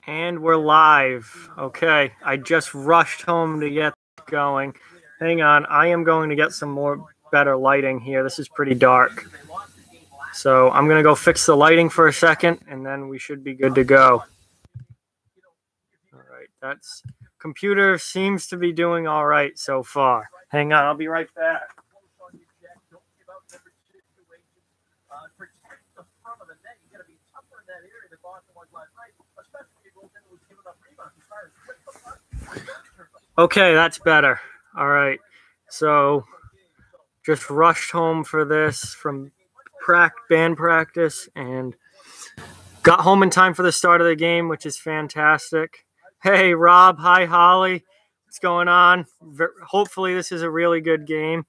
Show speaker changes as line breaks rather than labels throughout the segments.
And we're live. Okay, I just rushed home to get going. Hang on, I am going to get some more better lighting here. This is pretty dark. So I'm going to go fix the lighting for a second, and then we should be good to go. All right, that's computer seems to be doing all right so far. Hang on, I'll be right back. Okay, that's better. All right, so just rushed home for this from band practice and got home in time for the start of the game, which is fantastic. Hey, Rob. Hi, Holly. What's going on? Hopefully this is a really good game.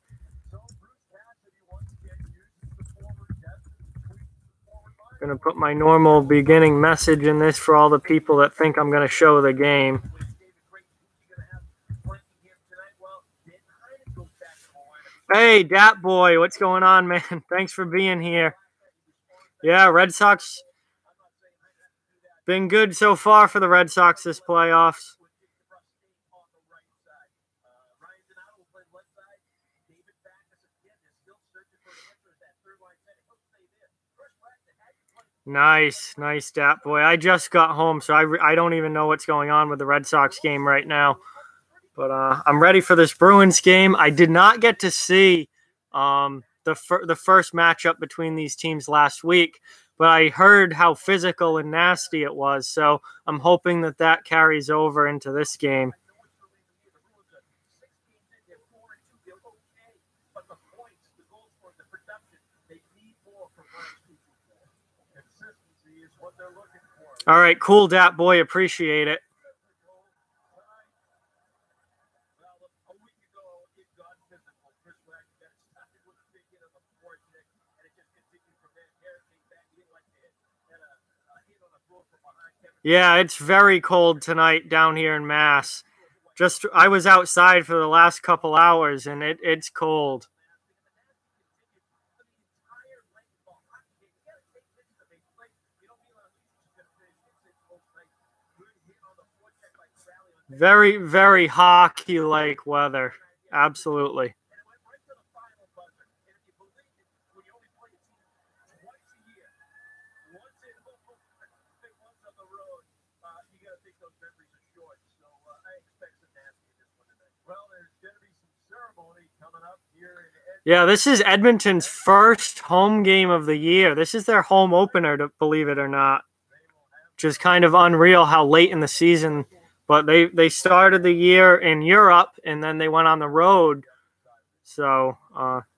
Going to put my normal beginning message in this for all the people that think I'm going to show the game. Hey, Dat Boy, what's going on, man? Thanks for being here. Yeah, Red Sox been good so far for the Red Sox this playoffs. Nice, Dat Boy. I just got home, so I don't even know what's going on with the Red Sox game right now. But I'm ready for this Bruins game. I did not get to see the first matchup between these teams last week, but I heard how physical and nasty it was. So I'm hoping that carries over into this game. All right, cool, Dat Boy. Appreciate it. Yeah, it's very cold tonight down here in Mass. I was outside for the last couple hours, and it's cold. Very, very hockey-like weather. Absolutely. Yeah, this is Edmonton's first home game of the year. This is their home opener, believe it or not. Which is kind of unreal how late in the season. But they started the year in Europe, and then they went on the road. So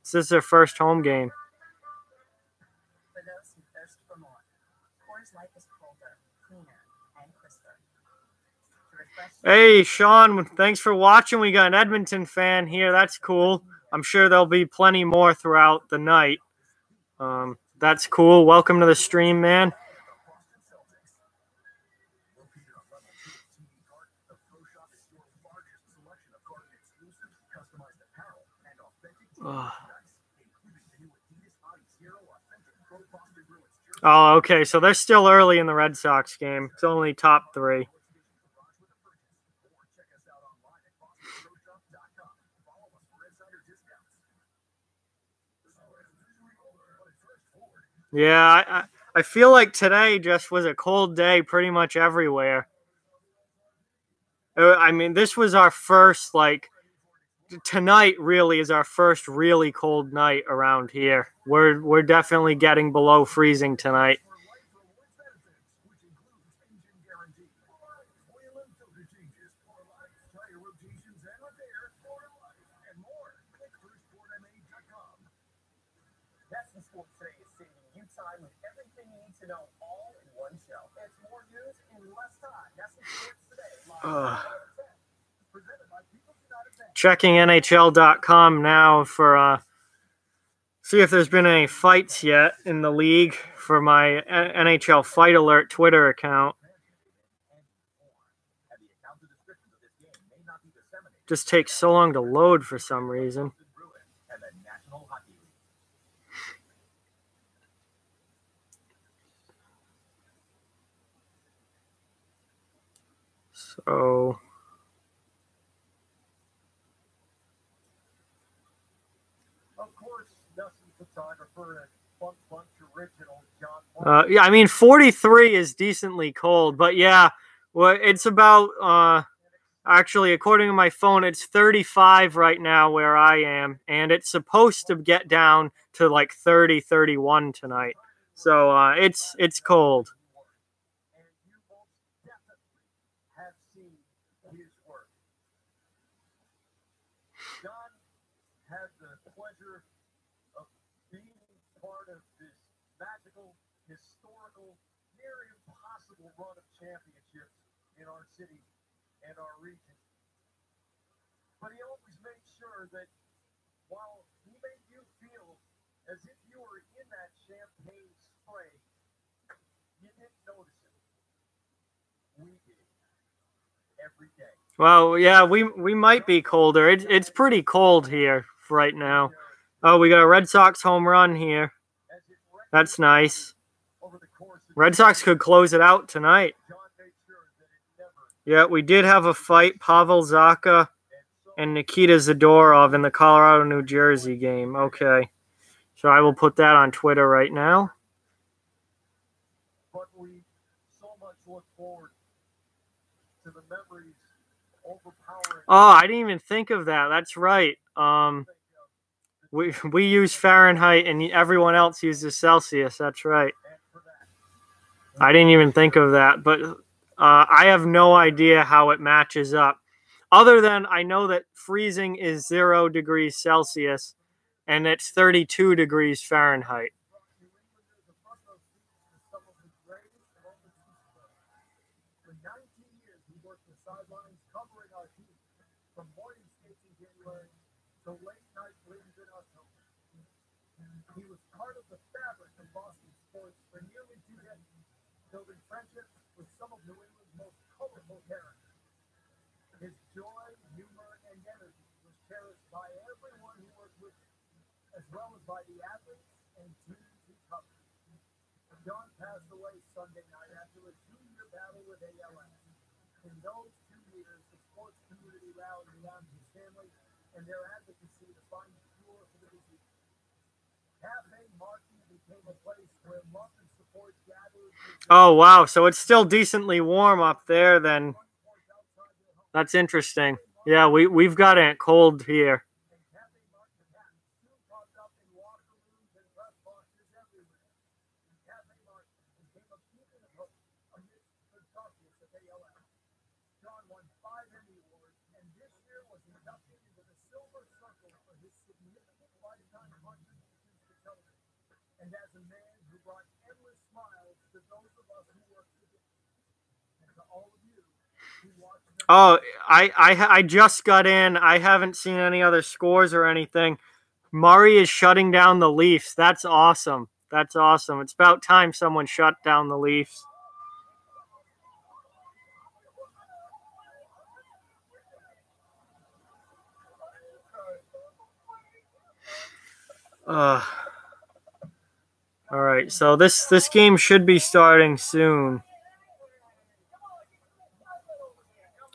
this is their first home game. Hey, Sean, thanks for watching. We got an Edmonton fan here. That's cool. I'm sure there'll be plenty more throughout the night. That's cool. Welcome to the stream, man. Oh, okay. So they're still early in the Red Sox game. It's only top 3. Yeah, I feel like today just was a cold day pretty much everywhere. I mean, this was our first, tonight really is our first really cold night around here. We're definitely getting below freezing tonight. Checking NHL.com now for see if there's been any fights yet in the league for my NHL Fight Alert Twitter account. Just takes so long to load for some reason. So yeah, I mean 43 is decently cold, but yeah, well, it's about actually, according to my phone, it's 35 right now where I am, and it's supposed to get down to like 30, 31 tonight. So it's cold. Well, yeah, we might be colder. It's pretty cold here right now. Oh, we got a Red Sox home run here. That's nice. Red Sox could close it out tonight. Yeah, we did have a fight. Pavel Zacha and Nikita Zadorov in the Colorado-New Jersey game. Okay. So I will put that on Twitter right now. Oh, I didn't even think of that. That's right. We use Fahrenheit and everyone else uses Celsius. That's right. I didn't even think of that, but I have no idea how it matches up. Other than I know that freezing is 0 degrees Celsius and it's 32 degrees Fahrenheit. Oh, wow. So it's still decently warm up there then. That's interesting. Yeah, we've got it cold here. Oh, I just got in. I haven't seen any other scores or anything. Murray is shutting down the Leafs. That's awesome. That's awesome. It's about time someone shut down the Leafs. All right, so this game should be starting soon.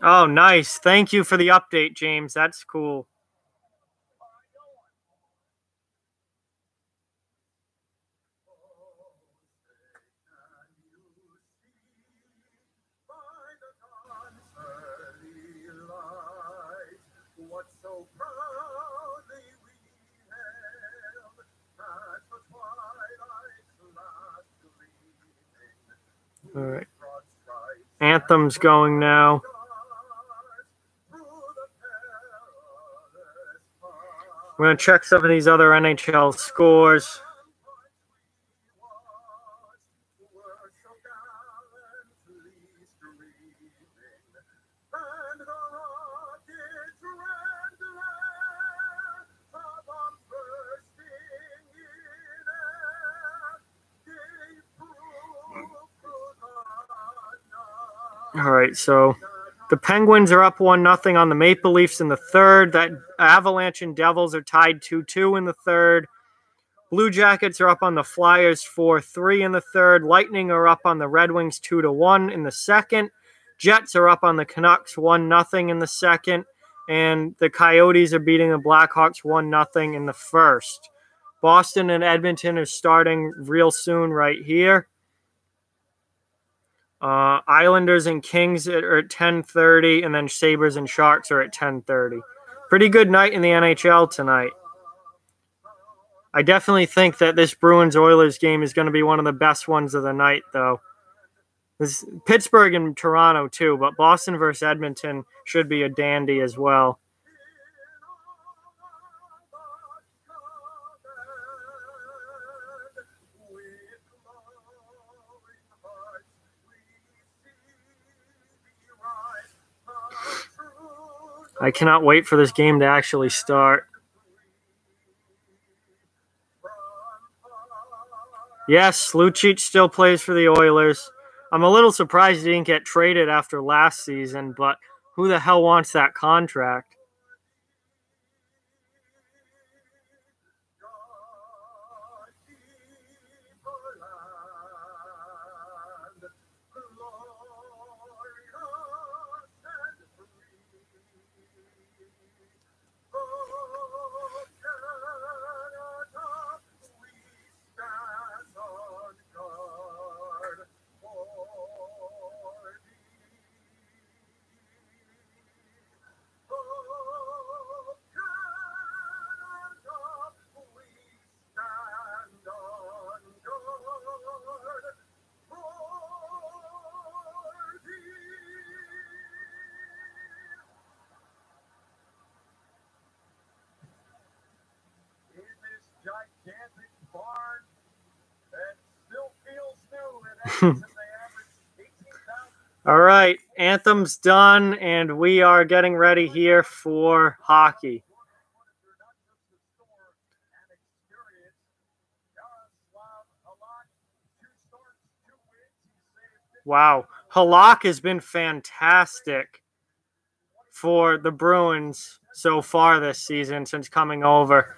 Oh, nice. Thank you for the update, James. That's cool. All right. Anthem's going now. We're going to check some of these other NHL scores. All right, so the Penguins are up 1-0 on the Maple Leafs in the third. That Avalanche and Devils are tied 2-2 in the third. Blue Jackets are up on the Flyers 4-3 in the third. Lightning are up on the Red Wings 2-1 in the second. Jets are up on the Canucks 1-0 in the second, and the Coyotes are beating the Blackhawks 1-0 in the first. Boston and Edmonton are starting real soon right here. Islanders and Kings are at 10:30, and then Sabres and Sharks are at 10:30. Pretty good night in the NHL tonight. I definitely think that this Bruins-Oilers game is going to be one of the best ones of the night, though. This Pittsburgh and Toronto, too, but Boston versus Edmonton should be a dandy as well. I cannot wait for this game to actually start. Yes, Lucic still plays for the Oilers. I'm a little surprised he didn't get traded after last season, but who the hell wants that contract? All right, anthem's done, and we are getting ready here for hockey. Wow, Halak has been fantastic for the Bruins so far this season since coming over.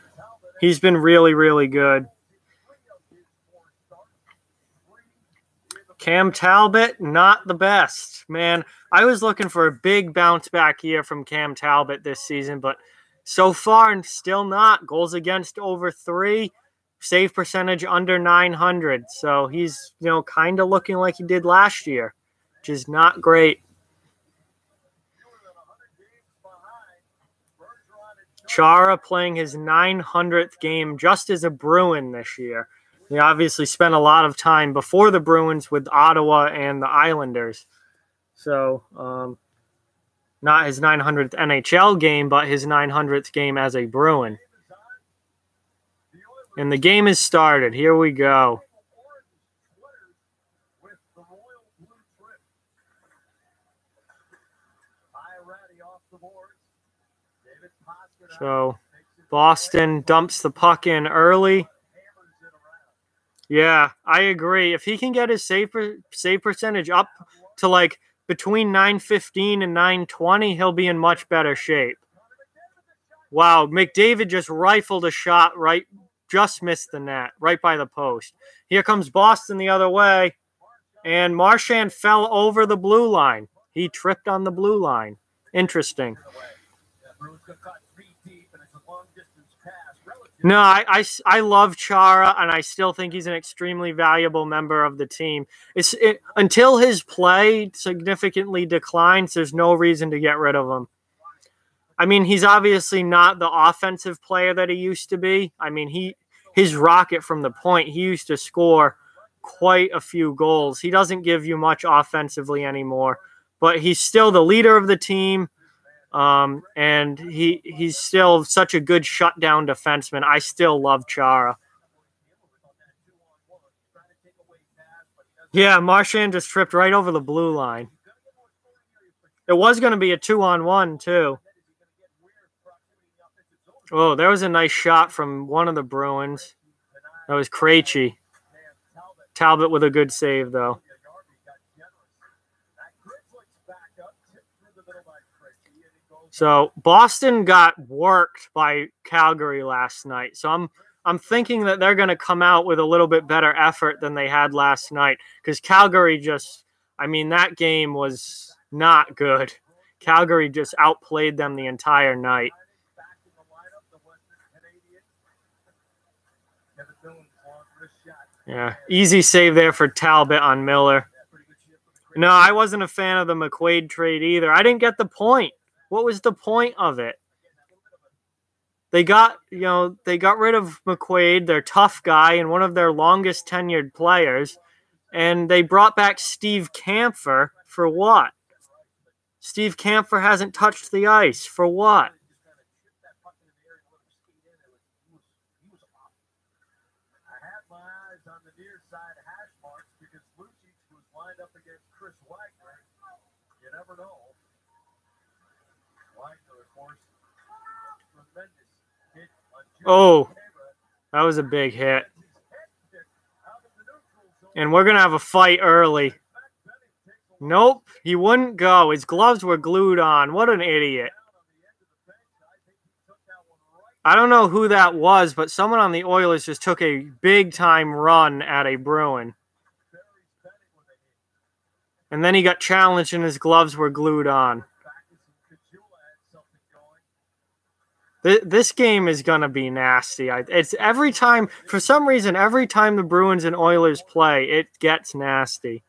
He's been really, really good. Cam Talbot, not the best. Man, I was looking for a big bounce back year from Cam Talbot this season, but so far, still not. Goals against over 3, save percentage under 900. So he's, kind of looking like he did last year, which is not great. Chara playing his 900th game just as a Bruin this year. He obviously spent a lot of time before the Bruins with Ottawa and the Islanders. So, not his 900th NHL game, but his 900th game as a Bruin. And the game is started. Here we go. So, Boston dumps the puck in early. Yeah, I agree. If he can get his save percentage up to like between 915 and 920, he'll be in much better shape. Wow, McDavid just rifled a shot just missed the net, right by the post. Here comes Boston the other way, and Marchand fell over the blue line. He tripped on the blue line. Interesting. No, I love Chara, and I still think he's an extremely valuable member of the team. Until his play significantly declines, there's no reason to get rid of him. I mean, he's obviously not the offensive player that he used to be. I mean, his rocket from the point, he used to score quite a few goals. He doesn't give you much offensively anymore, but he's still the leader of the team. And he's still such a good shutdown defenseman. I still love Chara. Yeah, Marchand just tripped right over the blue line. It was going to be a 2-on-1, too. Oh, there was a nice shot from one of the Bruins. That was Krejci. Talbot with a good save, though. So Boston got worked by Calgary last night. So I'm thinking that they're going to come out with a little bit better effort than they had last night, because Calgary that game was Not good. Calgary just outplayed them the entire night. Yeah, easy save there for Talbot on Miller. No, I wasn't a fan of the McQuaid trade either. I didn't get the point. What was the point of it? They got rid of McQuaid, their tough guy, and one of their longest tenured players, and they brought back Steve Kampfer for what? Steve Kampfer hasn't touched the ice for what? Oh, that was a big hit. And we're going to have a fight early. Nope, he wouldn't go. His gloves were glued on. What an idiot. I don't know who that was, but someone on the Oilers just took a big-time run at a Bruin. And then he got challenged and his gloves were glued on. This game is going to be nasty. It's every time, for some reason, every time the Bruins and Oilers play, it gets nasty.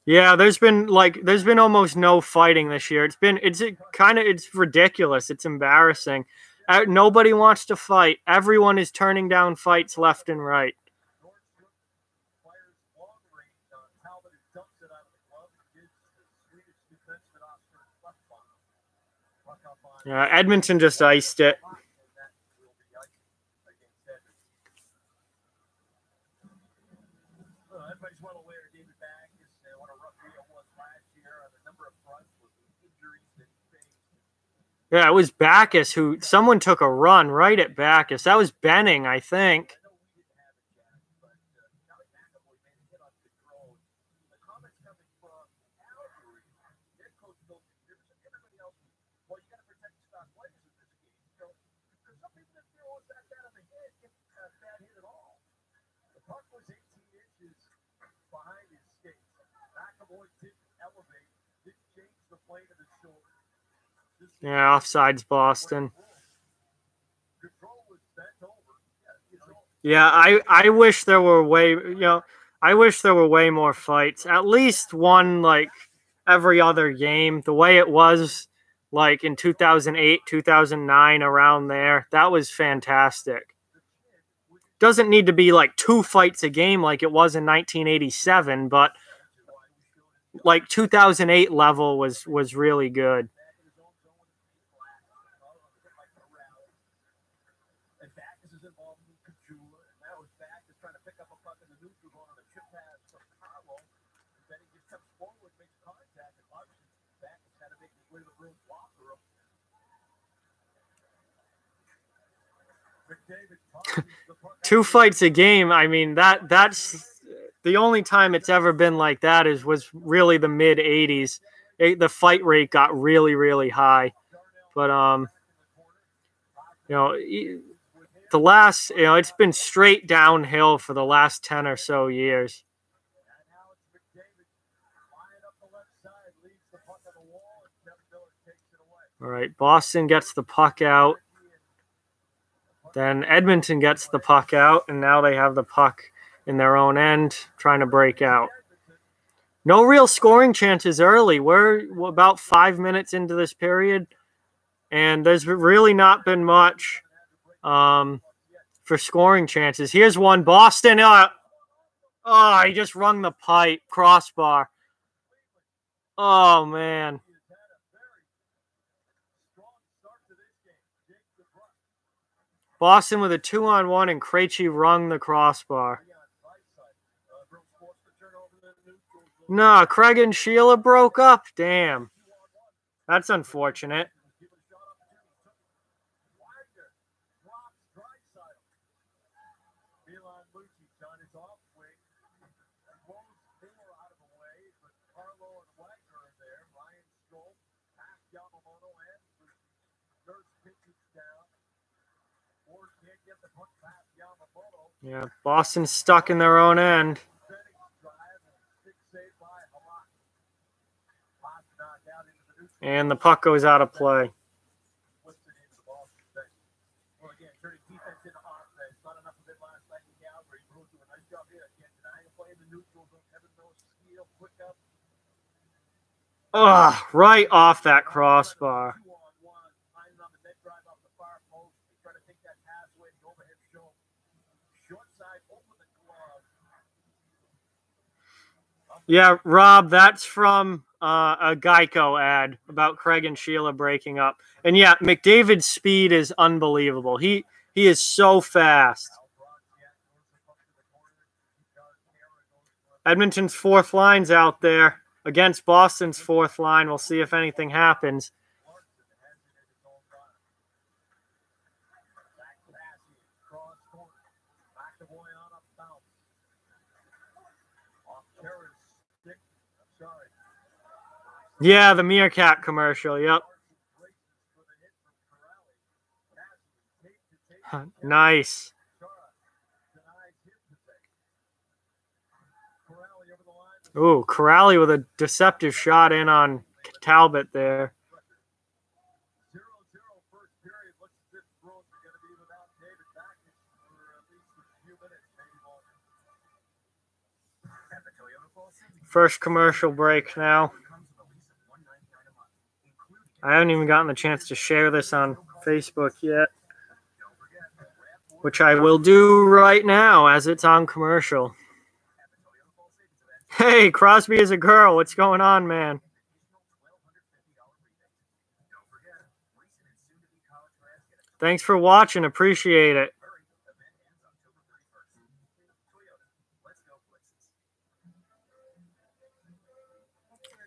Yeah, there's been almost no fighting this year. It's ridiculous. It's embarrassing. Nobody wants to fight. Everyone is turning down fights left and right. Edmonton just iced it. Yeah, it was Backus who someone took a run right at Backus. That was Benning, I think. Yeah, offsides Boston. Yeah, I wish there were way more fights. At least one like every other game. The way it was like in 2008, 2009 around there. That was fantastic. Doesn't need to be like 2 fights a game like it was in 1987, but like 2008 level was really good. Two fights a game. I mean, that's the only time it's ever been like that was really the mid 80s. The fight rate got really, really high. But the last, it's been straight downhill for the last 10 or so years. All right, Boston gets the puck out. Then Edmonton gets the puck out, and now they have the puck in their own end, trying to break out. No real scoring chances early. We're about 5 minutes into this period, and there's really not been much for scoring chances. Here's one. Boston. He just rung the pipe. Crossbar. Oh, man. Boston with a 2-on-1, and Krejci rung the crossbar. No, Craig and Sheila broke up. Damn. That's unfortunate. Yeah, Boston's stuck in their own end. And the puck goes out of play. Ugh, right off that crossbar. Yeah, Rob, that's from a Geico ad about Craig and Sheila breaking up. And yeah, McDavid's speed is unbelievable. He is so fast. Edmonton's fourth line's out there against Boston's fourth line. We'll see if anything happens. Yeah, the Meerkat commercial. Yep. Nice. Ooh, Corrali with a deceptive shot in on Talbot there. First commercial break now. I haven't even gotten the chance to share this on Facebook yet, which I will do right now as it's on commercial. Hey, Crosby is a girl. What's going on, man? Thanks for watching. Appreciate it.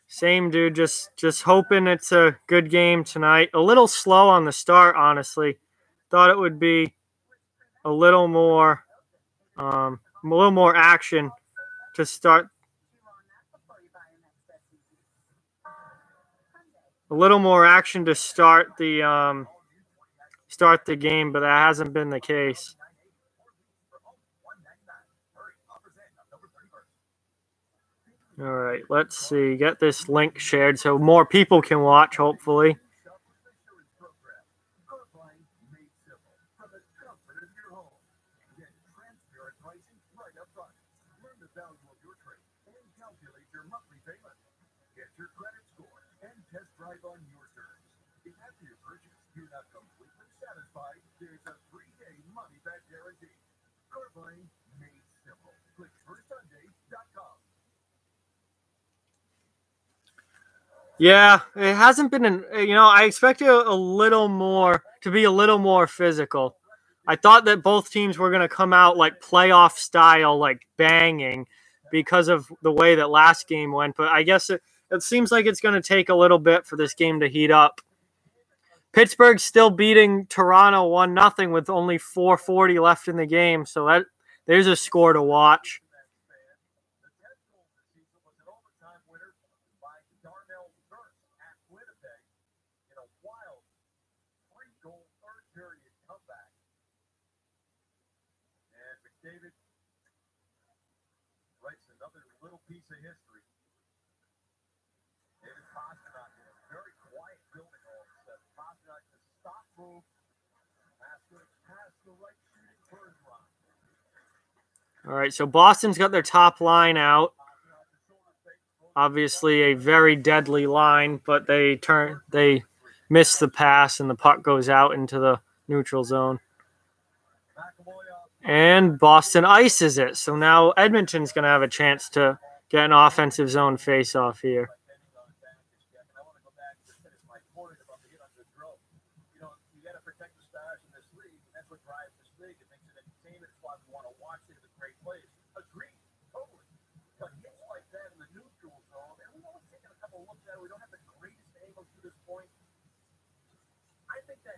Same, dude. Just hoping it's a good game tonight. A little slow on the start, honestly. Thought it would be a little more action to start. A little more action to start the game, but that hasn't been the case. All right, let's see. Get this link shared so more people can watch, hopefully. Yeah, it hasn't been I expected a little more to be a little more physical. I thought that both teams were going to come out like playoff style, like banging because of the way that last game went. But I guess it seems like it's going to take a little bit for this game to heat up. Pittsburgh's still beating Toronto 1-0 with only 4:40 left in the game. So there's a score to watch. All right, so Boston's got their top line out. Obviously a very deadly line, but they miss the pass and the puck goes out into the neutral zone. And Boston ices it. So now Edmonton's going to have a chance to get an offensive zone face-off here.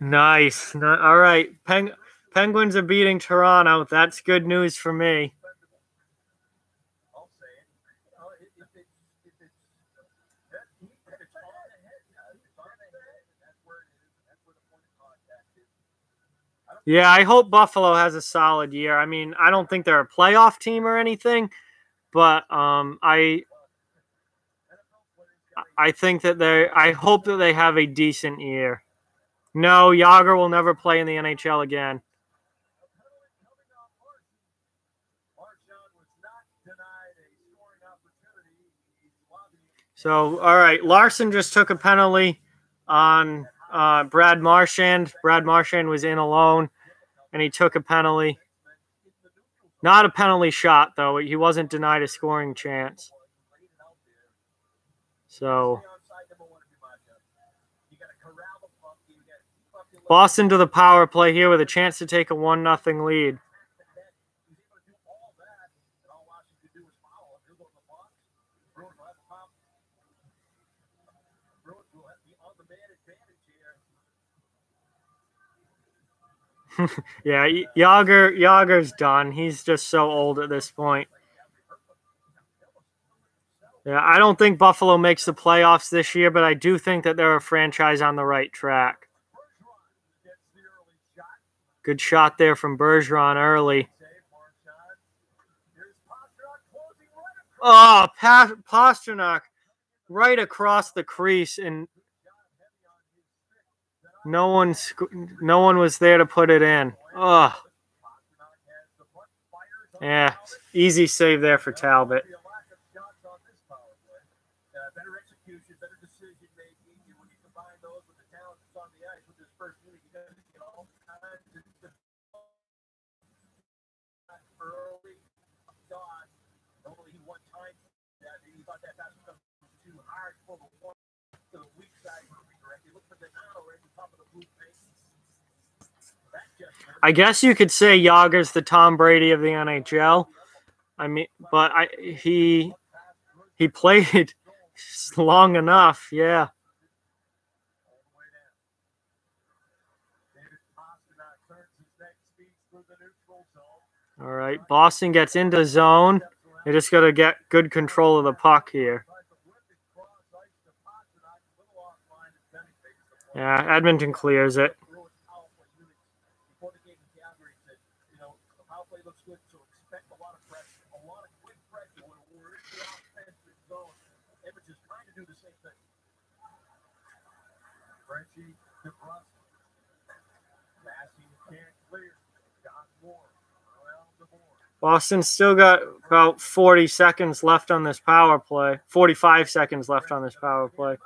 Nice. All right. Penguins are beating Toronto. That's good news for me. Yeah, I hope Buffalo has a solid year. I mean, I don't think they're a playoff team or anything, but I think that I hope that they have a decent year. No, Yager will never play in the NHL again. So, all right, Larson just took a penalty on Brad Marchand. Brad Marchand was in alone, and he took a penalty. Not a penalty shot, though. He wasn't denied a scoring chance. So, Boston to the power play here with a chance to take a 1-0 lead. Yeah, Yager's done. He's just so old at this point. Yeah, I don't think Buffalo makes the playoffs this year, but I do think that they're a franchise on the right track. Good shot there from Bergeron early. Oh, Pastrnak right across the crease, and no one was there to put it in. Oh, yeah, easy save there for Talbot. I guess you could say Yager's the Tom Brady of the NHL. I mean, but he played long enough, yeah. All right, Boston gets into zone. They just got to get good control of the puck here. Yeah, Edmonton clears it. Boston's still got about 40 seconds left on this power play. 45 seconds left on this power play.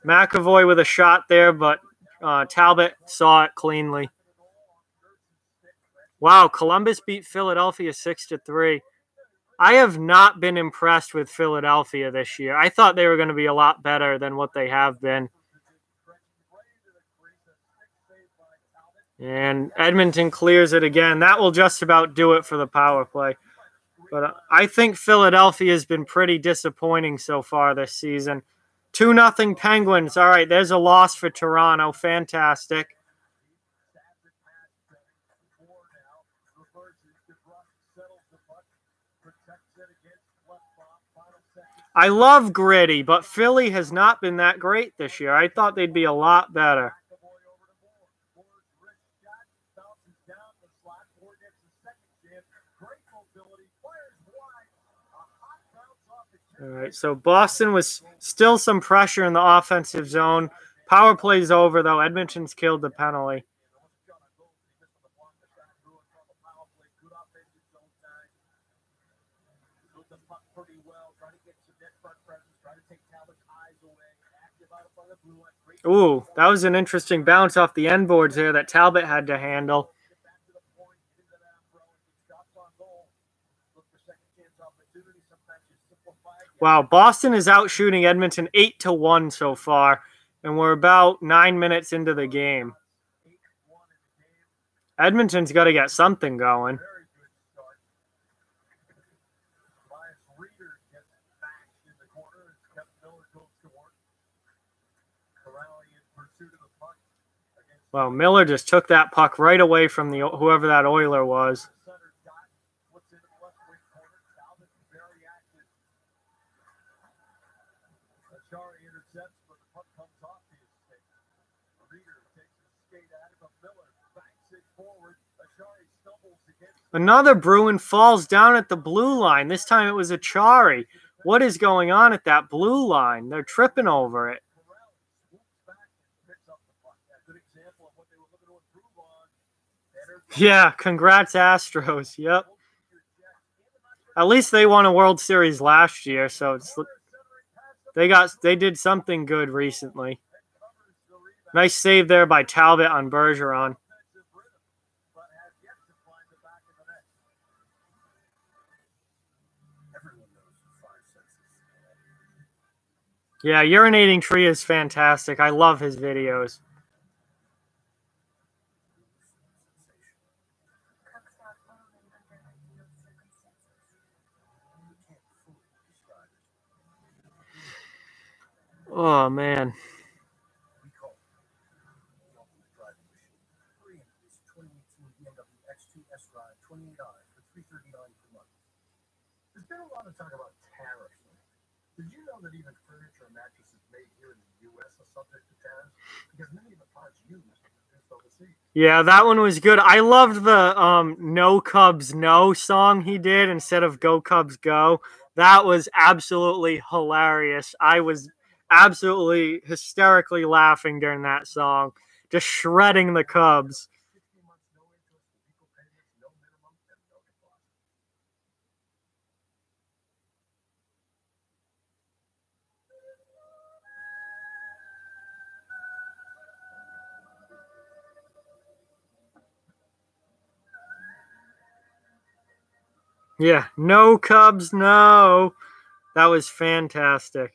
McAvoy with a shot there, but Talbot saw it cleanly. Wow, Columbus beat Philadelphia 6-3. I have not been impressed with Philadelphia this year. I thought they were going to be a lot better than what they have been. And Edmonton clears it again. That will just about do it for the power play. But I think Philadelphia has been pretty disappointing so far this season. 2-0 Penguins. All right, there's a loss for Toronto. Fantastic. I love gritty, but Philly has not been that great this year. I thought they'd be a lot better. All right, so Boston was still some pressure in the offensive zone. Power play's over, though. Edmonton's killed the penalty. Ooh, that was an interesting bounce off the end boards there that Talbot had to handle. Wow, Boston is out shooting Edmonton 8-1 so far, and we're about 9 minutes into the game. Edmonton's got to get something going. Well, Miller just took that puck right away from whoever that Oiler was. Another Bruin falls down at the blue line. This time it was Achari. What is going on at that blue line? They're tripping over it. Yeah, congrats Astros. Yep. At least they won a World Series last year, so it's they did something good recently. Nice save there by Talbot on Bergeron. Yeah, Urinating Tree is fantastic. I love his videos. Oh, man.
There's been a lot of talk about tariffs. Did you know that even furniture and mattresses made here in the U.S. are subject to tariffs? Because many of the parts used are produced overseas.
Yeah, that one was good. I loved the No Cubs No song he did instead of Go Cubs Go. That was absolutely hilarious. I was absolutely hysterically laughing during that song, just shredding the Cubs. Yeah, No Cubs No. That was fantastic.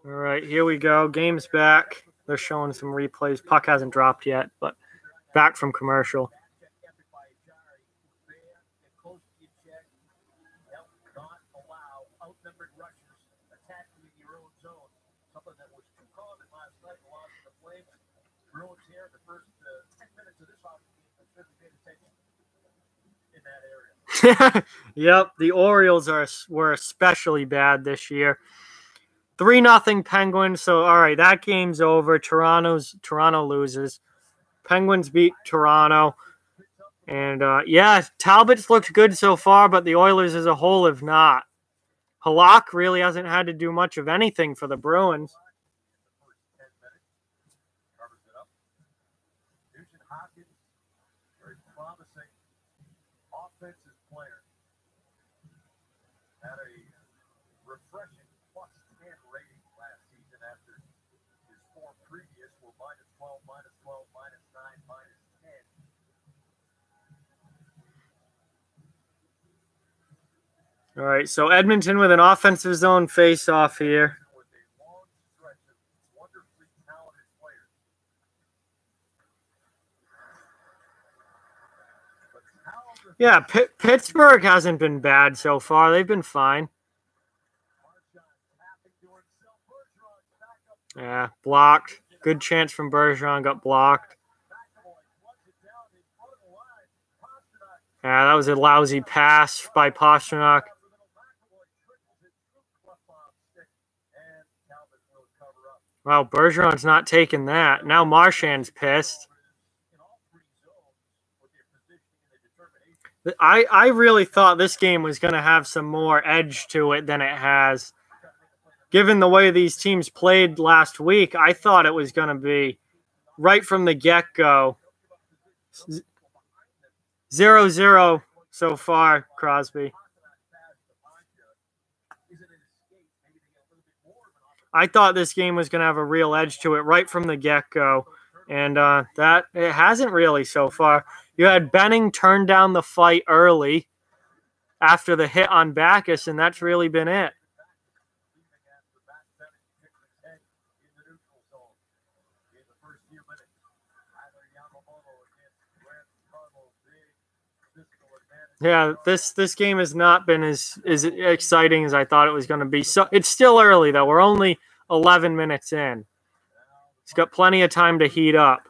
All right, here we go. Game's back. They're showing some replays. Puck hasn't dropped yet, but back from commercial. Yep, the Orioles were especially bad this year. 3-0 Penguins. So all right, that game's over. Toronto loses. Penguins beat Toronto. And yeah, Talbot's looked good so far, but the Oilers as a whole have not. Halak really hasn't had to do much of anything for the Bruins.
Had a refreshing +10 rating last season after his 4 previous were -12, -12, -9, -10.
All right, so Edmonton with an offensive zone face-off here. Yeah, Pittsburgh hasn't been bad so far. They've been fine. Yeah, blocked. Good chance from Bergeron, got blocked. Yeah, that was a lousy pass by Pastrnak. Wow, Bergeron's not taking that. Now Marchand's pissed. I really thought this game was going to have some more edge to it than it has. Given the way these teams played last week, I thought it was going to be right from the get-go. 0-0 so far, Crosby. I thought this game was going to have a real edge to it right from the get-go. And that it hasn't really so far. You had Benning turn down the fight early after the hit on Backus, and that's really been it. Yeah, this game has not been as exciting as I thought it was going to be. So it's still early though. We're only 11 minutes in. It's got plenty of time to heat up.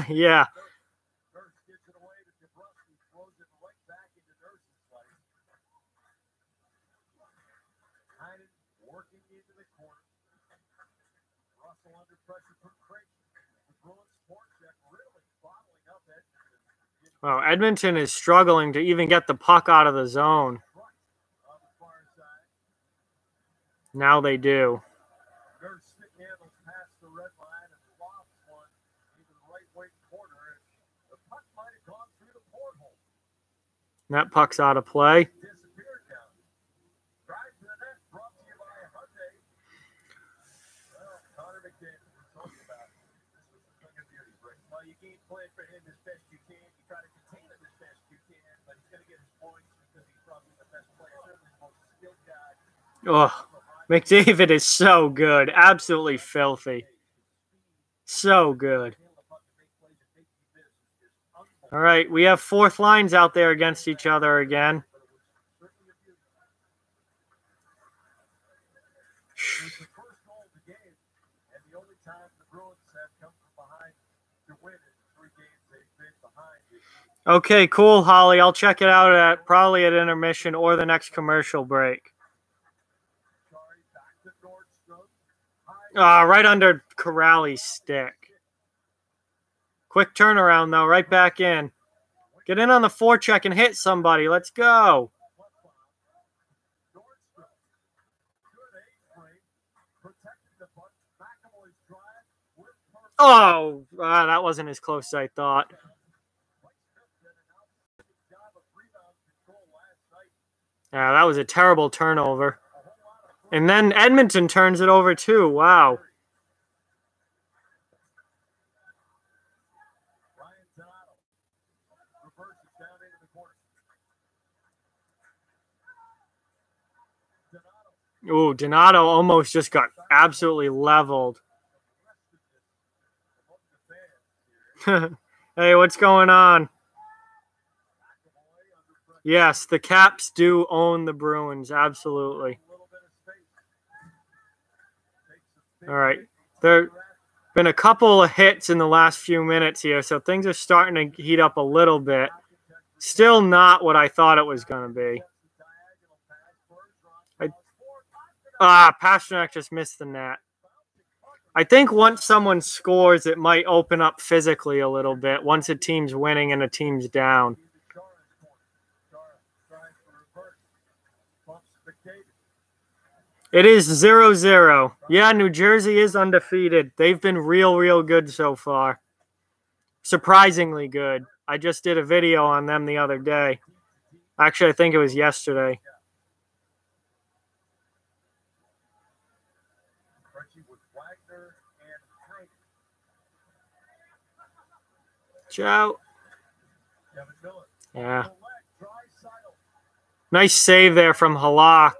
Yeah. Well, Edmonton is struggling to even get the puck out of the zone. Now they do. That puck's out of play. Oh, McDavid is so good. Absolutely filthy. So good. All right, we have fourth lines out there against each other again. Okay, cool, Holly. I'll check it out at probably at intermission or the next commercial break. Right under Corrali's stick. Quick turnaround, though. Right back in. Get in on the forecheck and hit somebody. Let's go. Oh, that wasn't as close as I thought. Yeah, that was a terrible turnover. And then Edmonton turns it over too. Wow. Ooh, Donato almost just got absolutely leveled. Hey, what's going on? Yes, the Caps do own the Bruins. Absolutely. All right. There have been a couple of hits in the last few minutes here, so things are starting to heat up a little bit. Still not what I thought it was going to be. Pasternak just missed the net. I think once someone scores, it might open up physically a little bit once a team's winning and a team's down. It is 0-0. Yeah, New Jersey is undefeated. They've been real good so far. Surprisingly good. I just did a video on them the other day. Actually, I think it was yesterday. Ciao. Yeah. Nice save there from Halak.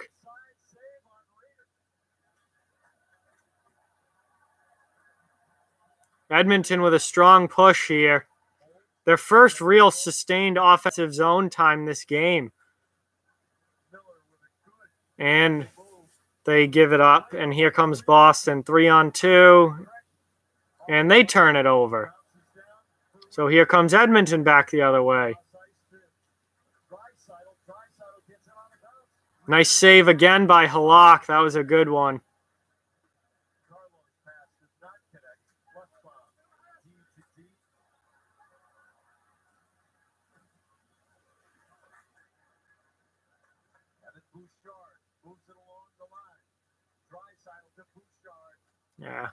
Edmonton with a strong push here. Their first real sustained offensive zone time this game. And they give it up. And here comes Boston. 3-on-2. And they turn it over. So here comes Edmonton back the other way. Nice save again by Halak. That was a good one. Yeah.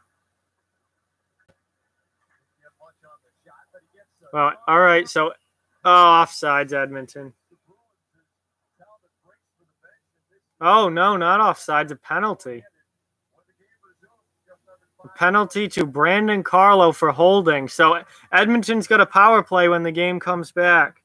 Well, all right. So, offsides, Edmonton. Oh, no, not offsides. A penalty. A penalty to Brandon Carlo for holding. So, Edmonton's got a power play when the game comes back.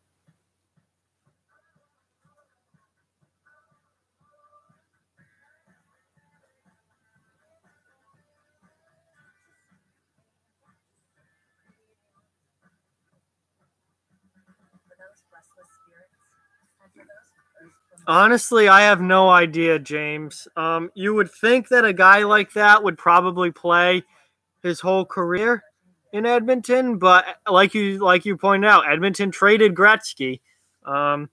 Honestly, I have no idea, James. You would think that a guy like that would probably play his whole career in Edmonton, but like you pointed out, Edmonton traded Gretzky, and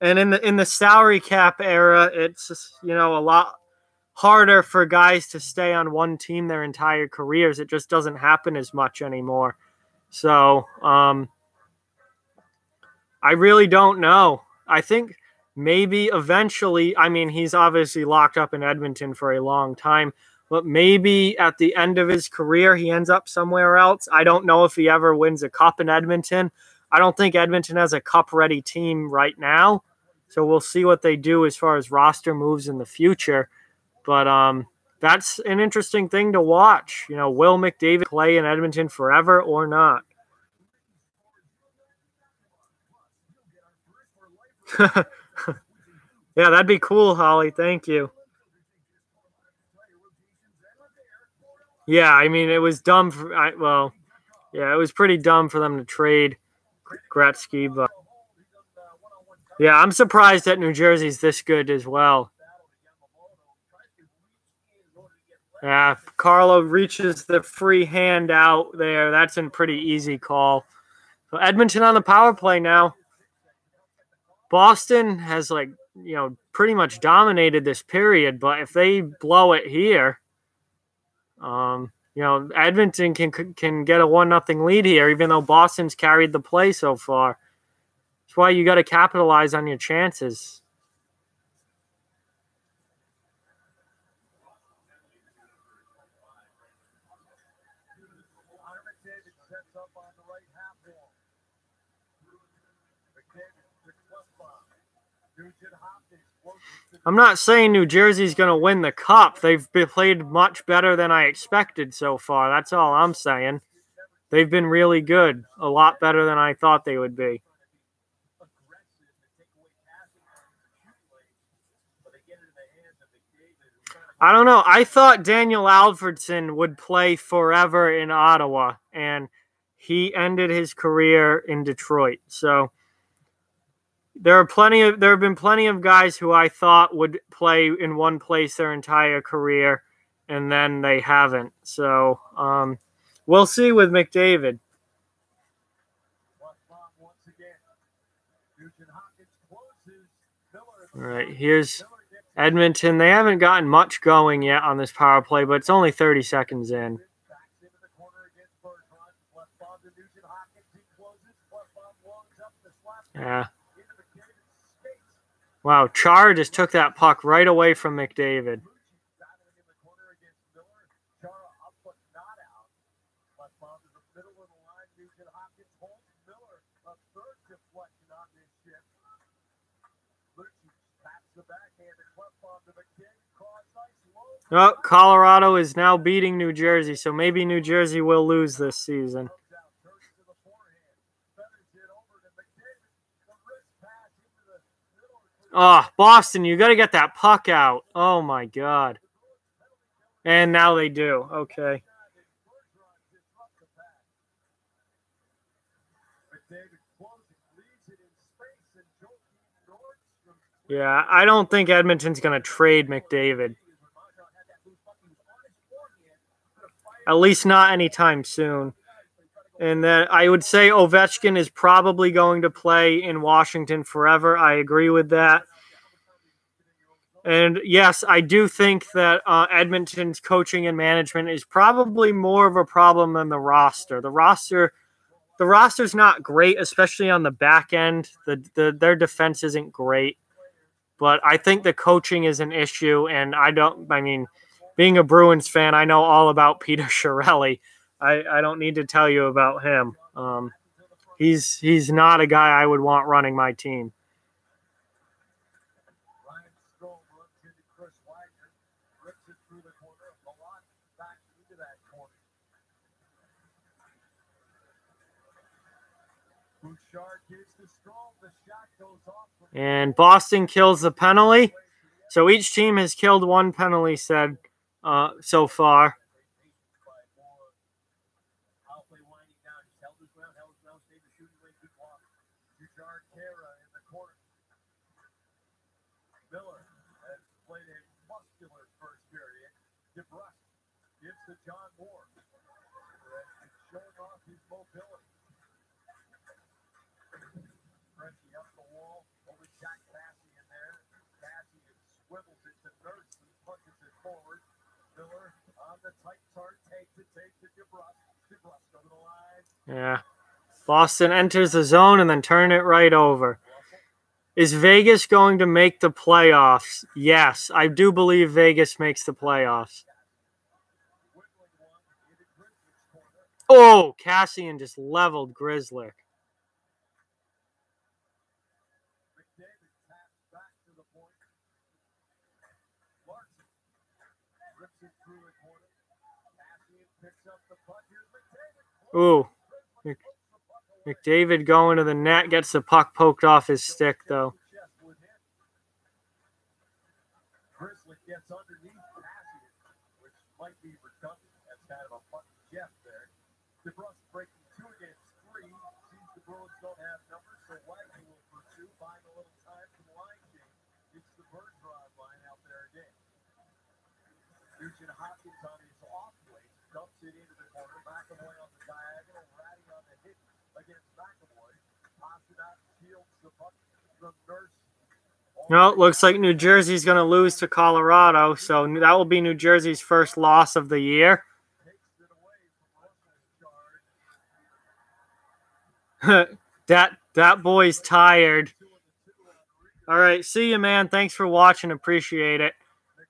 in the salary cap era, it's a lot harder for guys to stay on one team their entire careers. It just doesn't happen as much anymore. So I really don't know. I think maybe eventually, I mean, he's obviously locked up in Edmonton for a long time, but maybe at the end of his career, he ends up somewhere else. I don't know if he ever wins a cup in Edmonton. I don't think Edmonton has a cup-ready team right now, so we'll see what they do as far as roster moves in the future. But that's an interesting thing to watch. Will McDavid play in Edmonton forever or not? Yeah, that'd be cool, Holly. Thank you. Yeah, I mean, it was dumb yeah, it was pretty dumb for them to trade Gretzky, but yeah, I'm surprised that New Jersey's this good as well. Yeah, Carlo reaches the free hand out there. That's a pretty easy call. So Edmonton on the power play now. Boston has pretty much dominated this period, but if they blow it here, Edmonton can get a 1-0 lead here, even though Boston's carried the play so far. That's why you got to capitalize on your chances. I'm not saying New Jersey's going to win the cup. They've played much better than I expected so far. That's all I'm saying. They've been really good, a lot better than I thought they would be. I don't know. I thought Daniel Alfredsson would play forever in Ottawa, and he ended his career in Detroit. So there have been plenty of guys who I thought would play in one place their entire career, and then they haven't. So we'll see with McDavid. All right, here's Edmonton. They haven't gotten much going yet on this power play, but it's only 30 seconds in. Yeah. Wow, Char just took that puck right away from McDavid. Oh, Colorado is now beating New Jersey, so maybe New Jersey will lose this season. Oh, Boston, you got to get that puck out. Oh, my God. And now they do. Okay. Yeah, I don't think Edmonton's going to trade McDavid. At least not anytime soon. And then I would say Ovechkin is probably going to play in Washington forever. I agree with that. And yes, I do think that Edmonton's coaching and management is probably more of a problem than the roster. The roster's not great, especially on the back end. Their defense isn't great. But I think the coaching is an issue, and being a Bruins fan, I know all about Peter Chiarelli. I don't need to tell you about him. He's not a guy I would want running my team. And Boston kills the penalty. So each team has killed one penalty, so far.
Miller has played a muscular first period. DeBrusque gives to John Moore, who has been showing off his mobility. Frenchie up the wall, over Jack Passy in there. Passy swivels it to Nurse, who punches it forward. Miller on the tight tart, takes it to DeBrusque. DeBrusque over the line.
Yeah. Boston enters the zone and then turn it right over. Is Vegas going to make the playoffs? Yes, I do believe Vegas makes the playoffs. Oh, Cassian just leveled Grizzly. Ooh. McDavid going to the net, gets the puck poked off his stick, though.
Grizzly gets underneath Passy, which might be redundant. That's kind of a fucking Jeff there. DeBrusque breaking 2 against 3. Seems the Bruins don't have numbers, so Wagner will pursue, buying a little time from the line change. It's the Bergeron line out there again. Nugent Hopkins on his off blade, dumps it into the corner. McAvoy on the diagonal, Ratty on the hit against McAvoy. Pasternak shields the puck from Nurse.
No, it looks like New Jersey's going to lose to Colorado, so that will be New Jersey's first loss of the year. that boy's tired. All right, see you, man. Thanks for watching. Appreciate it.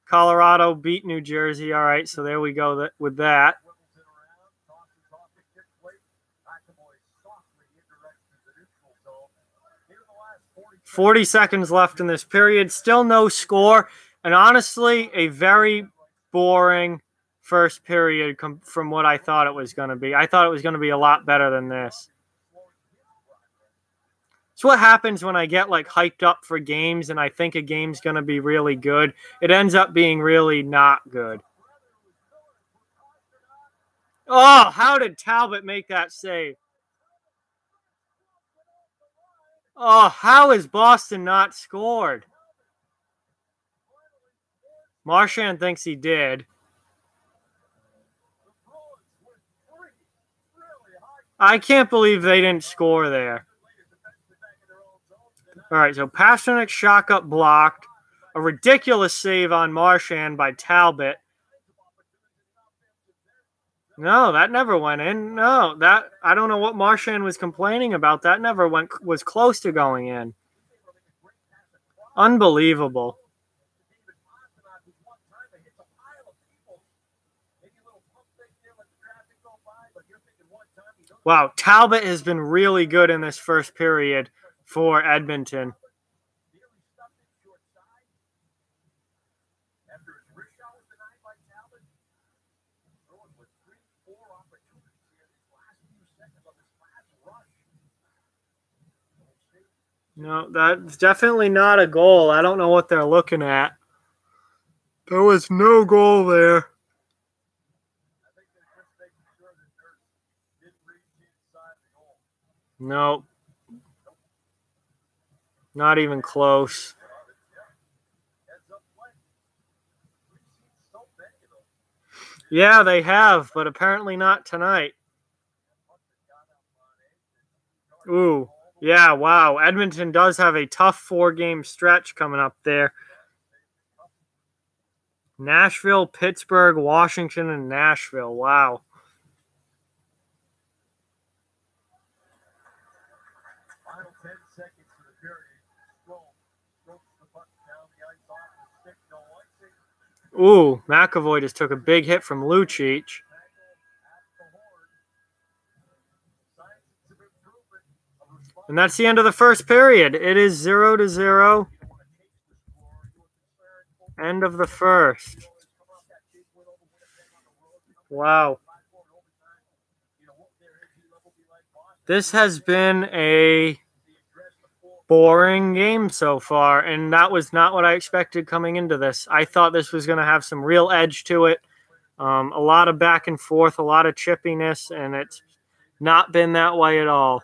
Colorado beat New Jersey. All right, so there we go with that. 40 seconds left in this period. Still no score. And honestly, a very boring first period from what I thought it was going to be. I thought it was going to be a lot better than this. It's what happens when I get like hyped up for games and I think a game's going to be really good. It ends up being really not good. Oh, how did Talbot make that save? Oh, how has Boston not scored? Marchand thinks he did. I can't believe they didn't score there. All right, so Pasternak shot up blocked. A ridiculous save on Marchand by Talbot. No, that never went in. No, that I don't know what Marchand was complaining about. That never was close to going in. Unbelievable. Wow, Talbot has been really good in this first period for Edmonton. No, that's definitely not a goal. I don't know what they're looking at. There was no goal there. No. Not even close. Yeah, they have, but apparently not tonight. Ooh. Yeah, wow. Edmonton does have a tough 4-game stretch coming up there. Nashville, Pittsburgh, Washington, and Nashville. Wow.
Final 10 seconds of the period. Strokes the puck down the ice off the stick. No icing.
Ooh, McAvoy just took a big hit from Lucic. And that's the end of the first period. It is 0-0. End of the first. Wow. This has been a boring game so far, and that was not what I expected coming into this. I thought this was going to have some real edge to it, a lot of back and forth, a lot of chippiness, and it's not been that way at all.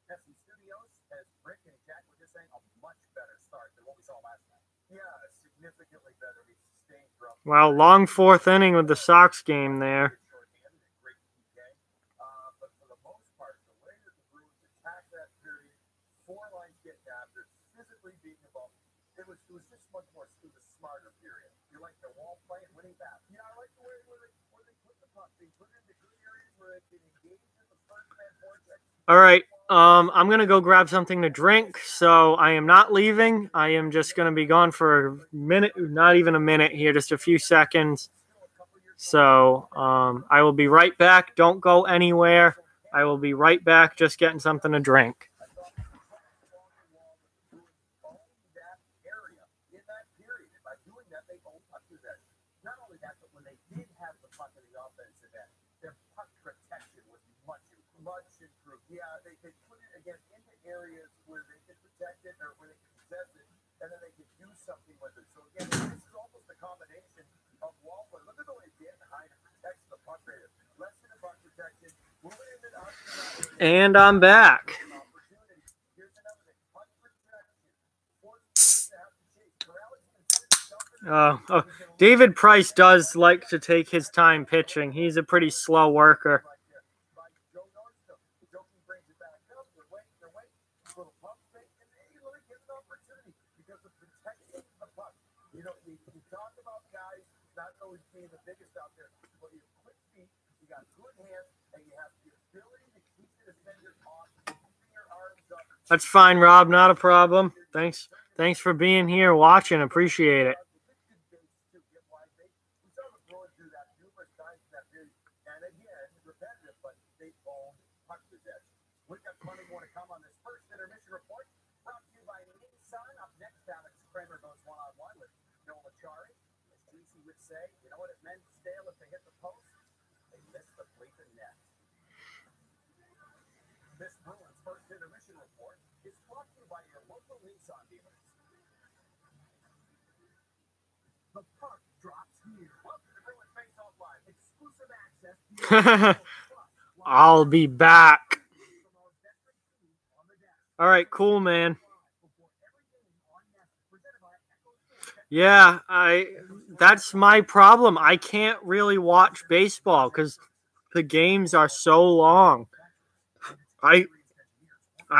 Tessie Studios, as Rick and Jack were just saying, a much better start than what we saw last night. Yeah, significantly better. We sustained from.
Well, long fourth inning with the Sox game there.
But for the most part, the way that the Bruins attacked that period, four lines getting after, physically beating the ball, it was just much more. It was a smarter period. You like the wall play and winning back. Yeah, I like the way where they put the puck. They put it in the good areas where they can engage in the first man vortex.
All right. I'm going to go grab something to drink, so I am not leaving. I am just going to be gone for a minute, not even a minute here, just a few seconds. So I will be right back. Don't go anywhere. I will be right back, just getting something to drink.
Not only that, but when they did have the puck in the offensive end, their puck protection was much improved. Yeah, they could put it again into areas where they could protect it or where they could possess it, and then they could do something with it. So again, this is almost a combination of wall play. Look at the way Dan Hyde protects the puck rate. Less than a puck protection, moving into the outside.
And I'm back.
Here's another thing. Puck protection. Force to have to chase. Corrales
David Price does like to take his time pitching. He's a pretty slow worker.
You know, you talk about guys not always being the biggest out there, but you have quick feet, you got good hands, and you have the ability to keep the defender off, keeping your arms up.
That's fine, Rob. Not a problem. Thanks for being here, watching. Appreciate it.
We saw the Bruins do that numerous times in that period, and again, repetitive, but they own puck possession. We've got plenty more to come on this first intermission report, brought to you by Nissan. Up next, Alex Kramer goes one-on-one with Nola Chari. As Casey would say, you know what it meant stale if they hit the post? They missed the bleeping net. This Bruins first intermission report is brought to you by your local Nissan dealers. The puck drops here. Welcome to Bruins Face-Off Live. Exclusive access.
I'll be back. All right, cool, man. Yeah, that's my problem. I can't really watch baseball because the games are so long. I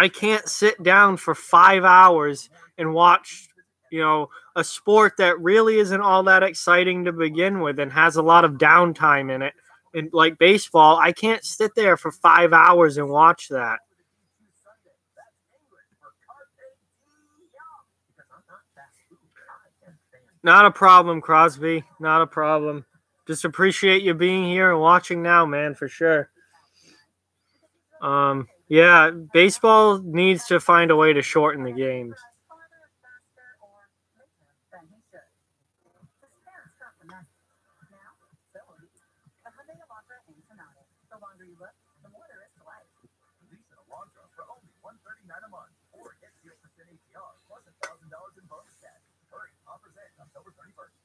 can't sit down for 5 hours and watch, a sport that really isn't all that exciting to begin with and has a lot of downtime in it. And like baseball, I can't sit there for 5 hours and watch that. Not a problem, Crosby. Not a problem. Just appreciate you being here and watching now, man, for sure. Yeah, baseball needs to find a way to shorten the games.
October 31st.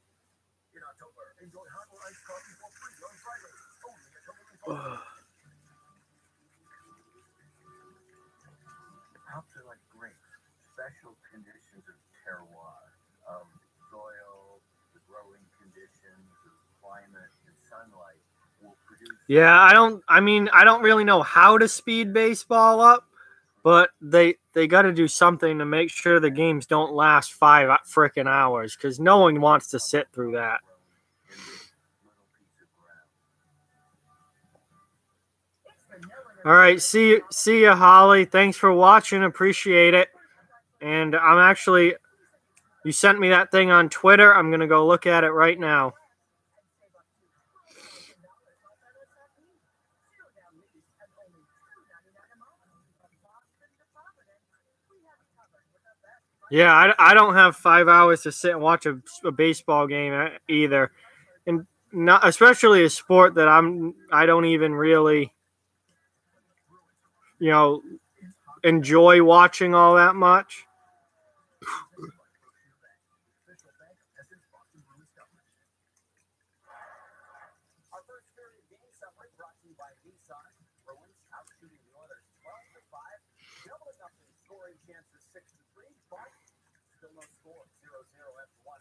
In October, enjoy Harbor Ice Coffee for free on Fridays. Only at October. Hops are like grapes. Special conditions of terroir, of soil, the growing conditions of climate and sunlight will produce.
Yeah, I don't really know how to speed baseball up, but they got to do something to make sure the games don't last 5 frickin' hours because no one wants to sit through that. All right, see ya, Holly. Thanks for watching. Appreciate it. And you sent me that thing on Twitter. I'm going to go look at it right now. Yeah, I don't have 5 hours to sit and watch a baseball game either, and not especially a sport that I don't even really, enjoy watching all that much.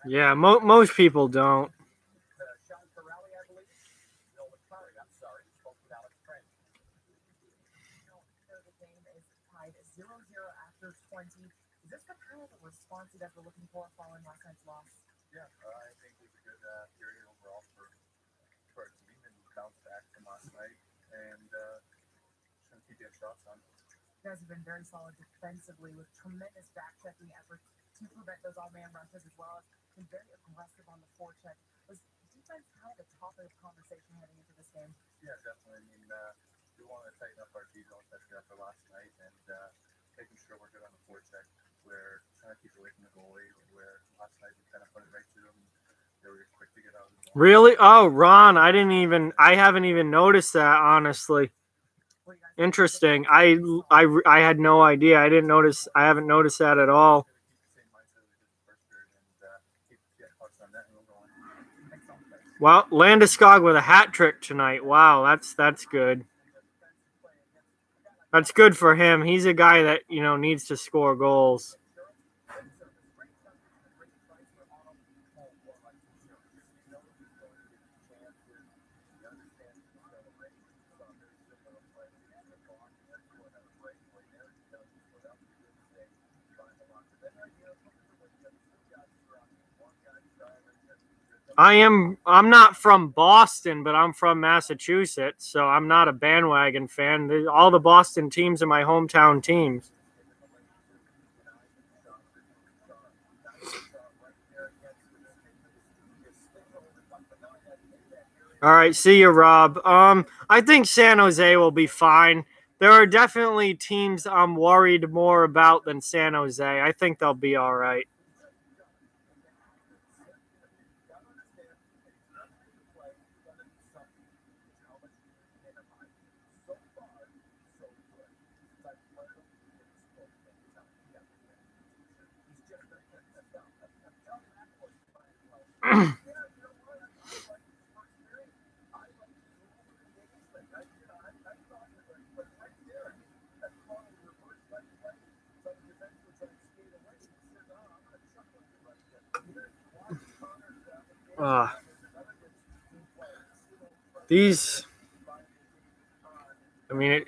Yeah, most people don't.
Is this the kind of response you guys were looking for following last night's loss?
Yeah, I think it was a good period overall for our team and bounced back from last night and just going to keep getting shots on.
You guys have been very solid defensively with tremendous back-checking efforts to prevent those odd-man rushes as well as been very aggressive on the forecheck. Was defense kind of the topic of conversation heading into this game?
Yeah, definitely. I mean, we want to tighten up our D-zone, especially after last night, and making sure we're good on the forecheck. We're trying to keep away from the goalie, where last night we kind of put it right to them. They were quick to get out of the zone.
Really? Oh, Ron, I haven't even noticed that, honestly. Interesting. I had no idea. I haven't noticed that at all. Well, Landeskog with a hat trick tonight. Wow, that's good. That's good for him. He's a guy that, needs to score goals. I'm not from Boston, but I'm from Massachusetts, so I'm not a bandwagon fan. All the Boston teams are my hometown teams. All right, see you, Rob. I think San Jose will be fine. There are definitely teams I'm worried more about than San Jose. I think they'll be all right.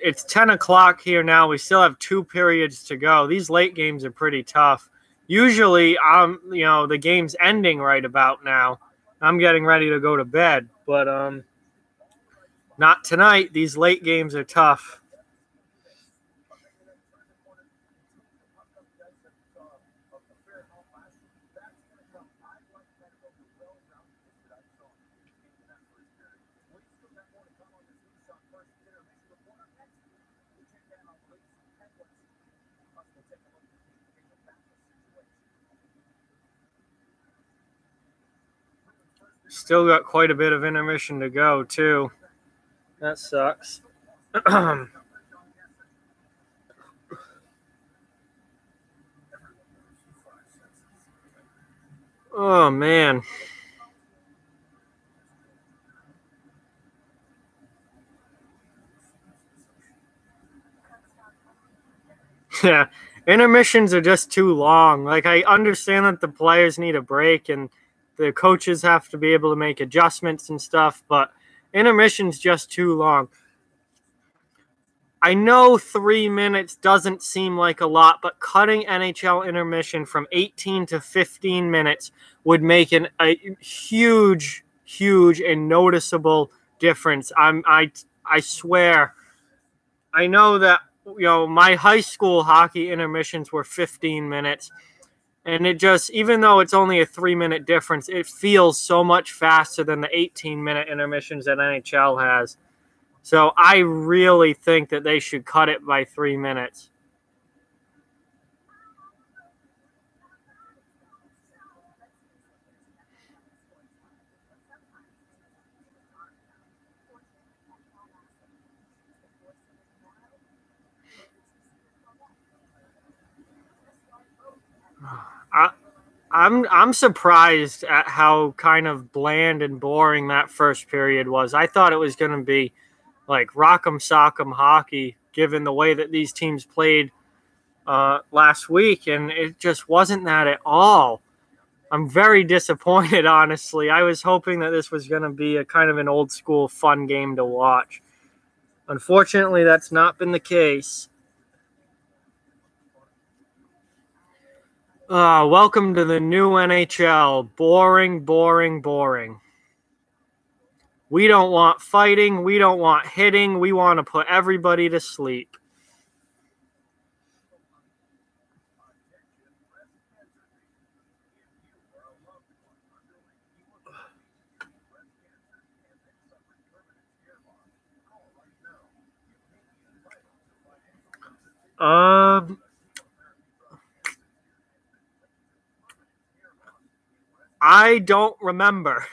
It's 10 o'clock here now. We still have 2 periods to go. These late games are pretty tough. Usually, the game's ending right about now. I'm getting ready to go to bed, but not tonight. These late games are tough. Still got quite a bit of intermission to go, too. That sucks. Oh, man. Yeah, intermissions are just too long. Like, I understand that the players need a break and the coaches have to be able to make adjustments and stuff, but intermission's just too long. I know 3 minutes doesn't seem like a lot, but cutting NHL intermission from 18 to 15 minutes would make a huge, huge and noticeable difference. I swear. I know that, my high school hockey intermissions were 15 minutes. And it just, even though it's only a 3-minute difference, it feels so much faster than the 18-minute intermissions that NHL has. So I really think that they should cut it by 3 minutes. I'm surprised at how kind of bland and boring that first period was. I thought it was going to be like rock'em sock'em hockey, given the way that these teams played last week, and it just wasn't that at all. I'm very disappointed, honestly. I was hoping that this was going to be a kind of an old school fun game to watch. Unfortunately, that's not been the case. Welcome to the new NHL. Boring, boring, boring. We don't want fighting. We don't want hitting. We want to put everybody to sleep. I don't remember.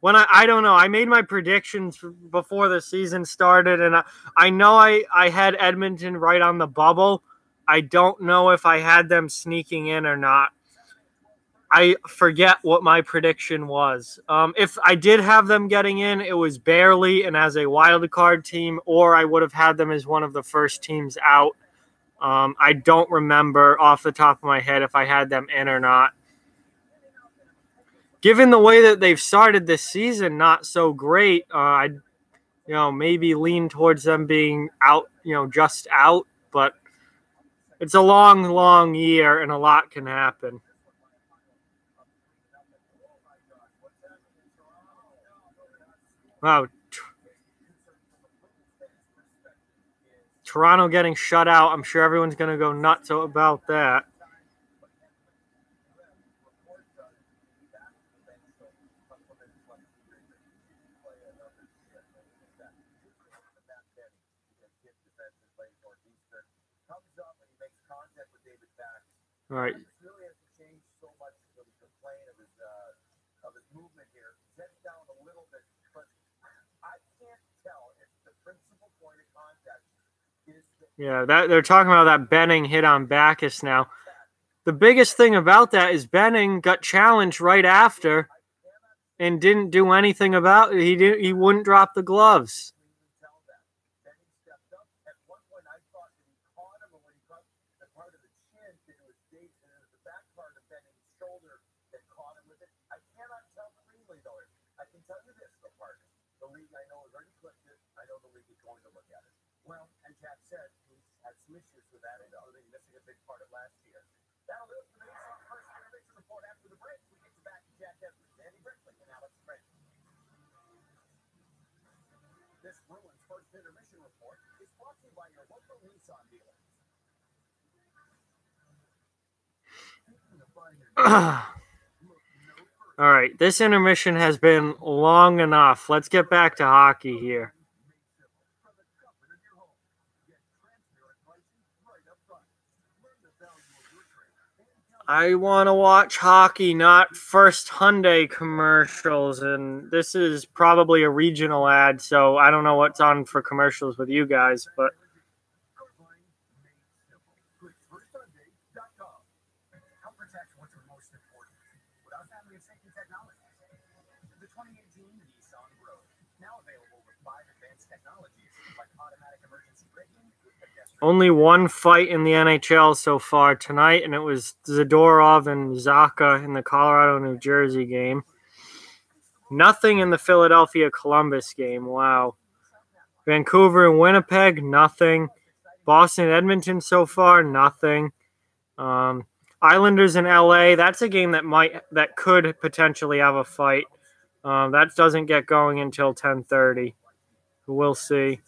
I don't know. I made my predictions before the season started, and I know I had Edmonton right on the bubble. I don't know if I had them sneaking in or not. I forget what my prediction was. If I did have them getting in, it was barely and as a wild card team, or I would have had them as one of the first teams out. I don't remember off the top of my head if I had them in or not. Given the way that they've started this season, not so great. I'd maybe lean towards them being out, just out. But it's a long, long year, and a lot can happen. Wow. Toronto getting shut out. I'm sure everyone's going to go nuts about that. All right.
Really hasn't changed so much that we complain of his movement here. He's down a little bit, but I can't tell if the principal point of contact is.
Yeah, they're talking about that Benning hit on Backus now. The biggest thing about that is Benning got challenged right after and didn't do anything about it. He wouldn't drop the gloves.
Well, and Jack said he's had some issues with that, and missing a big part of last year. That'll do it for the first intermission report after the break. We get you back to Jack Evans, Andy Brickley, and Alex Brent. This Bruins first intermission report is brought to you by your local Nissan dealer.
All right, this intermission has been long enough. Let's get back to hockey here. I want to watch hockey, not First Hyundai commercials, and this is probably a regional ad, so I don't know what's on for commercials with you guys, but only one fight in the NHL so far tonight, and it was Zadorov and Zaka in the Colorado-New Jersey game. Nothing in the Philadelphia-Columbus game. Wow. Vancouver and Winnipeg, nothing. Boston and Edmonton so far, nothing. Islanders and LA, that's a game that could potentially have a fight. That doesn't get going until 10:30. We'll see.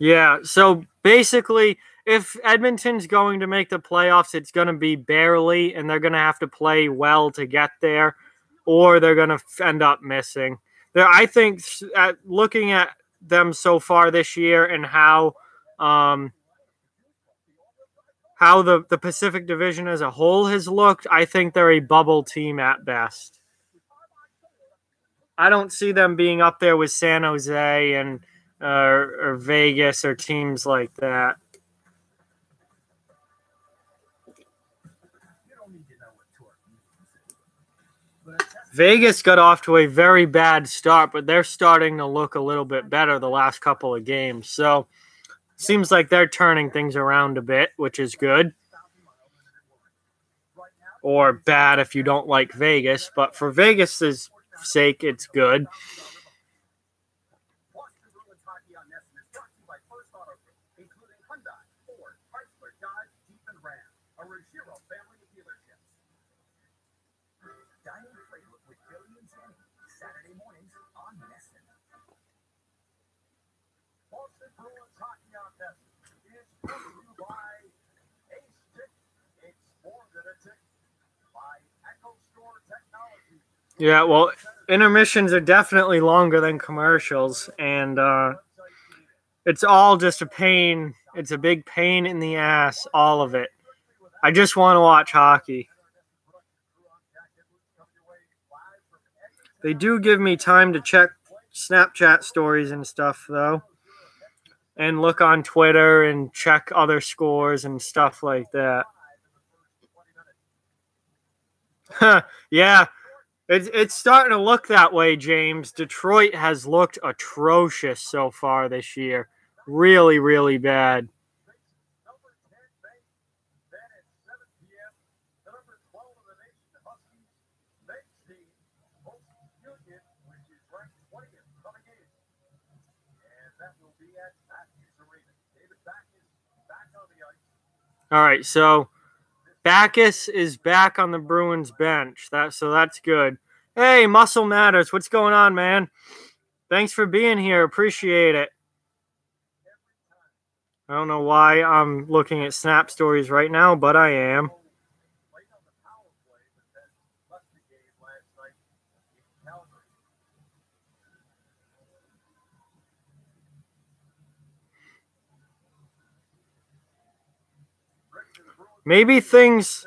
Yeah, so basically, if Edmonton's going to make the playoffs, it's going to be barely, and they're going to have to play well to get there, or they're going to end up missing. I think, looking at them so far this year and how the Pacific Division as a whole has looked, I think they're a bubble team at best. I don't see them being up there with San Jose and or Vegas or teams like that. Vegas got off to a very bad start, but they're starting to look a little bit better the last couple of games. So seems like they're turning things around a bit, which is good. Or bad if you don't like Vegas, but for Vegas's sake, it's good.
Saturday mornings on Nesson. Boston Bruins hockey on Nesson is brought to you by Ace Tick. It's more than a tick. By Echo Store Technology.
Yeah, well, intermissions are definitely longer than commercials, and it's all just a pain. It's a big pain in the ass, all of it. I just want to watch hockey. They do give me time to check Snapchat stories and stuff, though, and look on Twitter and check other scores and stuff like that. Yeah, it's starting to look that way, James. Detroit has looked atrocious so far this year. Really, really bad. All right, so Backus is back on the Bruins bench. So that's good. Hey, Muscle Matters, what's going on, man? Thanks for being here. Appreciate it. I don't know why I'm looking at Snap Stories right now, but I am. Maybe things...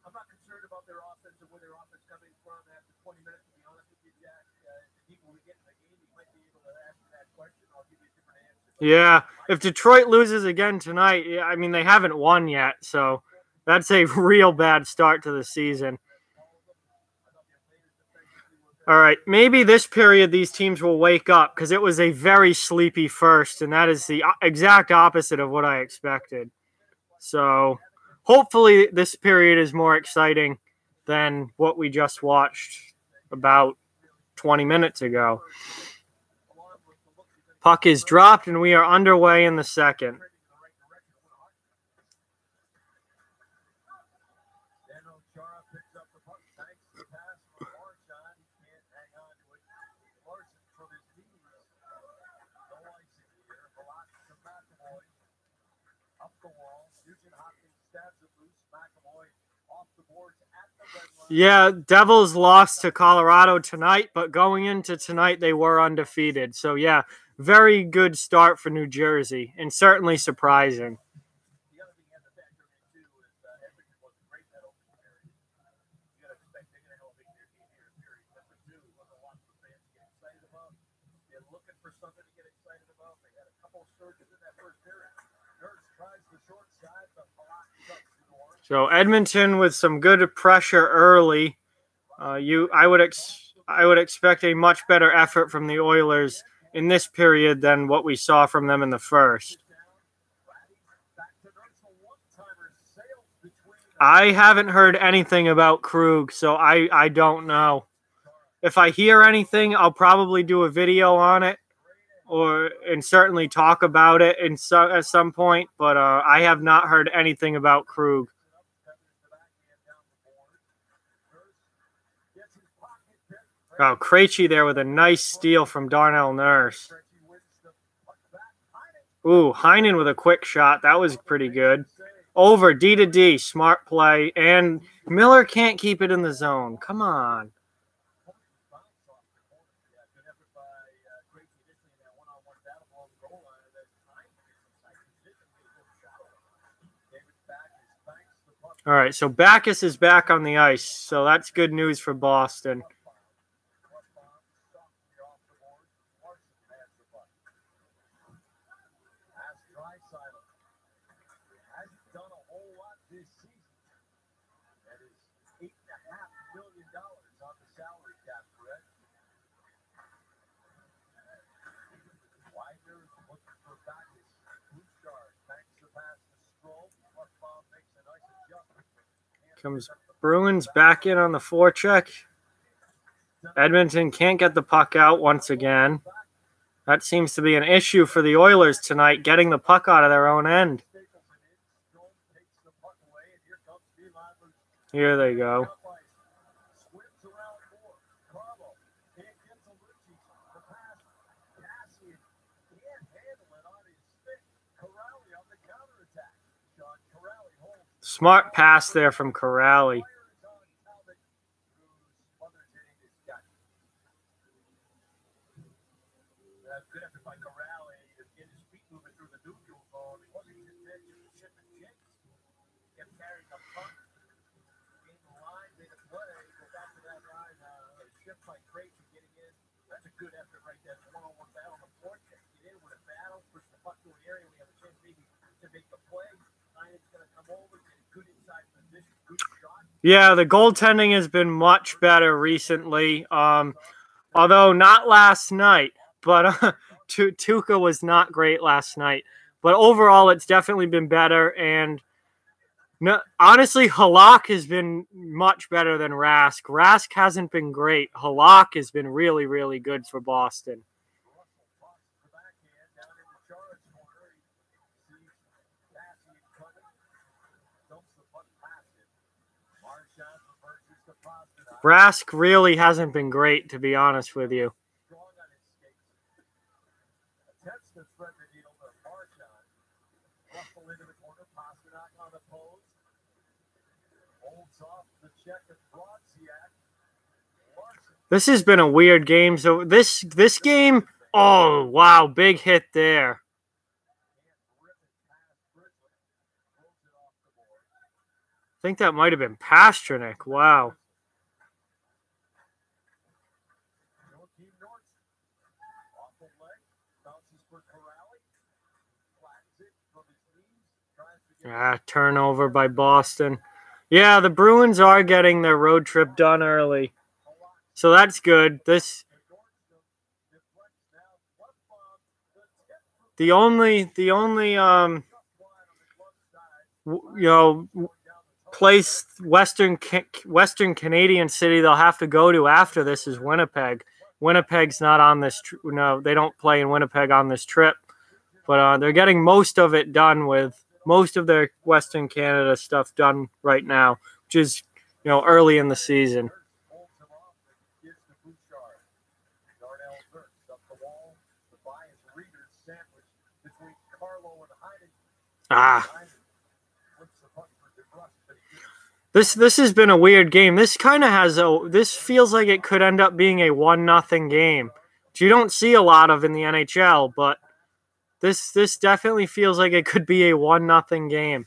I'm not concerned about their offense or where their offense coming from after 20 minutes, to be honest with you, Jack. If people will get in the game, you might be able to ask me that question. I'll give you a different answer.
Yeah, if Detroit loses again tonight, I mean, they haven't won yet, so that's a real bad start to the season. All right, maybe this period these teams will wake up because it was a very sleepy first, and that is the exact opposite of what I expected. So hopefully this period is more exciting than what we just watched about 20 minutes ago. Puck is dropped, and we are underway in the second. Yeah, Devils lost to Colorado tonight, but going into tonight, they were undefeated. So, yeah, very good start for New Jersey, and certainly surprising.
The other thing you have to factor in, too, is Edmonton wasn't great in that opening period. You got to expect they're going to elevate their game here in period number 2. Wasn't a lot for fans to get excited about. They're looking for something to get excited about. They had a couple of surges in that first period. Nurse tries the short side, but Palat cuts to the one.
So Edmonton with some good pressure early. I would expect a much better effort from the Oilers in this period than what we saw from them in the first. I haven't heard anything about Krug, so I don't know. If I hear anything, I'll probably do a video on it, and certainly talk about it at some point. But I have not heard anything about Krug. Oh, Krejci there with a nice steal from Darnell Nurse. Ooh, Heinen with a quick shot. That was pretty good. Over, D to D, smart play. And Miller can't keep it in the zone. Come on. All right, so Backus is back on the ice, so that's good news for Boston.
this season. That is $8.5 million on the salary cap, Brett. Widener looking for Backus. Bouchard banks the pass to Stroll. Buckbaum makes a nice adjustment.
Comes Bruins back in on the forecheck. Edmonton can't get the puck out once again. That seems to be an issue for the Oilers tonight, getting the puck out of their own end. Here they go. Smart pass there from Corrali.
Good effort by Corrali to get his feet moving through the neutral zone. It wasn't even there, just shit and chicks. Kept carrying the puck. Gained the line, made a play. Go back to that line. Shift by Creighton getting in. That's a good effort right there. One-on-one battle on the forecheck. Get in with a battle, push the puck to an area. We have a chance maybe to make the play. Ryan's going to come over, get a good inside position, good shot.
Yeah, the goaltending has been much better recently. Although not last night. But Tuukka was not great last night. But overall, it's definitely been better. And honestly, Halak has been much better than Rask. Rask hasn't been great. Halak has been really, really good for Boston. Rask really hasn't been great, to be honest with you. This has been a weird game. So this game, oh wow, big hit there. I think that might have been Pastrnak. Wow. Turnover by Boston. Yeah, the Bruins are getting their road trip done early. So that's good. The only place Western Canadian city they'll have to go to after this is Winnipeg. Winnipeg's not on this no, they don't play in Winnipeg on this trip. But they're getting most of it done with most of their Western Canada stuff done right now, which is, early in the season. This has been a weird game. This kind of this feels like it could end up being a 1-0 game, which you don't see a lot of in the NHL, but this definitely feels like it could be a 1-0 game.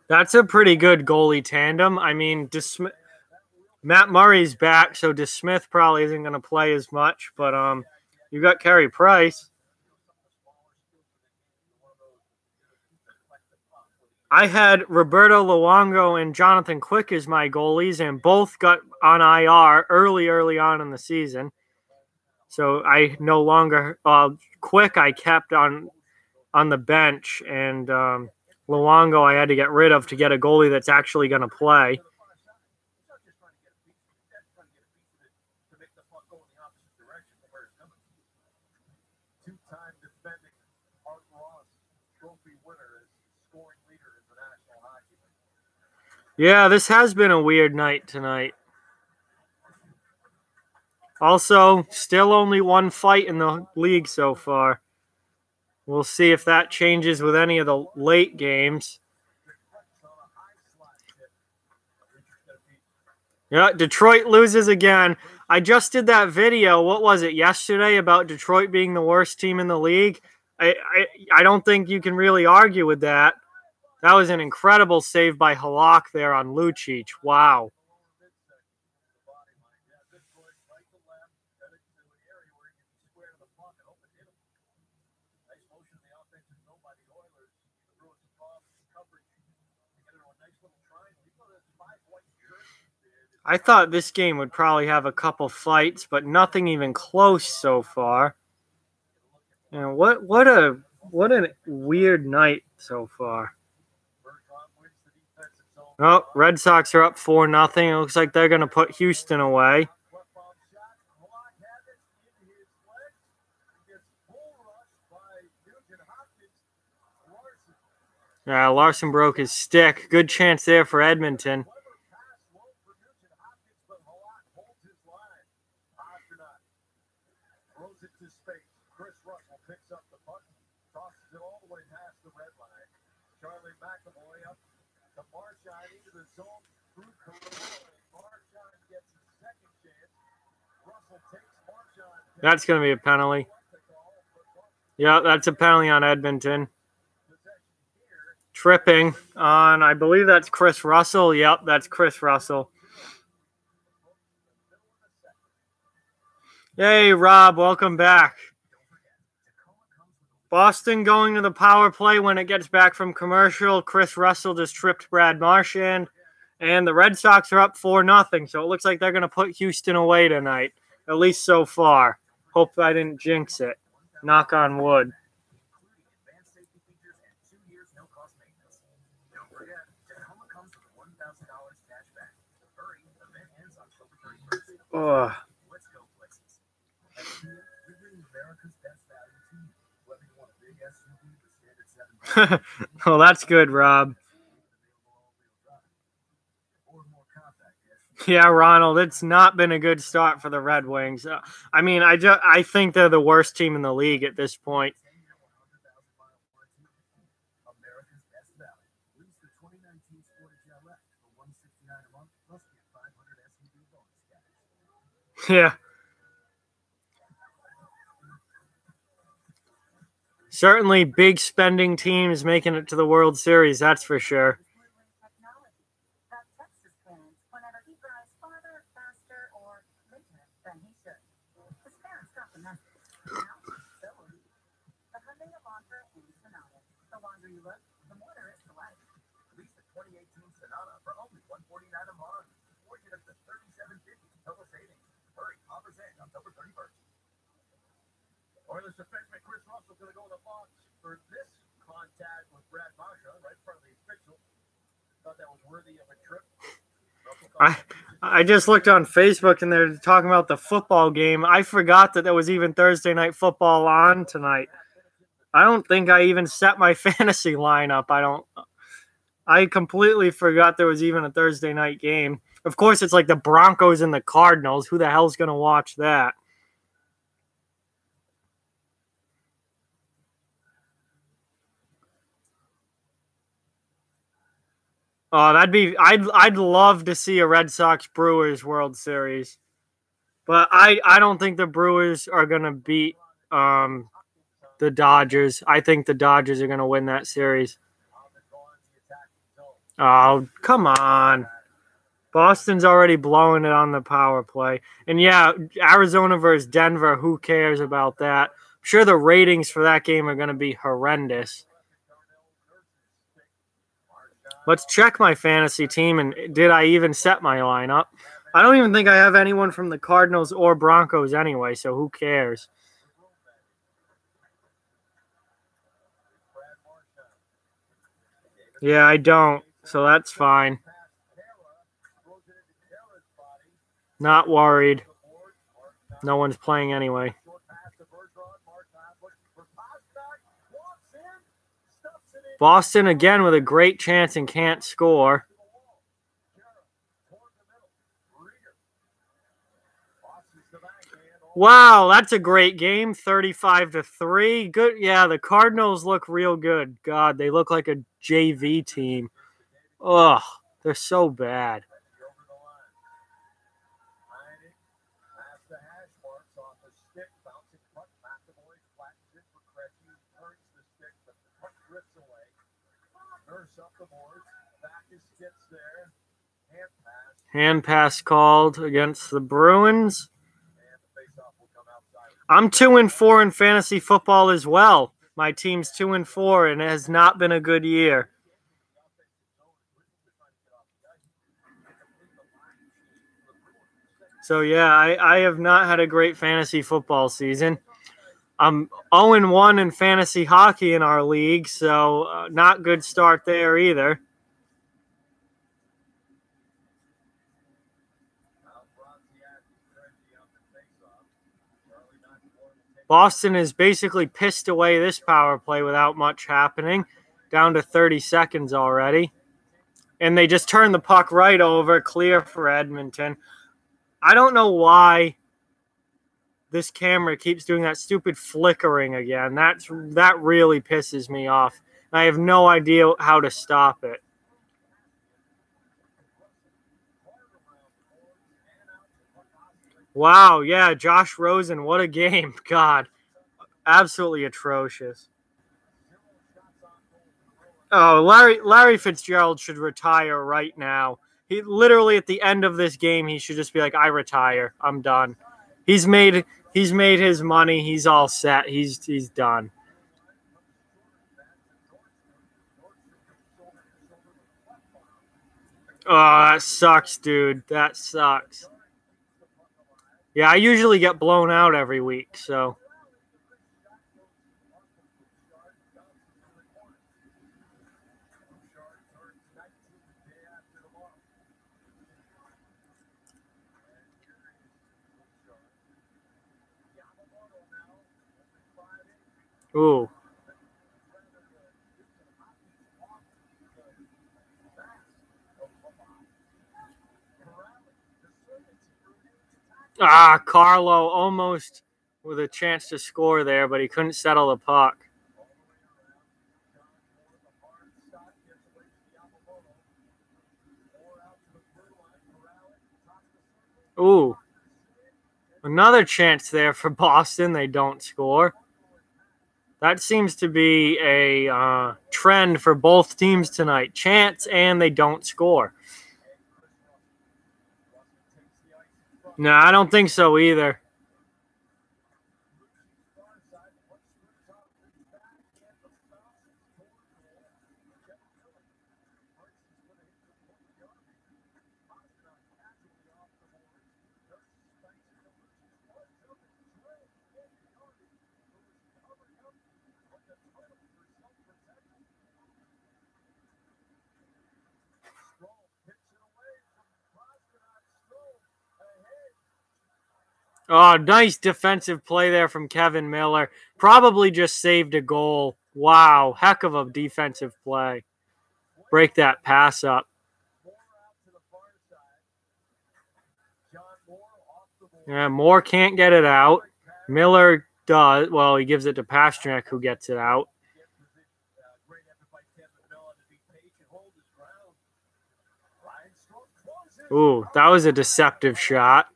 That's a pretty good goalie tandem. I mean, Matt Murray's back, so DeSmith probably isn't going to play as much, but you got Carey Price. I had Roberto Luongo and Jonathan Quick as my goalies, and both got on IR early on in the season. So I no longer Quick I kept on the bench, and Luongo I had to get rid of to get a goalie that's actually going to play. Yeah, this has been a weird night tonight. Also, still only one fight in the league so far. We'll see if that changes with any of the late games. Yeah, Detroit loses again. I just did that video, what was it, yesterday, about Detroit being the worst team in the league? I don't think you can really argue with that. That was an incredible save by Halak there on Lucic. Wow. I thought this game would probably have a couple fights, but nothing even close so far. You know, what a weird night so far. Oh, Red Sox are up 4-0. It looks like they're going to put Houston away. Yeah, Larson broke his stick. Good chance there for Edmonton. That's going to be a penalty. Yeah, that's a penalty on Edmonton. Tripping on, I believe that's Chris Russell. Yep, that's Chris Russell. Hey, Rob, welcome back. Boston going to the power play when it gets back from commercial. Chris Russell just tripped Brad Marchand. And the Red Sox are up 4-0. So it looks like they're going to put Houston away tonight, at least so far. Hope I didn't jinx it. Knock on wood. Ugh. Well, that's good, Rob. Yeah, Ronald, it's not been a good start for the Red Wings. I mean, I think they're the worst team in the league at this point. Yeah. Certainly big spending teams making it to the World Series, that's for sure.
Oilers defenseman Chris Russell going to go to the box for this contact with Brad Marchand right in front of the official. Thought that was worthy of a trip.
I just looked on Facebook and they're talking about the football game. I forgot that there was even Thursday night football on tonight. I don't think I even set my fantasy lineup. I completely forgot there was even a Thursday night game. Of course, it's like the Broncos and the Cardinals. Who the hell's going to watch that? Oh, I'd love to see a Red Sox Brewers World Series. But I don't think the Brewers are going to beat the Dodgers. I think the Dodgers are going to win that series. Oh, come on. Boston's already blowing it on the power play. And yeah, Arizona versus Denver, who cares about that? I'm sure the ratings for that game are going to be horrendous. Let's check my fantasy team, and did I even set my lineup? I don't even think I have anyone from the Cardinals or Broncos anyway, so who cares? Yeah, I don't, so that's fine. Not worried. No one's playing anyway. Boston again with a great chance and can't score. Wow, that's a great game. 35-3. Good. Yeah, the Cardinals look real good. God, they look like a JV team. Ugh, they're so bad. Hand pass called against the Bruins. I'm 2-4 in fantasy football as well. My team's 2-4, and it has not been a good year. So, yeah, I have not had a great fantasy football season. I'm 0-1 in fantasy hockey in our league, so not good start there either. Boston has basically pissed away this power play without much happening, down to 30 seconds already. And they just turn the puck right over, clear for Edmonton. I don't know why this camera keeps doing that stupid flickering again. That really pisses me off. I have no idea how to stop it. Wow, yeah, Josh Rosen, what a game. God, absolutely atrocious. Oh, Larry Fitzgerald should retire right now. He literally at the end of this game, he should just be like, I retire. I'm done. He's made his money. He's all set. He's done. Oh, that sucks, dude. That sucks. Yeah, I usually get blown out every week, so. Ooh. Ah, Carlo almost with a chance to score there, but he couldn't settle the puck. Ooh. Another chance there for Boston. They don't score. That seems to be a trend for both teams tonight. Chance and they don't score. No, I don't think so either. Oh, nice defensive play there from Kevin Miller. Probably just saved a goal. Wow, heck of a defensive play. Break that pass up. Yeah, Moore can't get it out. Miller does. Well, he gives it to Pastrnak, who gets it out. Ooh, that was a deceptive shot.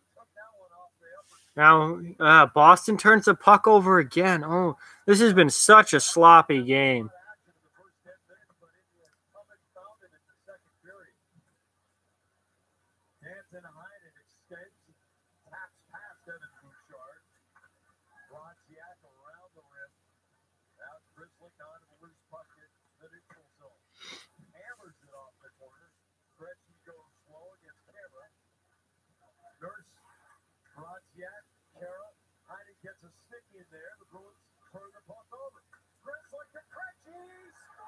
Now, Boston turns the puck over again. Oh, this has been such a sloppy game.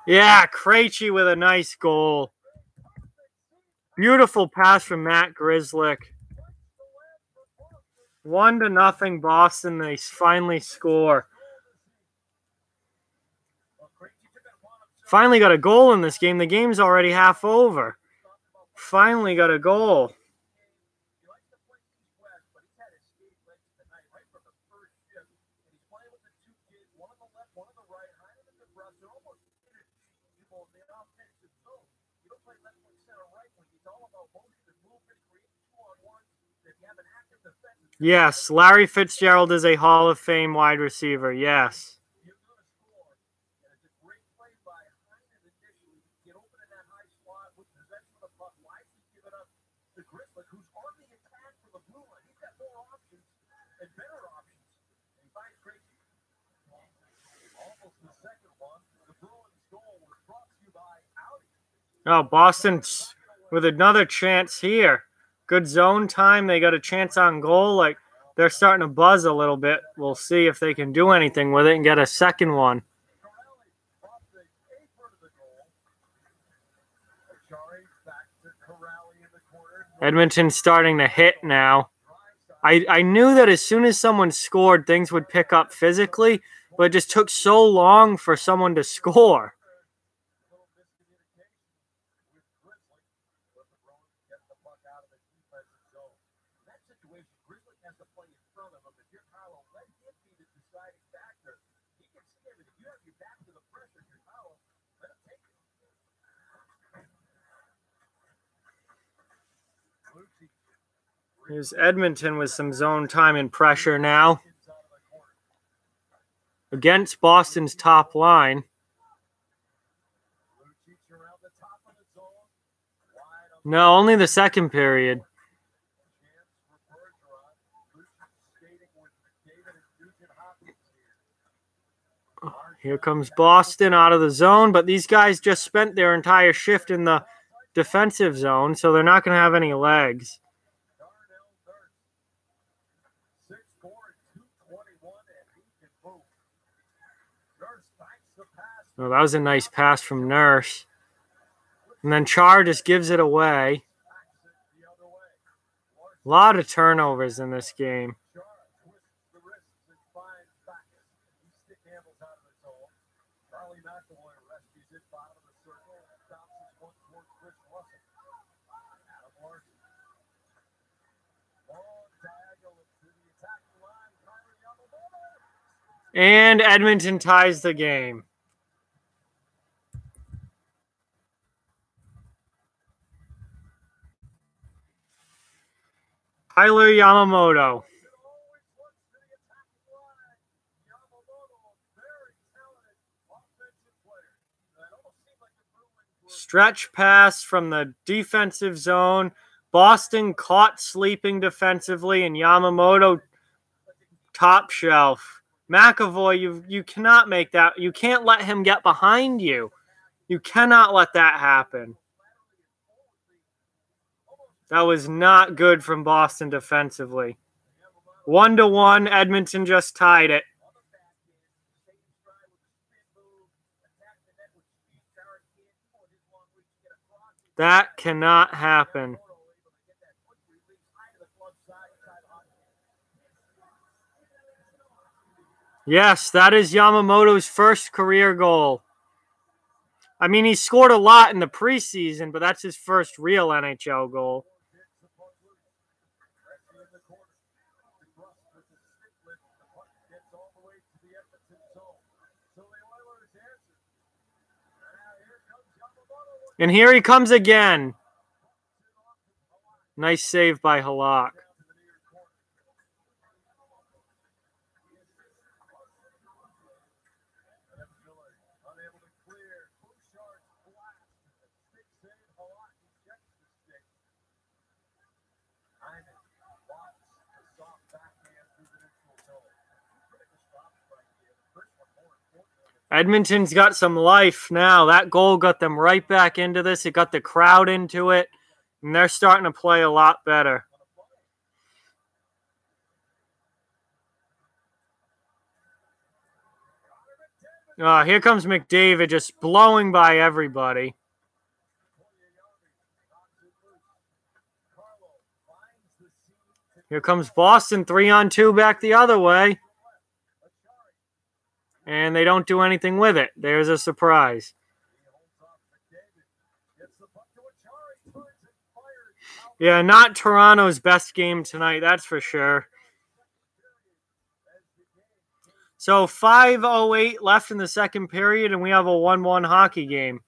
Yeah, Krejci with a nice goal. Beautiful pass from Matt Grzelcyk. 1-0 Boston. They finally score. Finally got a goal in this game. The game's already half over. Finally got a goal. Yes, Larry Fitzgerald is a Hall of Fame wide receiver. Yes. Oh, Boston with another chance here. Good zone time. They got a chance on goal. Like, they're starting to buzz a little bit. We'll see if they can do anything with it and get a second one. Edmonton's starting to hit now. I knew that as soon as someone scored, things would pick up physically, but it just took so long for someone to score. Here's Edmonton with some zone time and pressure now against Boston's top line. No, only the second period. Here comes Boston out of the zone, but these guys just spent their entire shift in the defensive zone, so they're not going to have any legs. Oh, that was a nice pass from Nurse. And then Char just gives it away. A lot of turnovers in this game. And Edmonton ties the game. Tyler Yamamoto. Stretch pass from the defensive zone. Boston caught sleeping defensively, and Yamamoto top shelf. McAvoy, you cannot make that. You can't let him get behind you. You cannot let that happen. That was not good from Boston defensively. 1-1, Edmonton just tied it. That cannot happen. Yes, that is Yamamoto's first career goal. I mean, he scored a lot in the preseason, but that's his first real NHL goal. And here he comes again. Nice save by Halak. Edmonton's got some life now. That goal got them right back into this. It got the crowd into it, and they're starting to play a lot better. Here comes McDavid just blowing by everybody. Here comes Boston, 3-on-2 back the other way. And they don't do anything with it. There's a surprise. Yeah, not Toronto's best game tonight, that's for sure. So 5:08 left in the second period, and we have a 1-1 hockey game.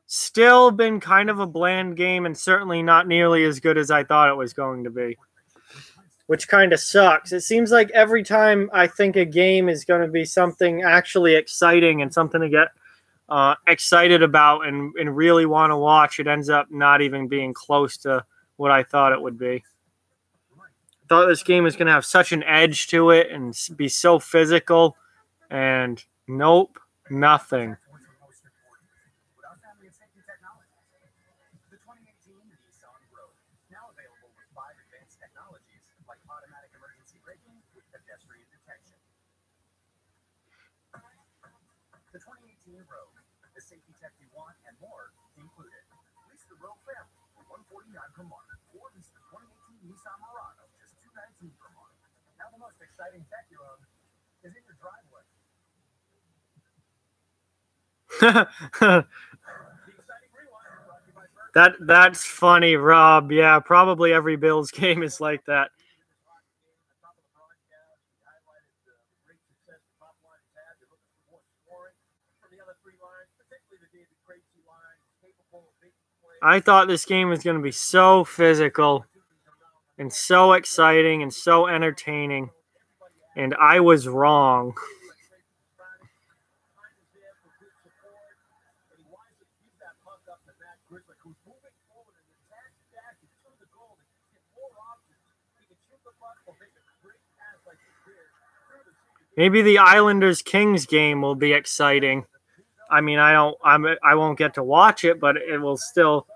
Still been kind of a bland game, and certainly not nearly as good as I thought it was going to be, which kind of sucks. It seems like every time I think a game is going to be something actually exciting and something to get excited about and really want to watch, it ends up not even being close to what I thought it would be. I thought this game was going to have such an edge to it and be so physical, and nope, nothing.
The 2018 Rogue, the safety tech you want and more included. Lease the Rogue family for $149 per month, or lease the 2018 Nissan Murano, just $219 per month. Now the most exciting tech you own is in your driveway.
That's funny, Rob. Yeah, probably every Bills game is like that. I thought this game was going to be so physical and so exciting and so entertaining, and I was wrong. Maybe the Islanders-Kings game will be exciting. I mean, I won't get to watch it, but it will still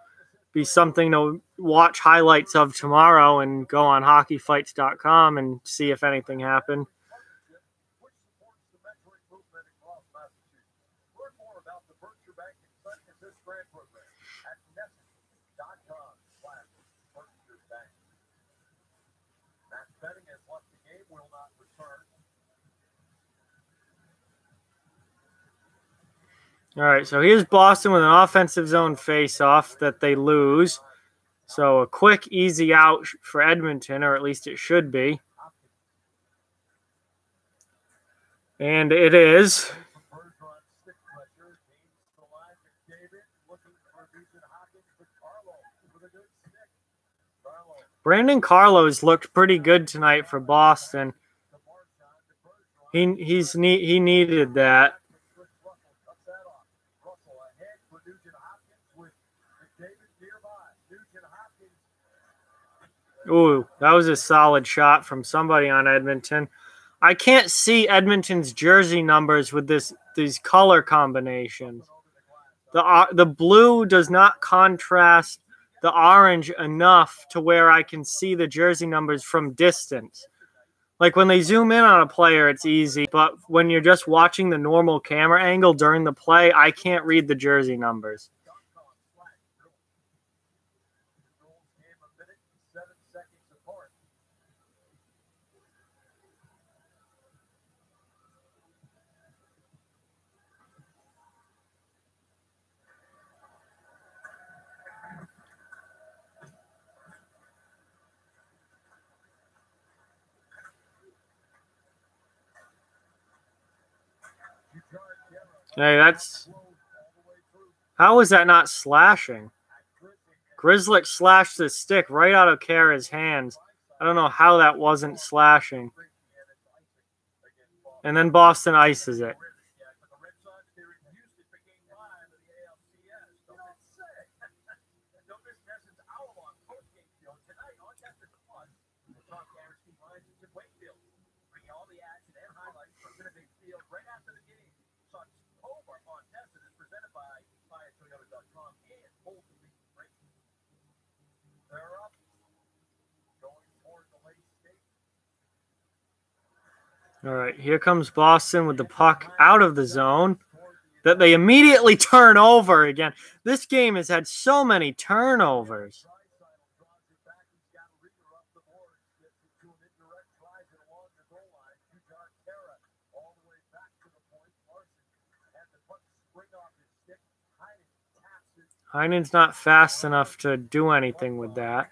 be something to watch highlights of tomorrow and go on hockeyfights.com and see if anything happened. All right, so here's Boston with an offensive zone face-off that they lose. So a quick, easy out for Edmonton, or at least it should be. And it is. Brandon Carlos looked pretty good tonight for Boston. He needed that. Ooh, that was a solid shot from somebody on Edmonton. I can't see Edmonton's jersey numbers with these color combinations. The blue does not contrast the orange enough to where I can see the jersey numbers from distance. Like when they zoom in on a player, it's easy, but when you're just watching the normal camera angle during the play, I can't read the jersey numbers. Hey, how is that not slashing? Grzelcyk slashed the stick right out of Kara's hands. I don't know how that wasn't slashing. And then Boston ices it. All right, here comes Boston with the puck out of the zone that they immediately turn over again. This game has had so many turnovers. Heinen's not fast enough to do anything with that.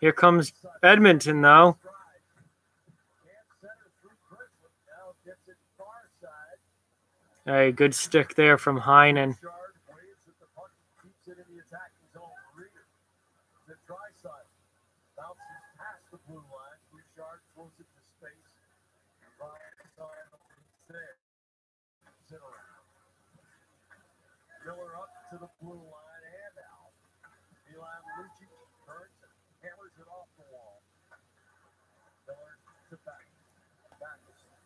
Here comes Edmonton, though. A good stick there from Heinen.
Miller up to the blue line and out. Milan Lucic turns and hammers it off the wall. Miller to back. Back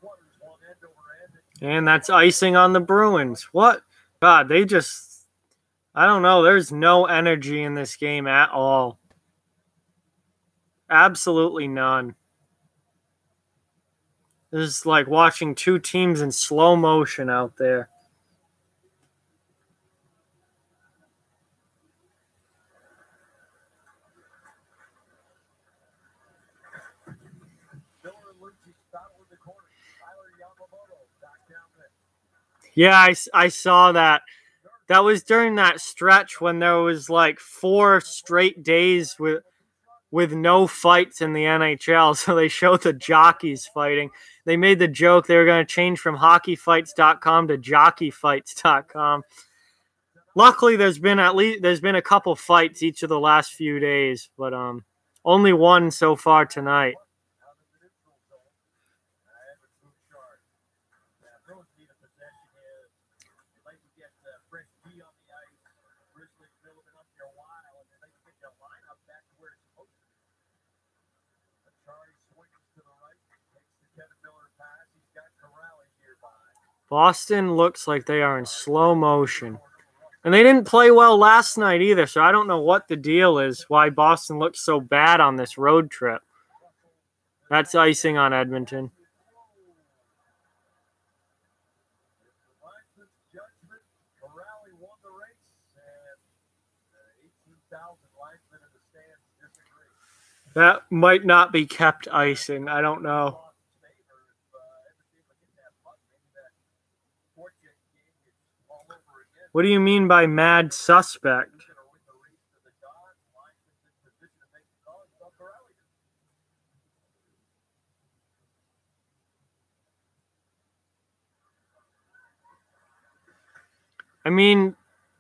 flutters one end over end.
And that's icing on the Bruins. What? God, they just... I don't know. There's no energy in this game at all. Absolutely none. This is like watching two teams in slow motion out there. Yeah, I saw that. That was during that stretch when there was like 4 straight days with no fights in the NHL. So they showed the jockeys fighting. They made the joke they were going to change from hockeyfights.com to jockeyfights.com. Luckily, there's been a couple fights each of the last few days, but only one so far tonight. Boston looks like they are in slow motion. And they didn't play well last night either, so I don't know what the deal is, why Boston looks so bad on this road trip. That's icing on Edmonton. That might not be kept icing. I don't know. What do you mean by mad suspect? I mean,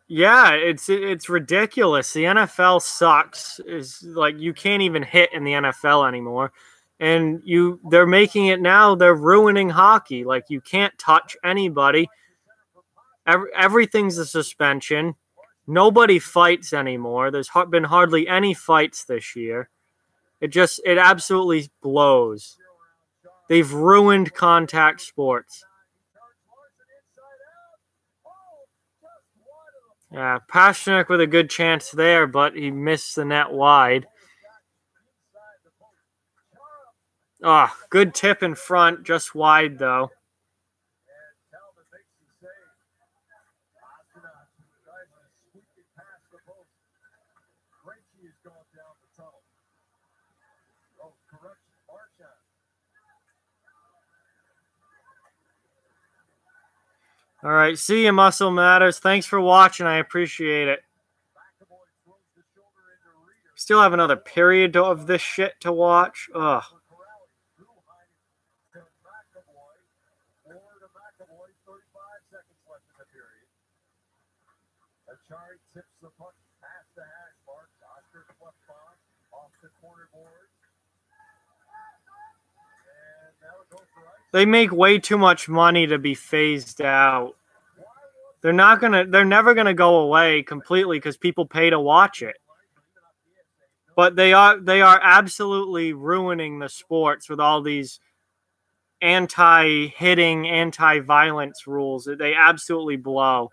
yeah, it's ridiculous. The NFL sucks. Is like you can't even hit in the NFL anymore. And they're making it now, they're ruining hockey. Like you can't touch anybody. Everything's a suspension. Nobody fights anymore. There's been hardly any fights this year. It absolutely blows. They've ruined contact sports. Yeah, Pasternak with a good chance there, but he missed the net wide. Good tip in front, just wide though. All right, see you, Muscle Matters. Thanks for watching. I appreciate it. Still have another period of this shit to watch. Ugh. They make way too much money to be phased out. They're never gonna go away completely because people pay to watch it. But they are absolutely ruining the sports with all these anti-hitting, anti-violence rules. They absolutely blow.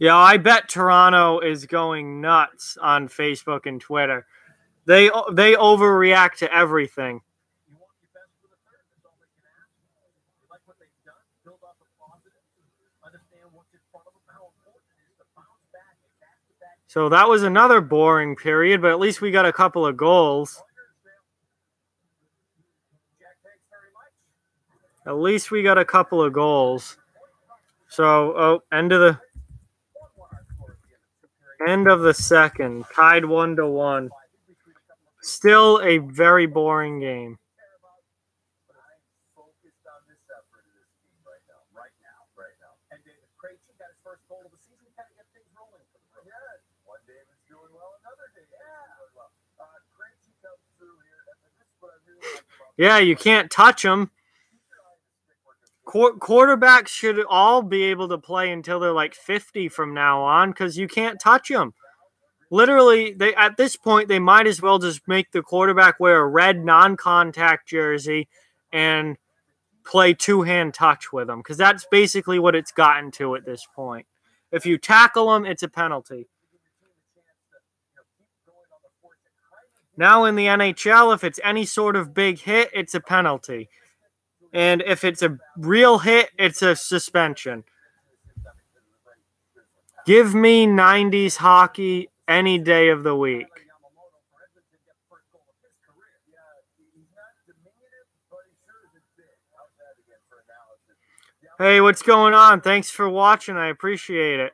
Yeah, I bet Toronto is going nuts on Facebook and Twitter. They overreact to everything. So that was another boring period, but at least we got a couple of goals. At least we got a couple of goals. So, end of the second. Tied 1-1. Still a very boring game. Yeah, you can't touch them. Quarterbacks should all be able to play until they're like 50 from now on because you can't touch them. Literally, at this point, they might as well just make the quarterback wear a red non-contact jersey and play two-hand touch with them because that's basically what it's gotten to at this point. If you tackle him, it's a penalty. Now in the NHL, if it's any sort of big hit, it's a penalty. And if it's a real hit, it's a suspension. Give me 90s hockey any day of the week. Hey, what's going on? Thanks for watching. I appreciate it.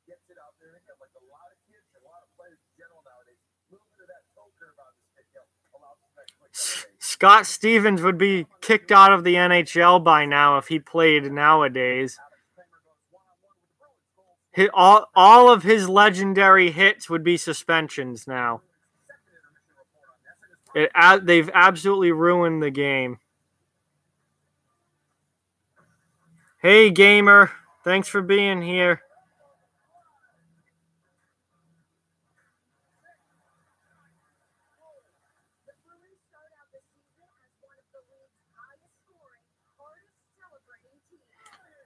Gets it out there again, like a lot of kids and a lot of players in general nowadays. A little bit of that toe curve on the stick allows that quick elevation.
Scott Stevens would be kicked out of the NHL by now if he played nowadays. All of his legendary hits would be suspensions now. They've absolutely ruined the game. Hey, gamer. Thanks for being here.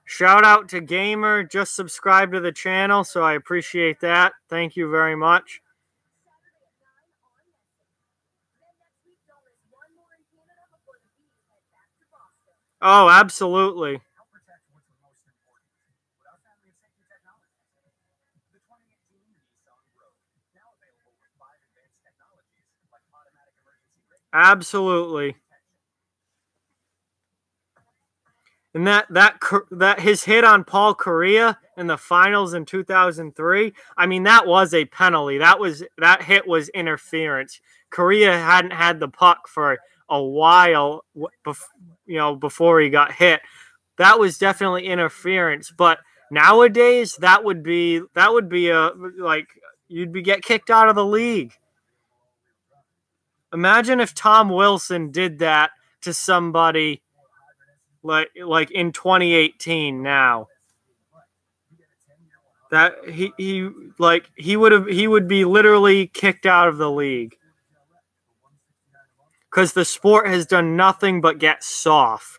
Shout out to Gamer. Just subscribe to the channel, so I appreciate that. Thank you very much. Oh, absolutely. Absolutely. And that his hit on Paul Kariya in the finals in 2003, I mean, that was a penalty. That hit was interference. Kariya hadn't had the puck for a while, before he got hit. That was definitely interference. But nowadays, that would be you'd get kicked out of the league. Imagine if Tom Wilson did that to somebody like in 2018 now. That he would be literally kicked out of the league. Because the sport has done nothing but get soft.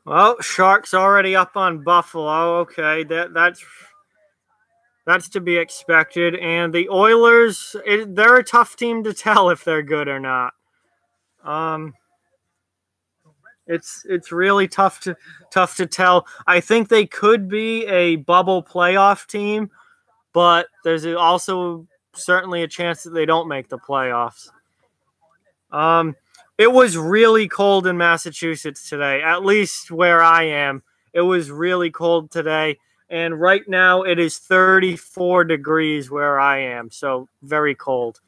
Well, Sharks already up on Buffalo. Okay, that's to be expected. And the Oilers, they're a tough team to tell if they're good or not. It's really tough to tell. I think they could be a bubble playoff team, but there's also certainly a chance that they don't make the playoffs. It was really cold in Massachusetts today, at least where I am. It was really cold today, and right now it is 34 degrees where I am, so very cold.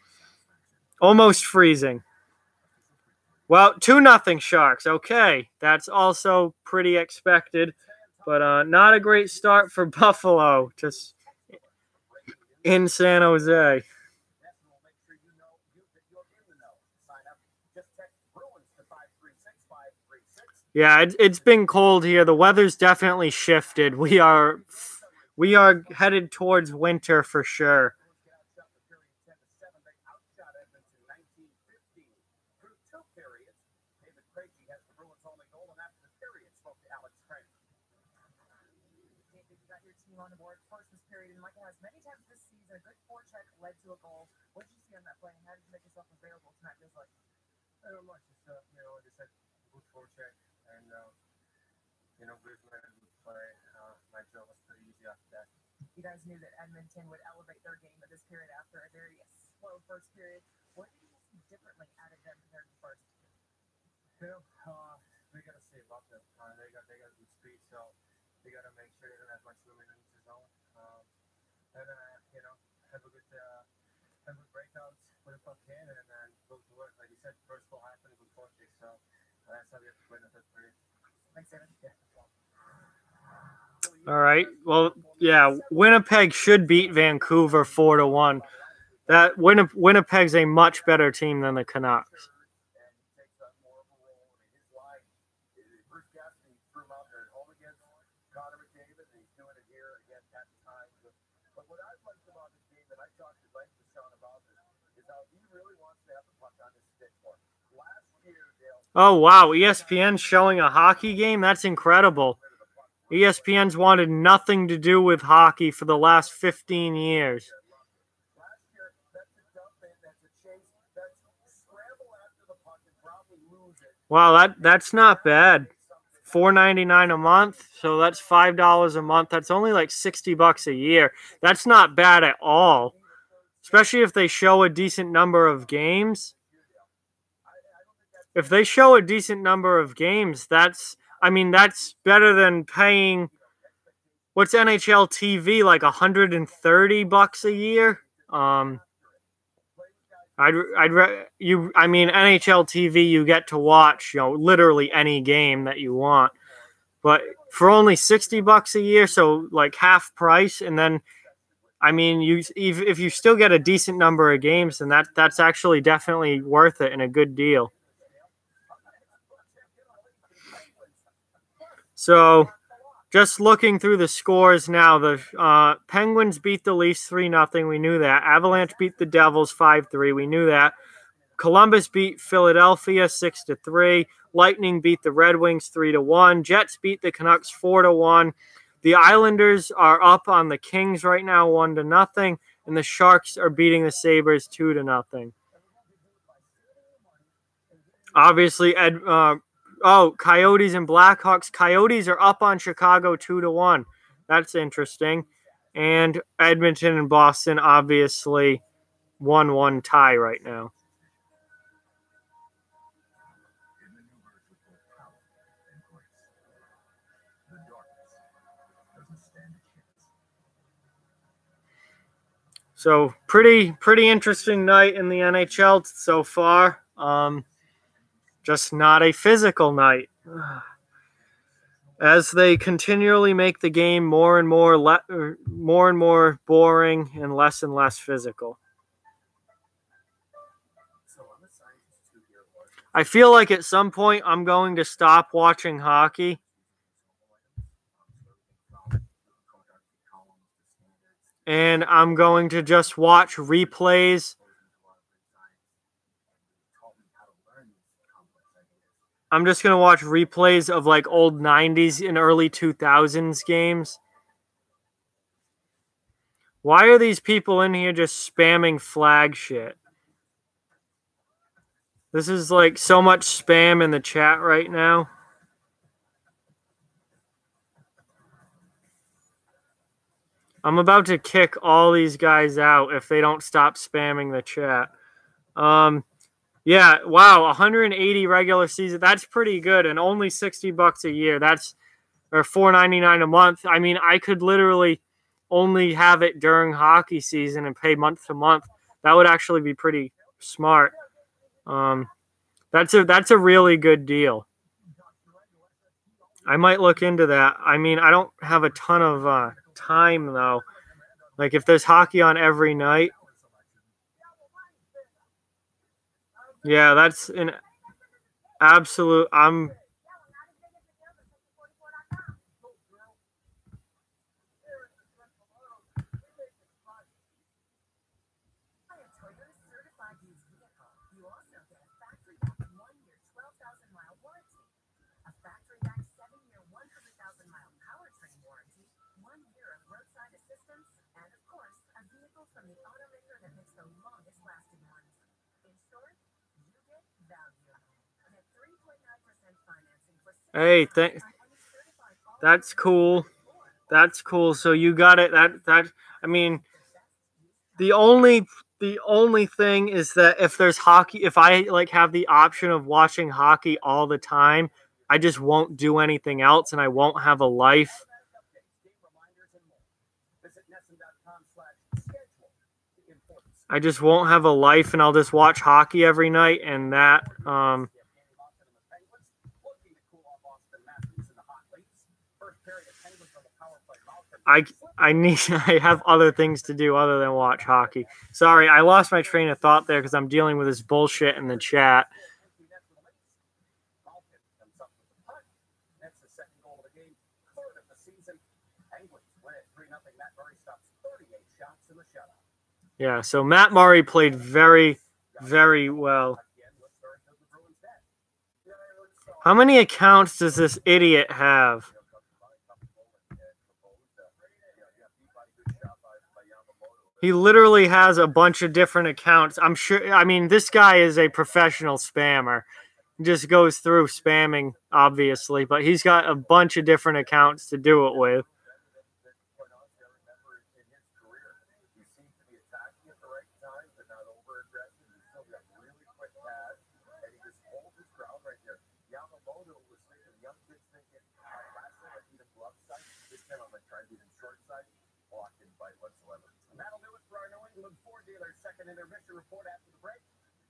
Almost freezing. Well, 2-0 Sharks. Okay, that's also pretty expected, but not a great start for Buffalo just in San Jose. Yeah, it's been cold here. The weather's definitely shifted. We are headed towards winter for sure.
got your team on the board first this period, and like it has many times this season, a good forecheck led to a goal. What did you see on that play, and how did you make yourself available tonight? Feels like
I don't much. Just like I said, good forecheck, and good play. My job was pretty easy after that.
you guys knew that Edmonton would elevate their game at this period after a very slow first period. What did you see differently out of them compared to the first?
They got to save up them. They got good speed, so they got to make sure they don't have much room in the zone. And have a good breakouts, put a puck in, and then go to work. Like you said, first goal happened with forecheck, so that's how we have to win the third period.
Thanks, David.
Yeah.
All right. Well, yeah, Winnipeg should beat Vancouver 4-1. That Winnipeg's a much better team than the Canucks. Oh, wow. ESPN's showing a hockey game? That's incredible. ESPN's wanted nothing to do with hockey for the last 15 years. Wow, that's not bad. $4.99 a month, so that's $5 a month. That's only like $60 a year. That's not bad at all, especially if they show a decent number of games. If they show a decent number of games, that's better than paying, what's NHL TV, like $130 a year? NHL TV, you get to watch, literally any game that you want, but for only $60 a year, so like half price, and then, if you still get a decent number of games, then that's actually definitely worth it and a good deal. So, just looking through the scores now, the Penguins beat the Leafs 3-0. We knew that. Avalanche beat the Devils 5-3. We knew that. Columbus beat Philadelphia 6-3. Lightning beat the Red Wings 3-1. Jets beat the Canucks 4-1. The Islanders are up on the Kings right now 1-0, and the Sharks are beating the Sabres 2-0. Obviously, Coyotes and Blackhawks. Coyotes are up on Chicago 2-1. That's interesting. And Edmonton and Boston, obviously, 1-1 tie right now. So pretty interesting night in the NHL so far. Just not a physical night. As they continually make the game more and more boring and less physical. I feel like at some point I'm going to stop watching hockey. And I'm going to just watch replays. I'm just going to watch replays of like old 90s and early 2000s games. Why are these people in here just spamming flag shit? This is like so much spam in the chat right now. I'm about to kick all these guys out if they don't stop spamming the chat. Yeah, wow, 180 regular season. That's pretty good, and only $60 a year. Or $4.99 a month. I could literally only have it during hockey season and pay month to month. That would actually be pretty smart. That's a really good deal. I might look into that. I don't have a ton of time though. Like if there's hockey on every night. Yeah, that's an absolute.
1 year of roadside assistance, and of course, a vehicle from the automaker that makes the longest lasting ones. In short, you get value. Get 3.9% financing for 6
Hey,
months on any certified
that's cool. That's cool. So you got it. I mean, the only thing is that if there's hockey, if I like have the option of watching hockey all the time, I just won't do anything else and I won't have a life. I just won't have a life and I'll just watch hockey every night, and that I have other things to do other than watch hockey. Sorry, I lost my train of thought there because I'm dealing with this bullshit in the chat. Yeah, so Matt Murray played very, very well. How many accounts does this idiot have? He literally has a bunch of different accounts. I'm sure, I mean, this guy is a professional spammer. He just goes through spamming, obviously, but he's got a bunch of different accounts to do it with.
Second intermission report after the break.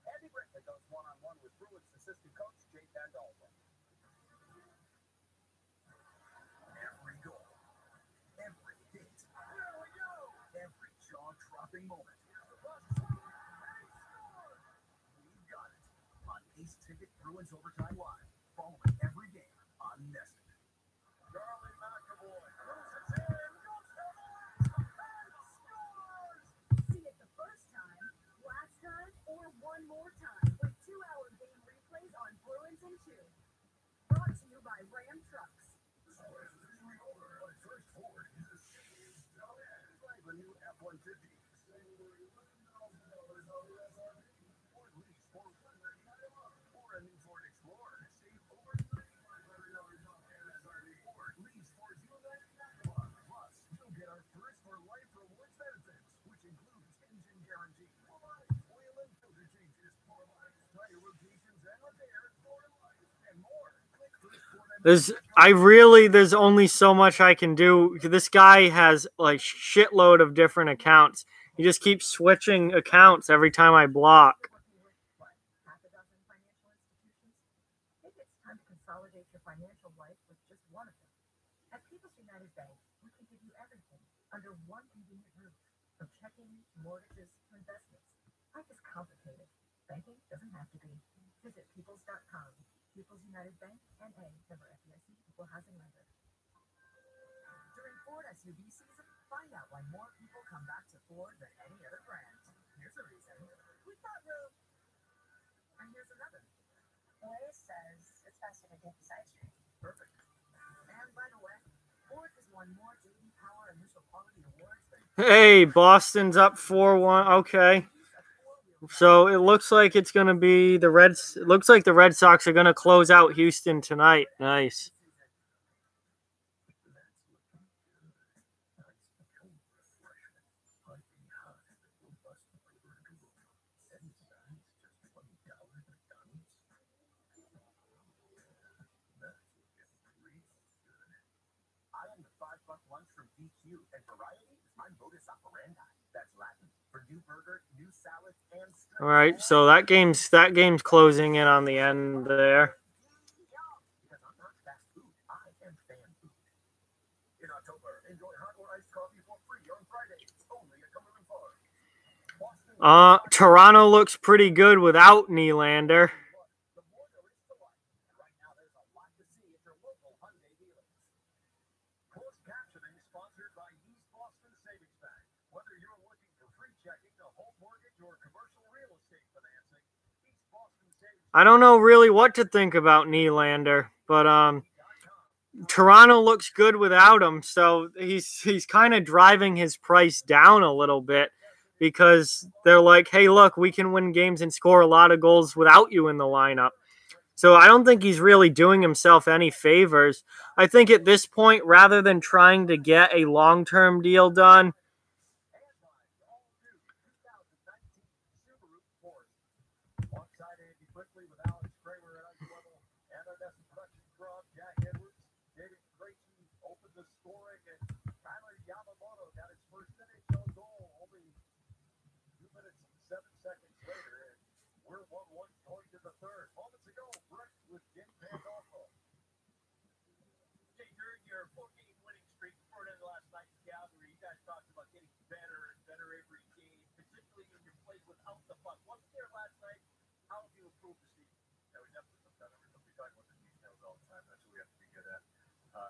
Andy Britton goes one-on-one with Bruins assistant coach Jay Pandolfo. Every goal, every hit, there we go. Every jaw-dropping moment. We've got it on Ace Ticket Bruins Overtime Live, following every game on Nested. Charlie McAvoy loses in.
Or one more time with 2-hour game replays on Bruins and 2. Brought to you by Ram Trucks.
First forward is a the new F-150. Or lease for or a new Ford Explorer. Save over $3,500 off MSRP. Or lease for $299. Plus, you'll get our first for life rewards benefits, which includes engine guarantee.
There's only so much I can do. This guy has like shitload of different accounts. He just keeps switching accounts every time I block.
Maybe it's time to consolidate your financial life with just one of them. At People's United Bank, we can give you everything under one convenient roof, from checking, mortgages, to investments. Life is complicated. Banking doesn't have to be. Visit peoples.com. People's United Bank, N.A., member FDIC, equal housing lender. During Ford SUV season, find out why more people come back to Ford than any other brand. Here's a reason. We've got room. And here's another. Waze says it's faster to take the side street. Perfect. And by the way, Ford has won more J.D. Power initial quality awards than...
Hey, Boston's up 4-1. Okay. So it looks like it's going to be the Reds. It looks like the Red Sox are going to close out Houston tonight. Nice.
$5 lunch from DQ, and variety is my modus operandi. That's Latin for new burger, new salad, and
all right, so that game's closing in on the end there.
Because I'm not fast food, I am fan food. In October, enjoy hot or iced coffee for free on Fridays, only at Cumberland Farms.
Toronto looks pretty good without Nylander. I don't know really what to think about Nylander, but Toronto looks good without him, so he's kind of driving his price down a little bit because they're like, hey, look, we can win games and score a lot of goals without you in the lineup. So I don't think he's really doing himself any favors. I think at this point, rather than trying to get a long-term deal done,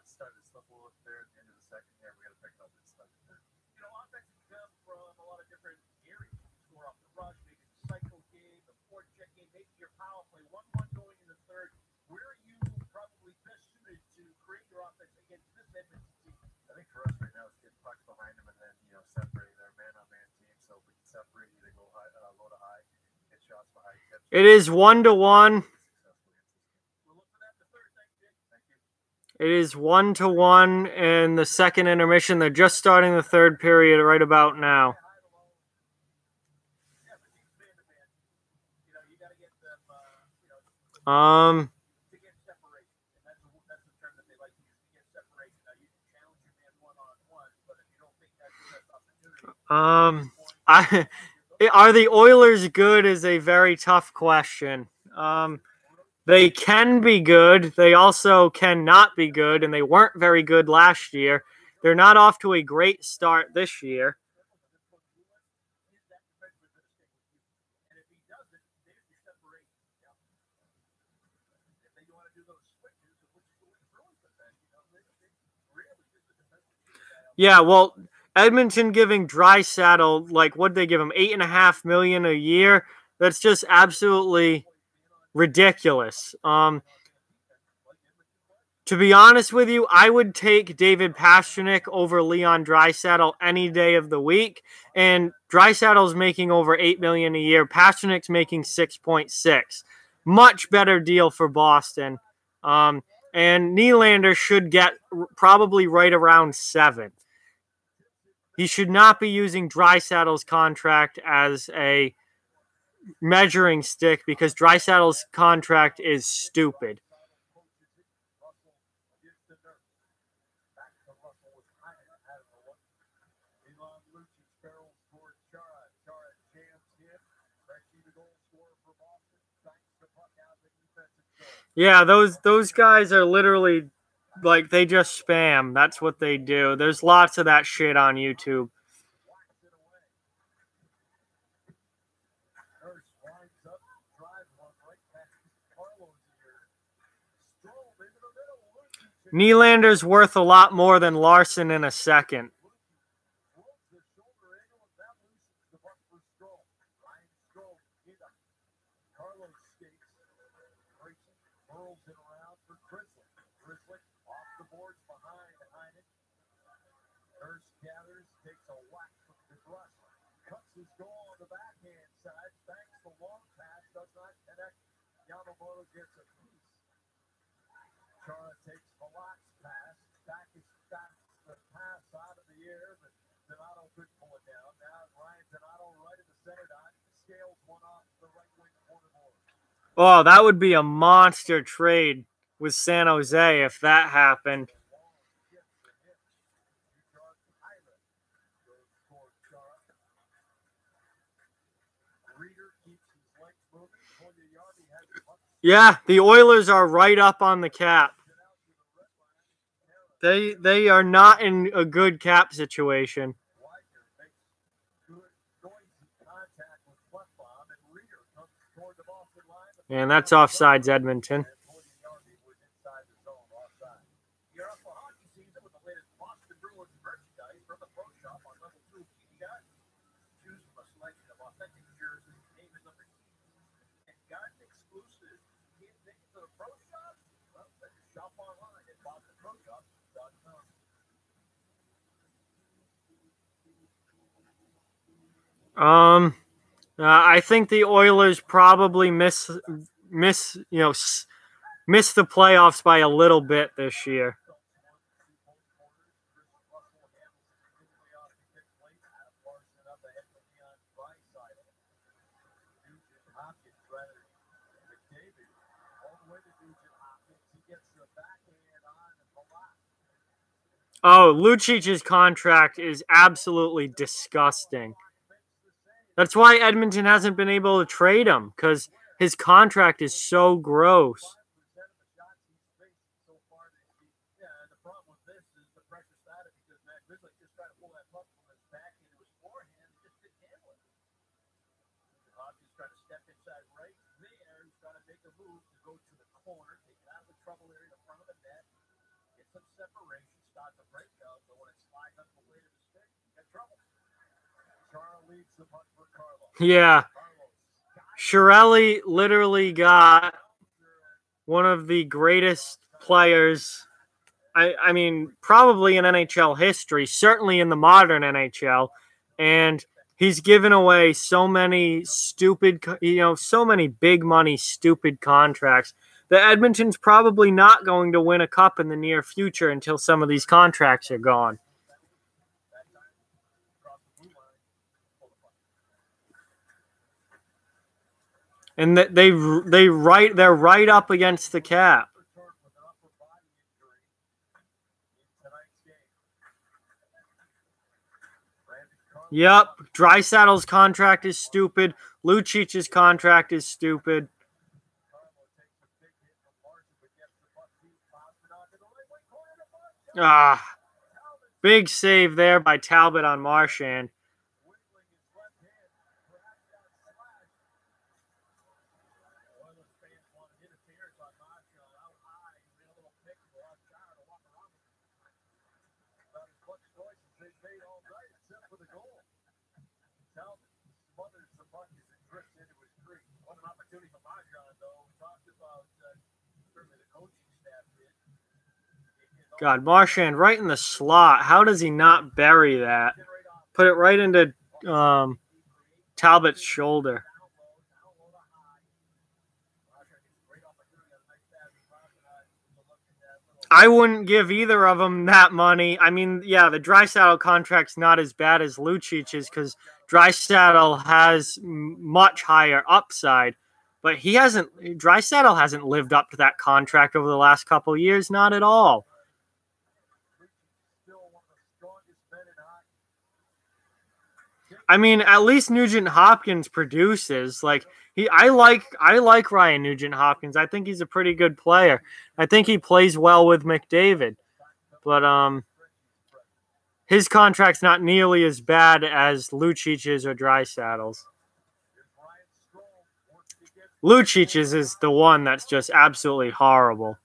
Started to slip a little bit there at the end of the second. Yeah, we got to pick up and start the third. You know, offense can come from a lot of different areas. Score off the rush, maybe the cycle game, the forward check game, maybe your power play. 1-1 going in the third. Where are you probably best suited to create your offense against this Edmonton team? I think for us right now, it's getting pucks behind them and then, you know, separating their man-on-man team. So if we can separate, either go high, low to high, get shots behind.
it is 1-1. It is 1-1 in the second intermission. They're just starting the third period right about now. Are the Oilers good is a very tough question. They can be good. They also cannot be good, and they weren't very good last year. They're not off to a great start this year. Yeah, well, Edmonton giving Draisaitl, like, what'd they give him, $8.5 million a year? That's just absolutely ridiculous. To be honest with you, I would take David Pastrnak over Leon Draisaitl any day of the week. And Draisaitl's making over $8 million a year. Pasternak's making 6.6. Much better deal for Boston. And Nylander should get probably right around 7. He should not be using Draisaitl's contract as a measuring stick because Draisaitl's contract is stupid. Yeah, those guys are literally like they just spam. That's what they do. There's lots of that shit on YouTube. Nylander's worth a lot more than Larson in a second. Oh, that would be a monster trade with San Jose if that happened. Yeah, the Oilers are right up on the cap. They are not in a good cap situation. And that's offsides Edmonton. I think the Oilers probably miss miss the playoffs by a little bit this year. Oh, Lucic's contract is absolutely disgusting. That's why Edmonton hasn't been able to trade him, because his contract is so gross. Yeah. Chiarelli literally got one of the greatest players, I mean, probably in NHL history, certainly in the modern NHL, and he's given away so many stupid, so many big money, stupid contracts that Edmonton's probably not going to win a cup in the near future until some of these contracts are gone. And they're right up against the cap. Yep, Draisaitl's contract is stupid. Lucic's contract is stupid. Big save there by Talbot on Marchand. God, Marchand right in the slot. How does he not bury that? Put it right into Talbot's shoulder. I wouldn't give either of them that money. I mean, yeah, the Draisaitl contract's not as bad as Lucic's because Draisaitl has much higher upside, but Draisaitl hasn't lived up to that contract over the last couple of years, not at all. I mean, at least Nugent Hopkins produces. I like Ryan Nugent Hopkins. I think he's a pretty good player. I think he plays well with McDavid. But his contract's not nearly as bad as Lucic's or Draisaitl's. Lucic's is the one that's just absolutely horrible.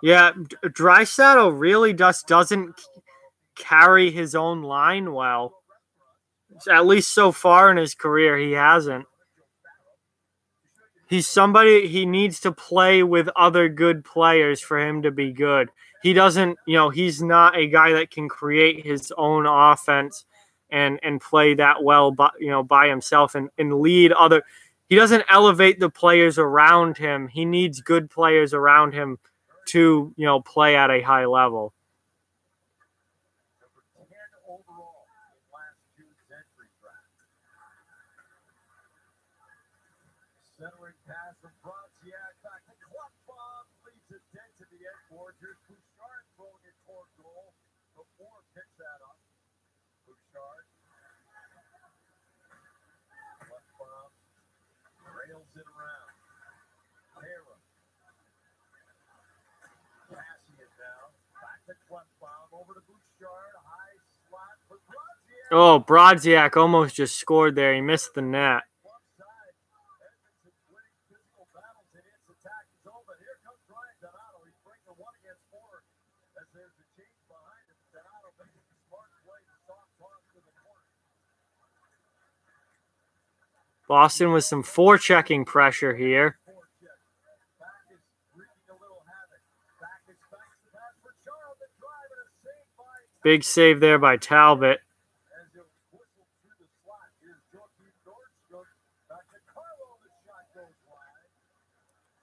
Yeah, Draisaitl really just doesn't carry his own line well. At least so far in his career, he hasn't. He's somebody, he needs to play with other good players for him to be good. He doesn't, he's not a guy that can create his own offense and play that well by himself and lead other. He doesn't elevate the players around him. He needs good players around him to play at a high level.
Centering pass from Bronziak back to Klefbom, leads it dead to the end board. Here's Bouchard throwing it toward goal. Before picks that up. Bouchard. Klefbom rails it around. Taylor. Passing it down. Back to Klefbom. Over to Bouchard. High slot for Bronziak.
Oh, Bronziak almost just scored there. He missed the net. Boston with some forechecking pressure here. Big save there by Talbot.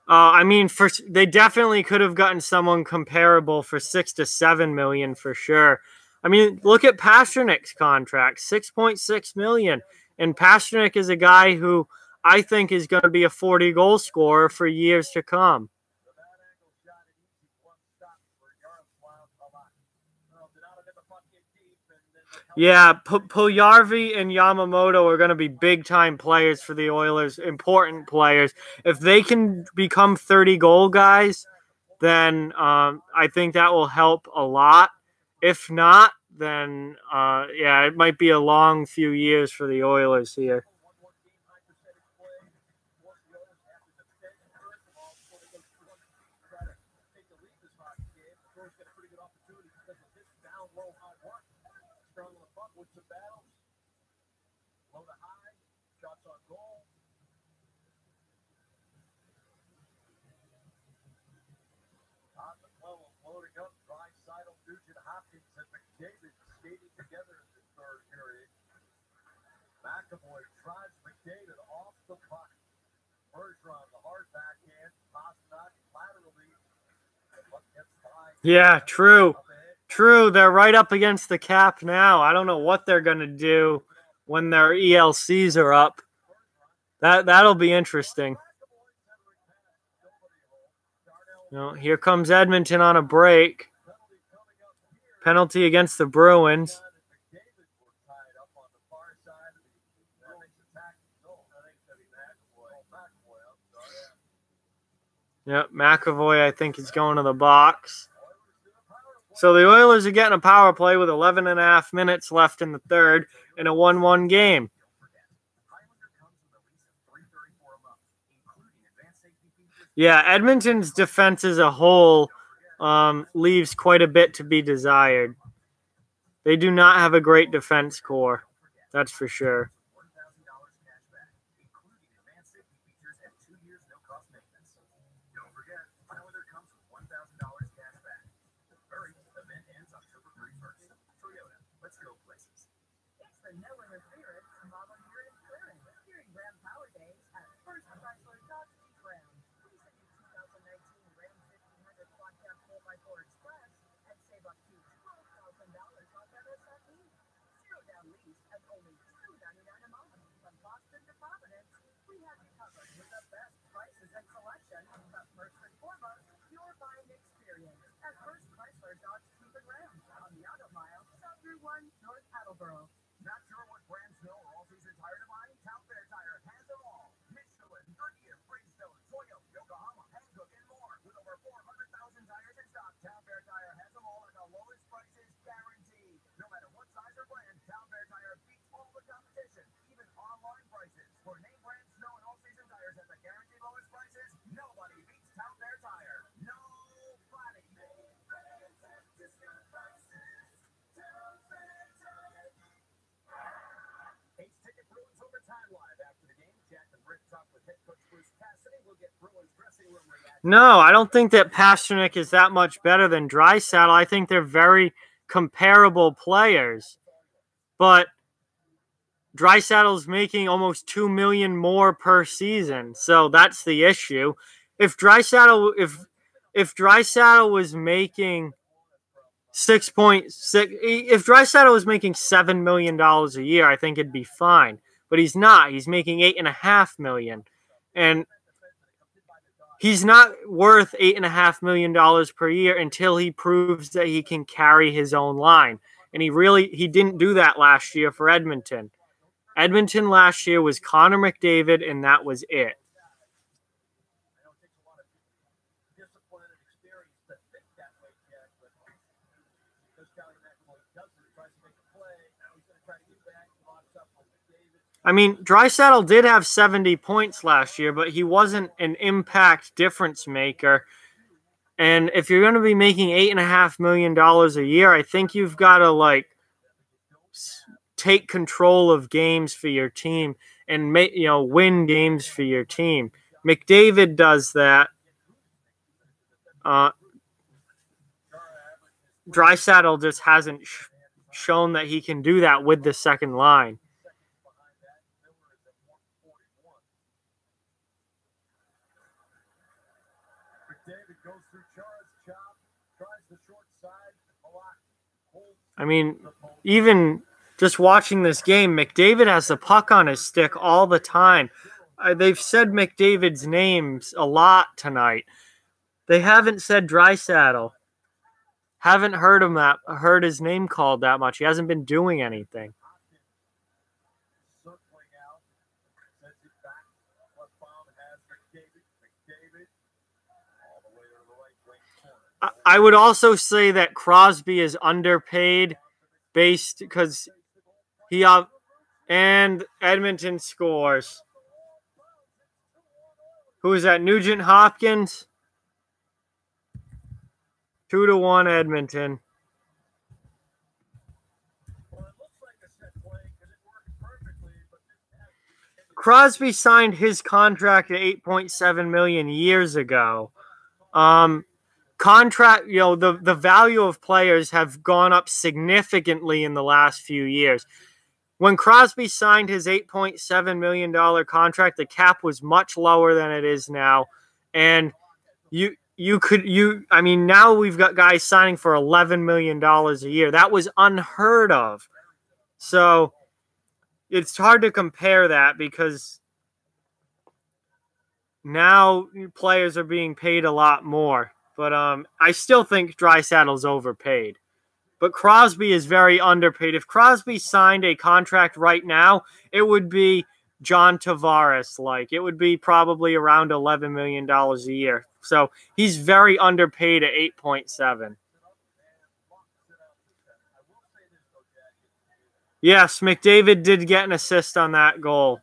I mean, they definitely could have gotten someone comparable for $6 to $7 million for sure. I mean, look at Pasternak's contract, $6.6 million, and Pasternak is a guy who I think is going to be a 40-goal scorer for years to come. Yeah, Puljujarvi and Yamamoto are going to be big-time players for the Oilers, important players. If they can become 30-goal guys, then I think that will help a lot. If not, then, yeah, it might be a long few years for the Oilers here.
McAvoy drives McDavid off the puck. Bergeron, the hard backhand. Pasternak laterally. The puck gets by.
Yeah, true. True. They're right up against the cap now. I don't know what they're going to do when their ELCs are up. That'll be interesting. You know, here comes Edmonton on a break. Penalty against the Bruins. Yep, McAvoy, I think, is going to the box. So the Oilers are getting a power play with 11.5 minutes left in the third in a 1-1 game. Yeah, Edmonton's defense as a whole leaves quite a bit to be desired. They do not have a great defense core, that's for sure.
Not sure what brand snow or all-season tire to buy? Town Fair Tire has them all. Michelin, Goodyear, Bridgestone, Toyota, Yokohama, Hankook, and more. With over 400,000 tires in stock, Town Fair Tire has them all at the lowest prices guaranteed. No matter what size or brand, Town Fair Tire beats all the competition, even online prices. For name brand snow and all-season tires at the guaranteed lowest prices, nobody beats Town Fair Tire. Nobody. Ace-Ticket Bruins Overtime Live after the game. Jack and Rick talk with head coach Bruce Cassidy. We'll get Bruins dressing room reaction.
No, I don't think that Pasternak is that much better than Draisaitl. I think they're very comparable players. But Draisaitl's making almost $2 million more per season, so that's the issue. If Draisaitl was making 6.6, if Draisaitl was making $7 million a year, I think it'd be fine. But he's not. He's making $8.5 million, and he's not worth $8.5 million per year until he proves that he can carry his own line. And he didn't do that last year for Edmonton. Edmonton last year was Connor McDavid, and that was it. I mean, Draisaitl did have 70 points last year, but he wasn't an impact difference maker. And if you're going to be making $8.5 million a year, I think you've got to, like, take control of games for your team and win games for your team. McDavid does that. Draisaitl just hasn't shown that he can do that with the second line. I mean, even just watching this game, McDavid has the puck on his stick all the time. They've said McDavid's names a lot tonight. They haven't said Draisaitl. Haven't heard his name called that much. He hasn't been doing anything. I would also say that Crosby is underpaid based because he and Edmonton scores. Who is that? Nugent Hopkins? 2-1 Edmonton. Crosby signed his contract at $8.7 million years ago. Contract, the value of players have gone up significantly in the last few years. When Crosby signed his $8.7 million contract, the cap was much lower than it is now. And now we've got guys signing for $11 million a year. That was unheard of. So it's hard to compare that because now players are being paid a lot more. But I still think Draisaitl's overpaid. But Crosby is very underpaid. If Crosby signed a contract right now, it would be John Tavares-like. It would be probably around $11 million a year. So he's very underpaid at 8.7. Yes, McDavid did get an assist on that goal.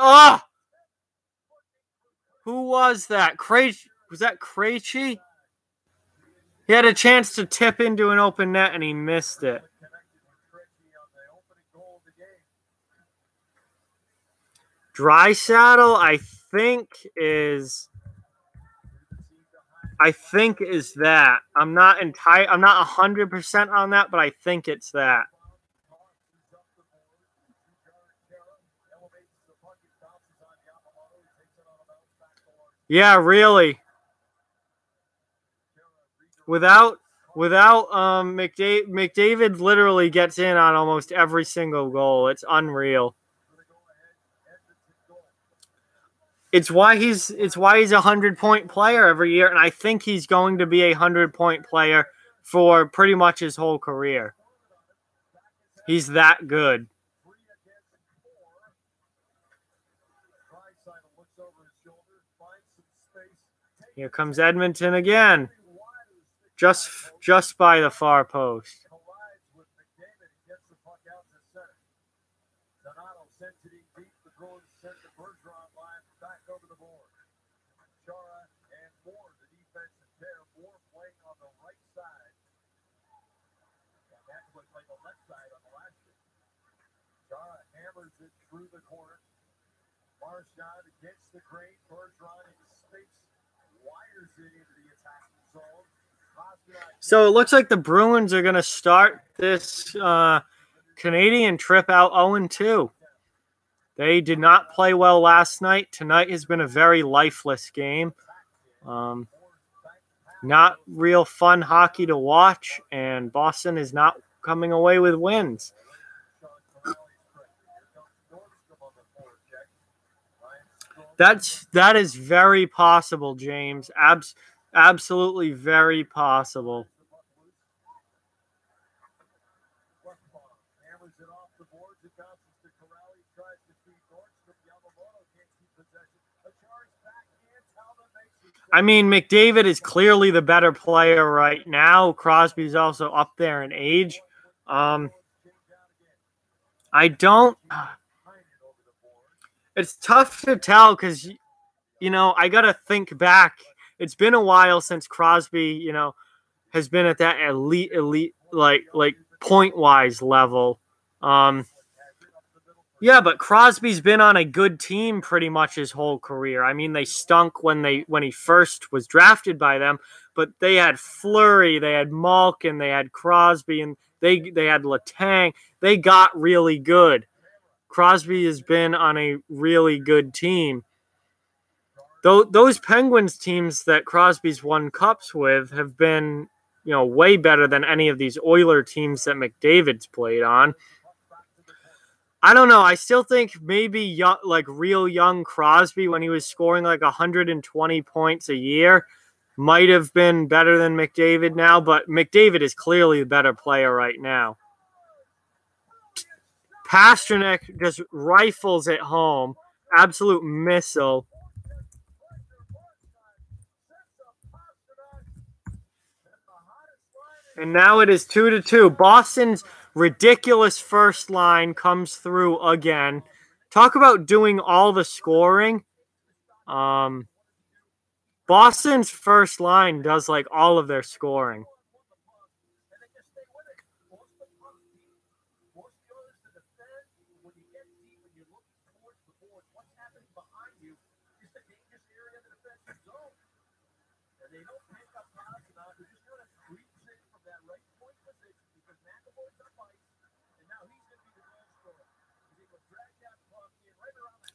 Oh! Who was that? Was that Krejci? He had a chance to tip into an open net and he missed it. Draisaitl, I think is that. I'm not 100% on that, but I think it's that. Yeah, really. Without McDavid literally gets in on almost every single goal. It's unreal. It's why he's a 100-point player every year, and I think he's going to be a 100-point player for pretty much his whole career. He's that good. Here comes Edmonton again. Just by the far post. Hammers it through the corner. Marchand against the crane. Bergeron in space. Wires it into the attacking zone. So it looks like the Bruins are going to start this Canadian trip out 0-2. They did not play well last night. Tonight has been a very lifeless game. Not real fun hockey to watch, and Boston is not coming away with wins. That is very possible, James. Absolutely very possible. I mean, McDavid is clearly the better player right now. Crosby's also up there in age. It's tough to tell because, I got to think back. It's been a while since Crosby, has been at that elite, like point-wise level. Yeah, but Crosby's been on a good team pretty much his whole career. I mean, they stunk when he first was drafted by them, but they had Fleury, they had Malkin, they had Crosby, and they had Letang. They got really good. Crosby has been on a really good team. Those Penguins teams that Crosby's won cups with have been, way better than any of these Oiler teams that McDavid's played on. I don't know. I still think maybe real young Crosby, when he was scoring like 120 points a year, might have been better than McDavid now, but McDavid is clearly the better player right now. Pastrnak just rifles it home. Absolute missile. And now it is 2-2. Boston's ridiculous first line comes through again. Talk about doing all the scoring. Boston's first line does like all of their scoring.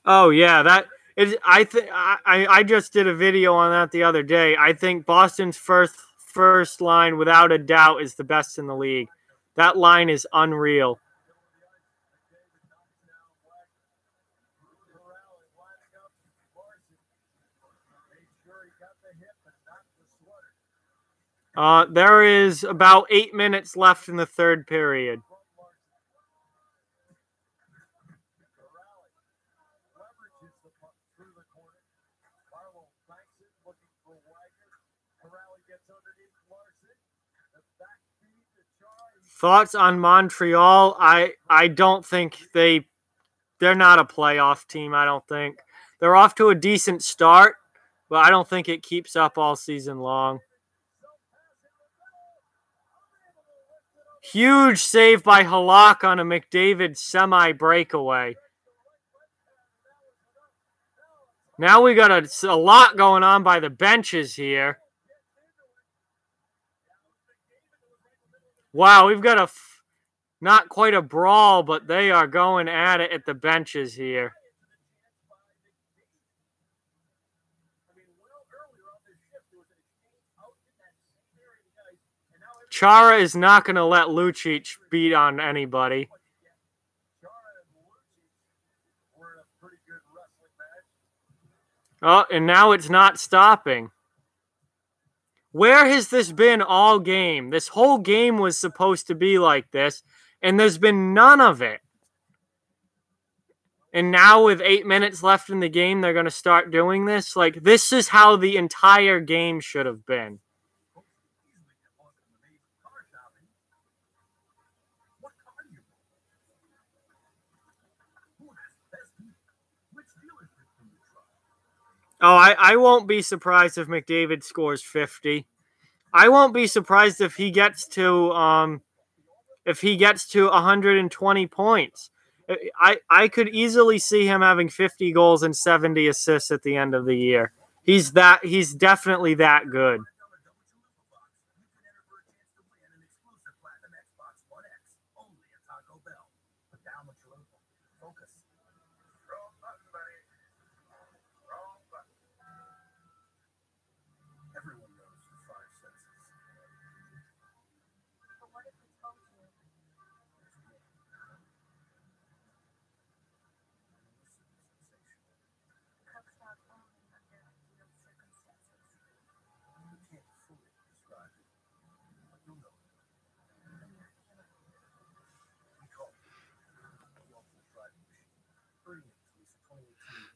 Oh yeah, that is. I just did a video on that the other day. I think Boston's first line, without a doubt, is the best in the league. That line is unreal. There is about 8 minutes left in the third period. Thoughts on Montreal? I don't think they're not a playoff team, I don't think. They're off to a decent start, but I don't think it keeps up all season long. Huge save by Halak on a McDavid semi-breakaway. Now we got a lot going on by the benches here. Wow, we've got not quite a brawl, but they are going at it at the benches here. Chara is not going to let Lucic beat on anybody. Oh, and now it's not stopping. Where has this been all game? This whole game was supposed to be like this, and there's been none of it. And now with 8 minutes left in the game, they're going to start doing this? Like, this is how the entire game should have been. Oh, I won't be surprised if McDavid scores 50. I won't be surprised if he gets to 120 points. I could easily see him having 50 goals and 70 assists at the end of the year. He's definitely that good.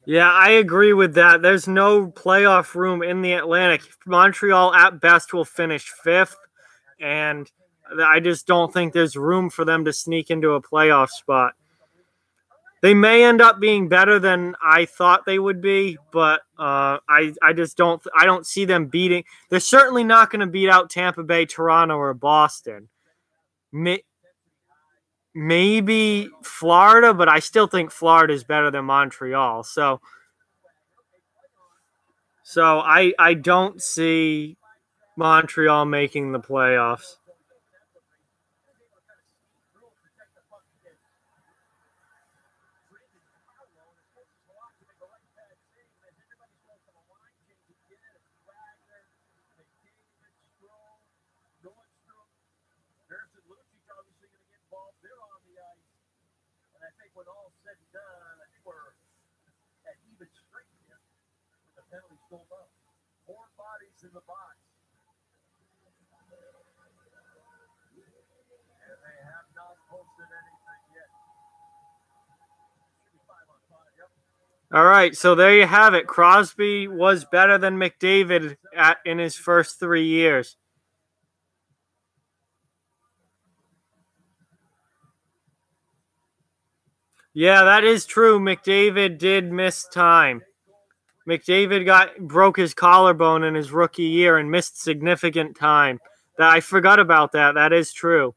Yeah, I agree with that. There's no playoff room in the Atlantic. Montreal, at best, will finish 5th, and I just don't think there's room for them to sneak into a playoff spot. They may end up being better than I thought they would be, but I don't see them beating. They're certainly not going to beat out Tampa Bay, Toronto, or Boston. maybe Florida, but I still think Florida is better than Montreal. So I don't see Montreal making the playoffs.
When all said and done, I think we're at even strength here with the penalty still up. 4 bodies in the box. And they have not posted anything yet. Should be 5 on 5, yep.
All right, so there you have it. Crosby was better than McDavid in his first 3 years. Yeah, that is true. McDavid did miss time. McDavid broke his collarbone in his rookie year and missed significant time. I forgot about that. That is true.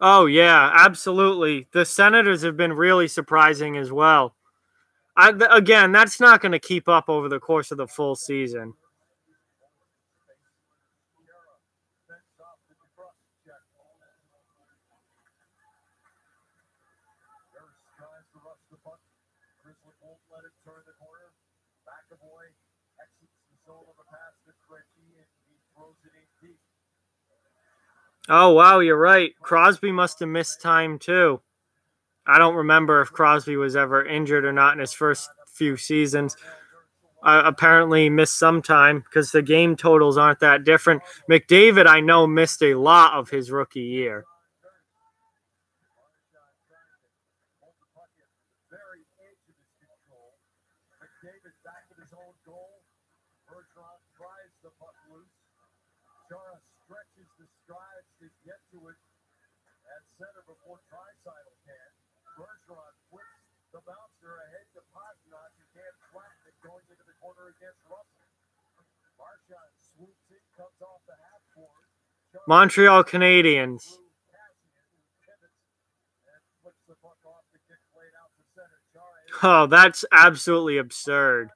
Oh, yeah, absolutely. The Senators have been really surprising as well. Again, that's not going to keep up over the course of the full season. Oh, wow, you're right. Crosby must have missed time, too. I don't remember if Crosby was ever injured or not in his first few seasons. Apparently missed some time because the game totals aren't that different. McDavid, I know, missed a lot of his rookie year.
Stretches the strides to get to it at center before Draisaitl can. Bergeron flips the bouncer ahead to Pastrnak, who can't flatten it going into the corner against Russell. Marchand swoops in, comes off the half board.
Montreal Canadiens. Oh, that's absolutely absurd.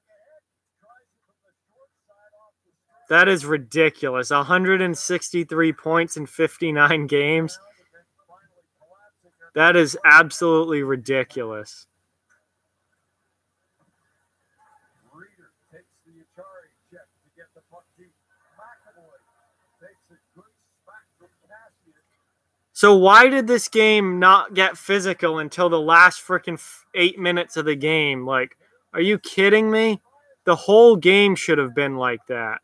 That is ridiculous. 163 points in 59 games. That is absolutely ridiculous.
Reeder takes the Achari check to get the puck deep. McAvoy takes a good smack from Cassian.
So why did this game not get physical until the last freaking 8 minutes of the game? Like, are you kidding me? The whole game should have been like that.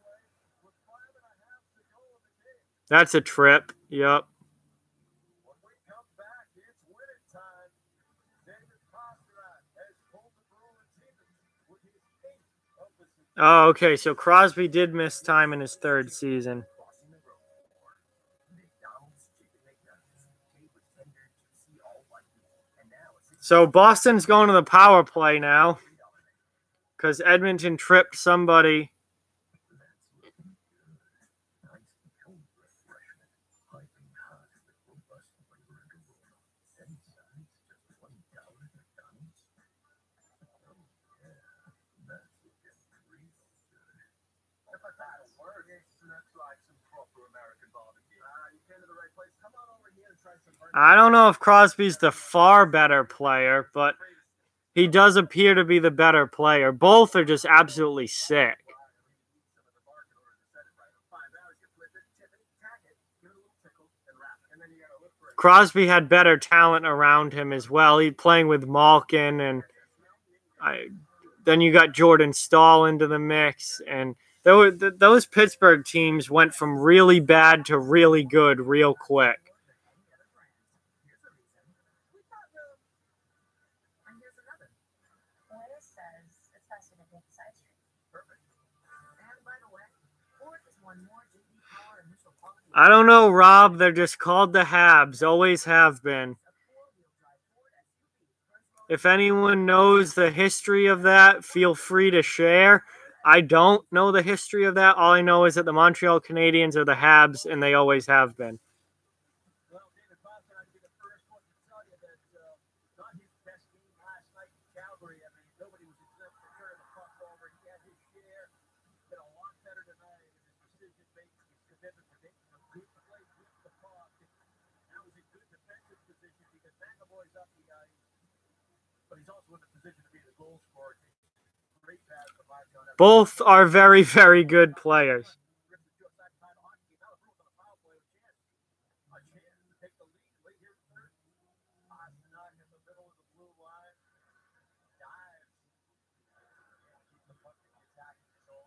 That's a trip. Yep.
When we come back, it's winning time. David Pastrnak has pulled the Bruins in with his 8th of the season.
Oh, okay. So Crosby did miss time in his 3rd season. So Boston's going to the power play now because Edmonton tripped somebody. I don't know if Crosby's the far better player, but he does appear to be the better player. Both are just absolutely sick. Crosby had better talent around him as well. He's playing with Malkin, and then you got Jordan Staal into the mix. And those Pittsburgh teams went from really bad to really good real quick. I don't know, Rob. They're just called the Habs. Always have been. If anyone knows the history of that, feel free to share. I don't know the history of that. All I know is that the Montreal Canadiens are the Habs, and they always have been.
Well, David Boston, I'd be the first one to tell you that not his best game last night in Calgary. I mean, nobody was exempt from turning the puck over. He had his share. Did a lot better tonight in his decision making, his commitment to making a good play with the puck. That was a good defensive position because McAvoy's up the ice, but he's also in the position to be the goal scorer. Great pass from Marchand.
Both are very, very good players.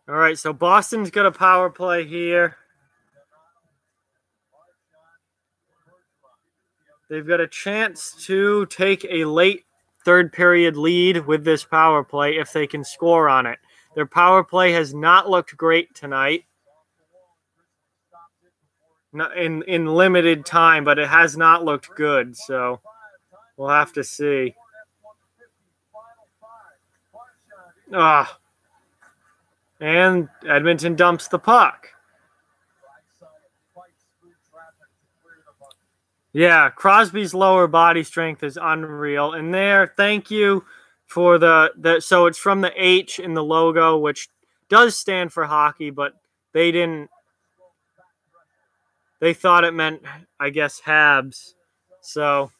All right, so Boston's got a power play here. They've got a chance to take a late third period lead with this power play if they can score on it. Their power play has not looked great tonight in limited time, but it has not looked good, so we'll have to see. And Edmonton dumps the puck. Yeah, Crosby's lower body strength is unreal. And there, thank you for the so it's from the H in the logo, which does stand for hockey, but they thought it meant, I guess, Habs. So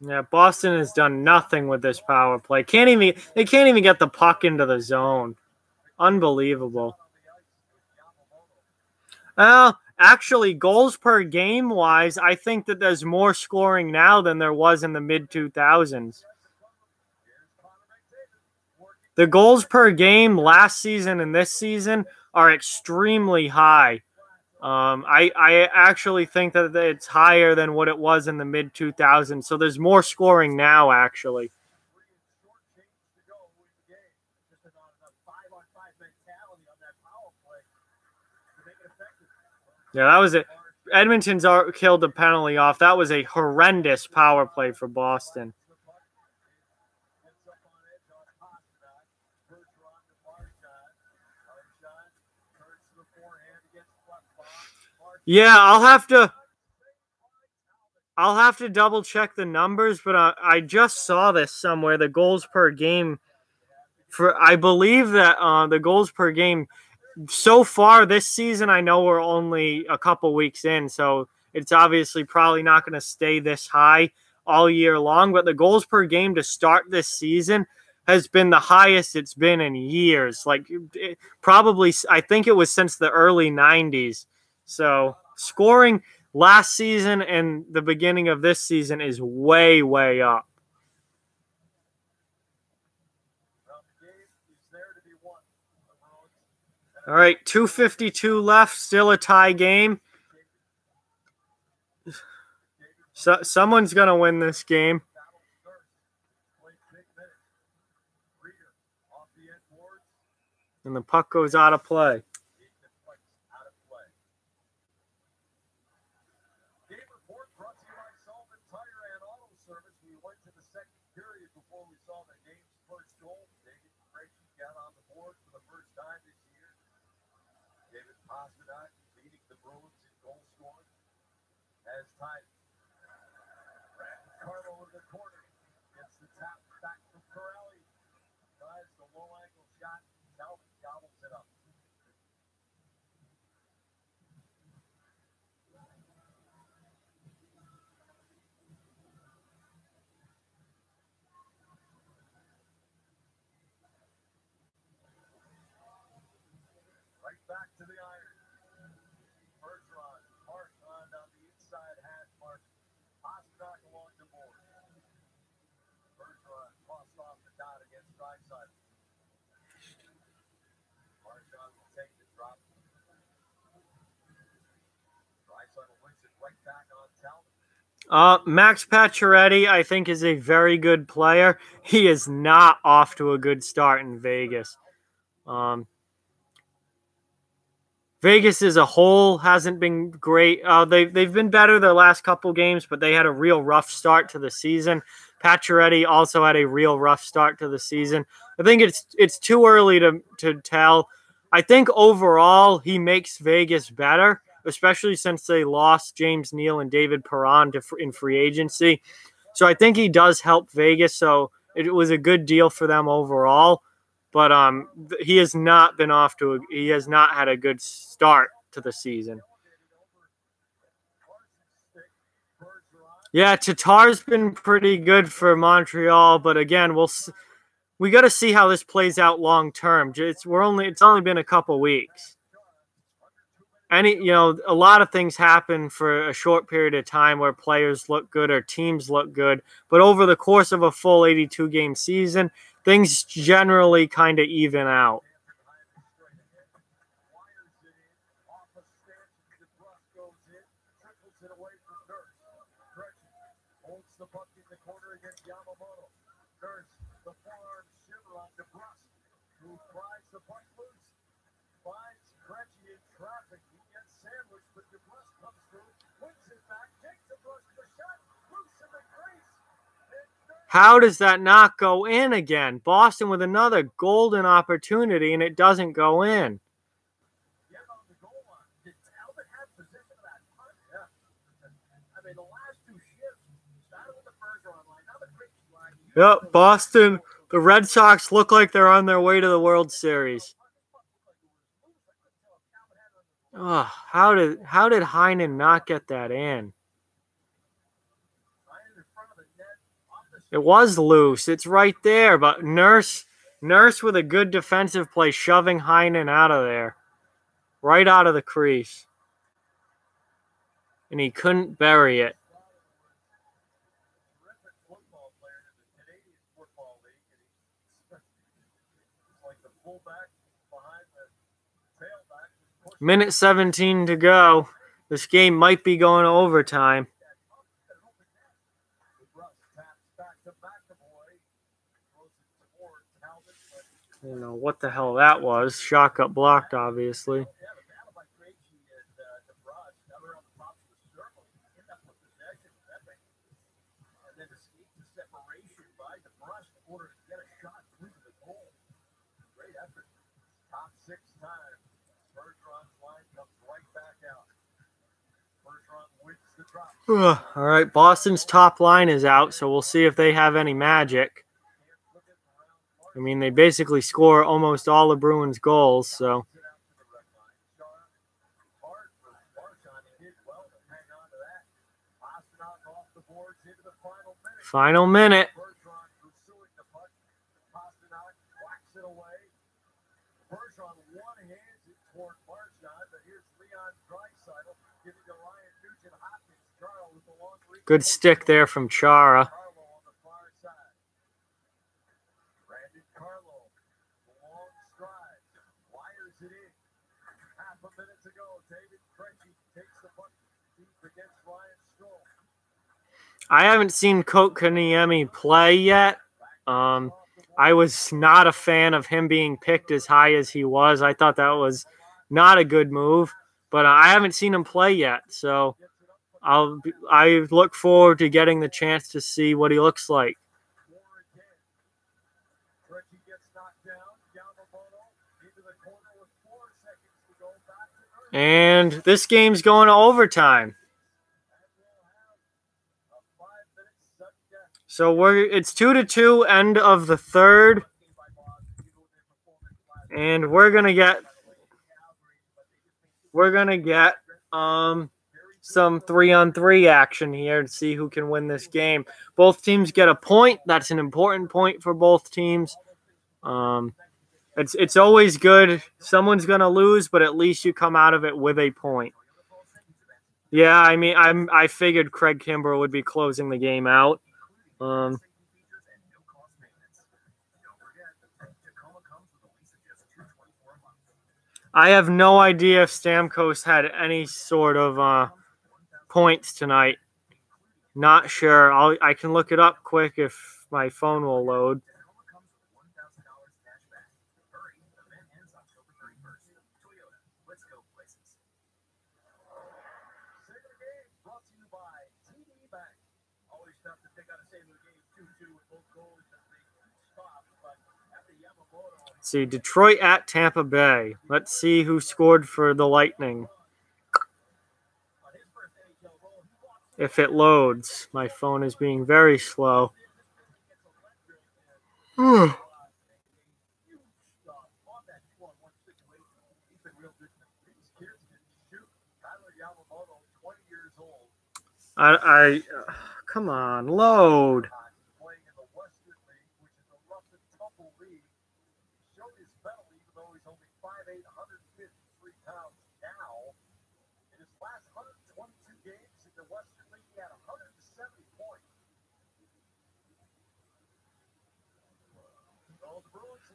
yeah, Boston has done nothing with this power play. They can't even get the puck into the zone. Unbelievable. Well, actually, goals per game wise, I think that there's more scoring now than there was in the mid-2000s. The goals per game last season and this season are extremely high. I actually think that it's higher than what it was in the mid-2000s. So there's more scoring now, actually. Yeah, that was it. Edmonton's killed the penalty off. That was a horrendous power play for Boston. Yeah, I'll have to double check the numbers, but I just saw this somewhere. The goals per game I believe that the goals per game so far this season, I know we're only a couple weeks in, so it's obviously probably not going to stay this high all year long, but the goals per game to start this season has been the highest it's been in years. Like probably, I think it was since the early 90s. So scoring last season and the beginning of this season is way, way up. All right, 2:52 left, still a tie game. So someone's going to win this game. And the puck goes out of play.
Leading the Bruins in goal scoring as tied. Carlo in the corner gets the tap back from Corelli. Tries the low angle shot. Calvin gobbles it up. Right back to the iron. Bergeron
Max Pacioretty, I think, is a very good player. He is not off to a good start in Vegas. Vegas as a whole hasn't been great. They've been better their last couple games, but they had a real rough start to the season. Pacioretty also had a real rough start to the season. I think it's too early to tell. I think overall he makes Vegas better, especially since they lost James Neal and David Perron in free agency. So I think he does help Vegas. So it was a good deal for them overall. But he has not been he has not had a good start to the season. Yeah, Tatar's been pretty good for Montreal, but again, we got to see how this plays out long term. It's only been a couple weeks. A lot of things happen for a short period of time where players look good or teams look good, but over the course of a full 82-game season, things generally kind of even out. How does that not go in again? Boston with another golden opportunity, and it doesn't go in. Yep, Boston. The Red Sox look like they're on their way to the World Series. Oh, how did Heinen not get that in? It was loose. It's right there, but Nurse with a good defensive play, shoving Heinen out of there, right out of the crease, and he couldn't bury it. Minute 17 to go. This game might be going to overtime. I don't know what the hell that was. Shot got blocked, obviously. All right, Boston's top line is out, so we'll see if they have any magic. I mean, they basically score almost all the Bruins' goals, so. Final minute. Good stick there from Chara. I haven't seen Kotkaniemi play yet. I was not a fan of him being picked as high as he was. I thought that was not a good move, but I haven't seen him play yet. So I look forward to getting the chance to see what he looks like. And this game's going to overtime. So it's 2-2, end of the third. And we're gonna get some 3-on-3 action here to see who can win this game. Both teams get a point. That's an important point for both teams. It's always good. Someone's gonna lose, but at least you come out of it with a point. Yeah, I mean, I figured Craig Kimbrell would be closing the game out. I have no idea if Stamkos had any sort of points tonight. Not sure. I can look it up quick if my phone will load. Let's see, Detroit at Tampa Bay. Let's see who scored for the Lightning. If it loads. My phone is being very slow. Come on, load.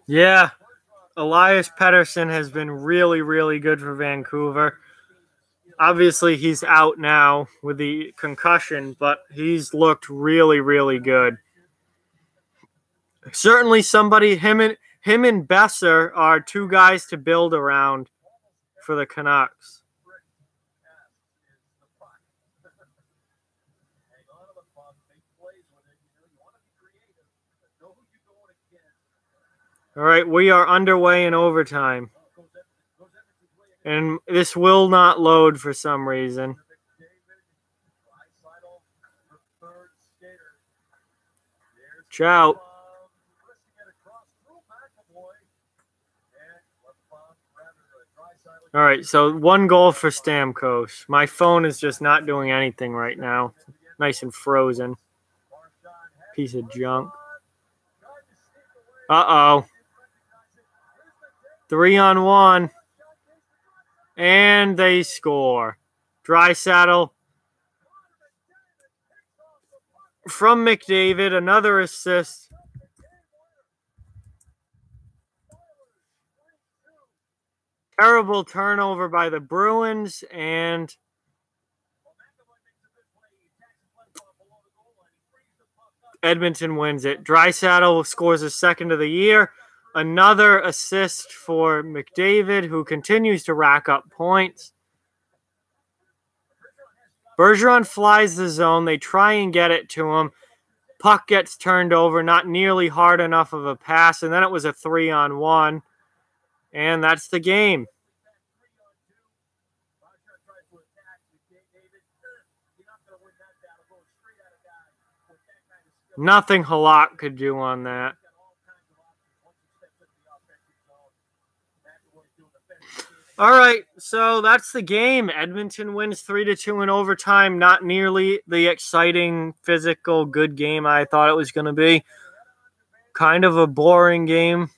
Yeah, Elias Pettersson has been really, really good for Vancouver. Obviously, he's out now with the concussion, but he's looked really, really good. Certainly somebody, him and Besser are two guys to build around for the Canucks. All right, we are underway in overtime. And this will not load for some reason. Ciao. All right, so 1 goal for Stamkos. My phone is just not doing anything right now. Nice and frozen. Piece of junk. Uh-oh. 3-on-1. And they score. Draisaitl from McDavid, another assist. Terrible turnover by the Bruins, and Edmonton wins it. Draisaitl scores his second of the year. Another assist for McDavid, who continues to rack up points. Bergeron flies the zone. They try and get it to him. Puck gets turned over, not nearly hard enough of a pass, and then it was a 3-on-1. And that's the game. Nothing Halak could do on that. All right, so that's the game. Edmonton wins 3-2 in overtime. Not nearly the exciting, physical, good game I thought it was going to be. Kind of a boring game.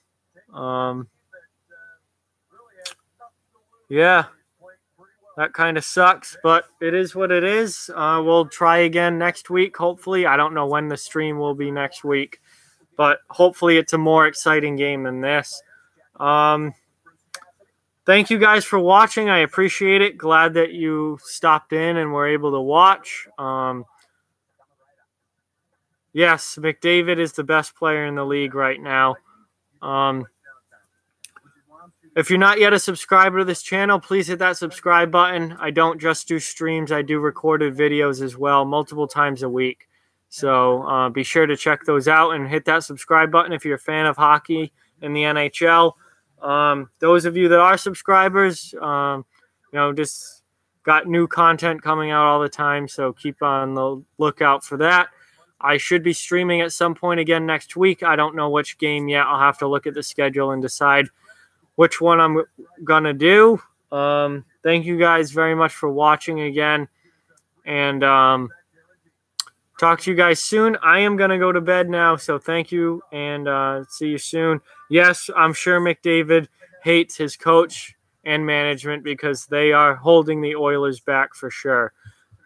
Yeah, that kind of sucks, but it is what it is. We'll try again next week, hopefully. I don't know when the stream will be next week, but hopefully it's a more exciting game than this. Thank you guys for watching. I appreciate it. Glad that you stopped in and were able to watch. Yes, McDavid is the best player in the league right now. If you're not yet a subscriber to this channel, please hit that subscribe button. I don't just do streams. I do recorded videos as well, multiple times a week. So be sure to check those out and hit that subscribe button if you're a fan of hockey in the NHL. Those of you that are subscribers, just got new content coming out all the time, so keep on the lookout for that. I should be streaming at some point again next week. I don't know which game yet. I'll have to look at the schedule and decide which one I'm going to do. Thank you guys very much for watching again, and talk to you guys soon. I am going to go to bed now, so thank you, and see you soon. Yes, I'm sure McDavid hates his coach and management because they are holding the Oilers back for sure.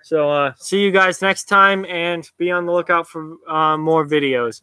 So see you guys next time, and be on the lookout for more videos.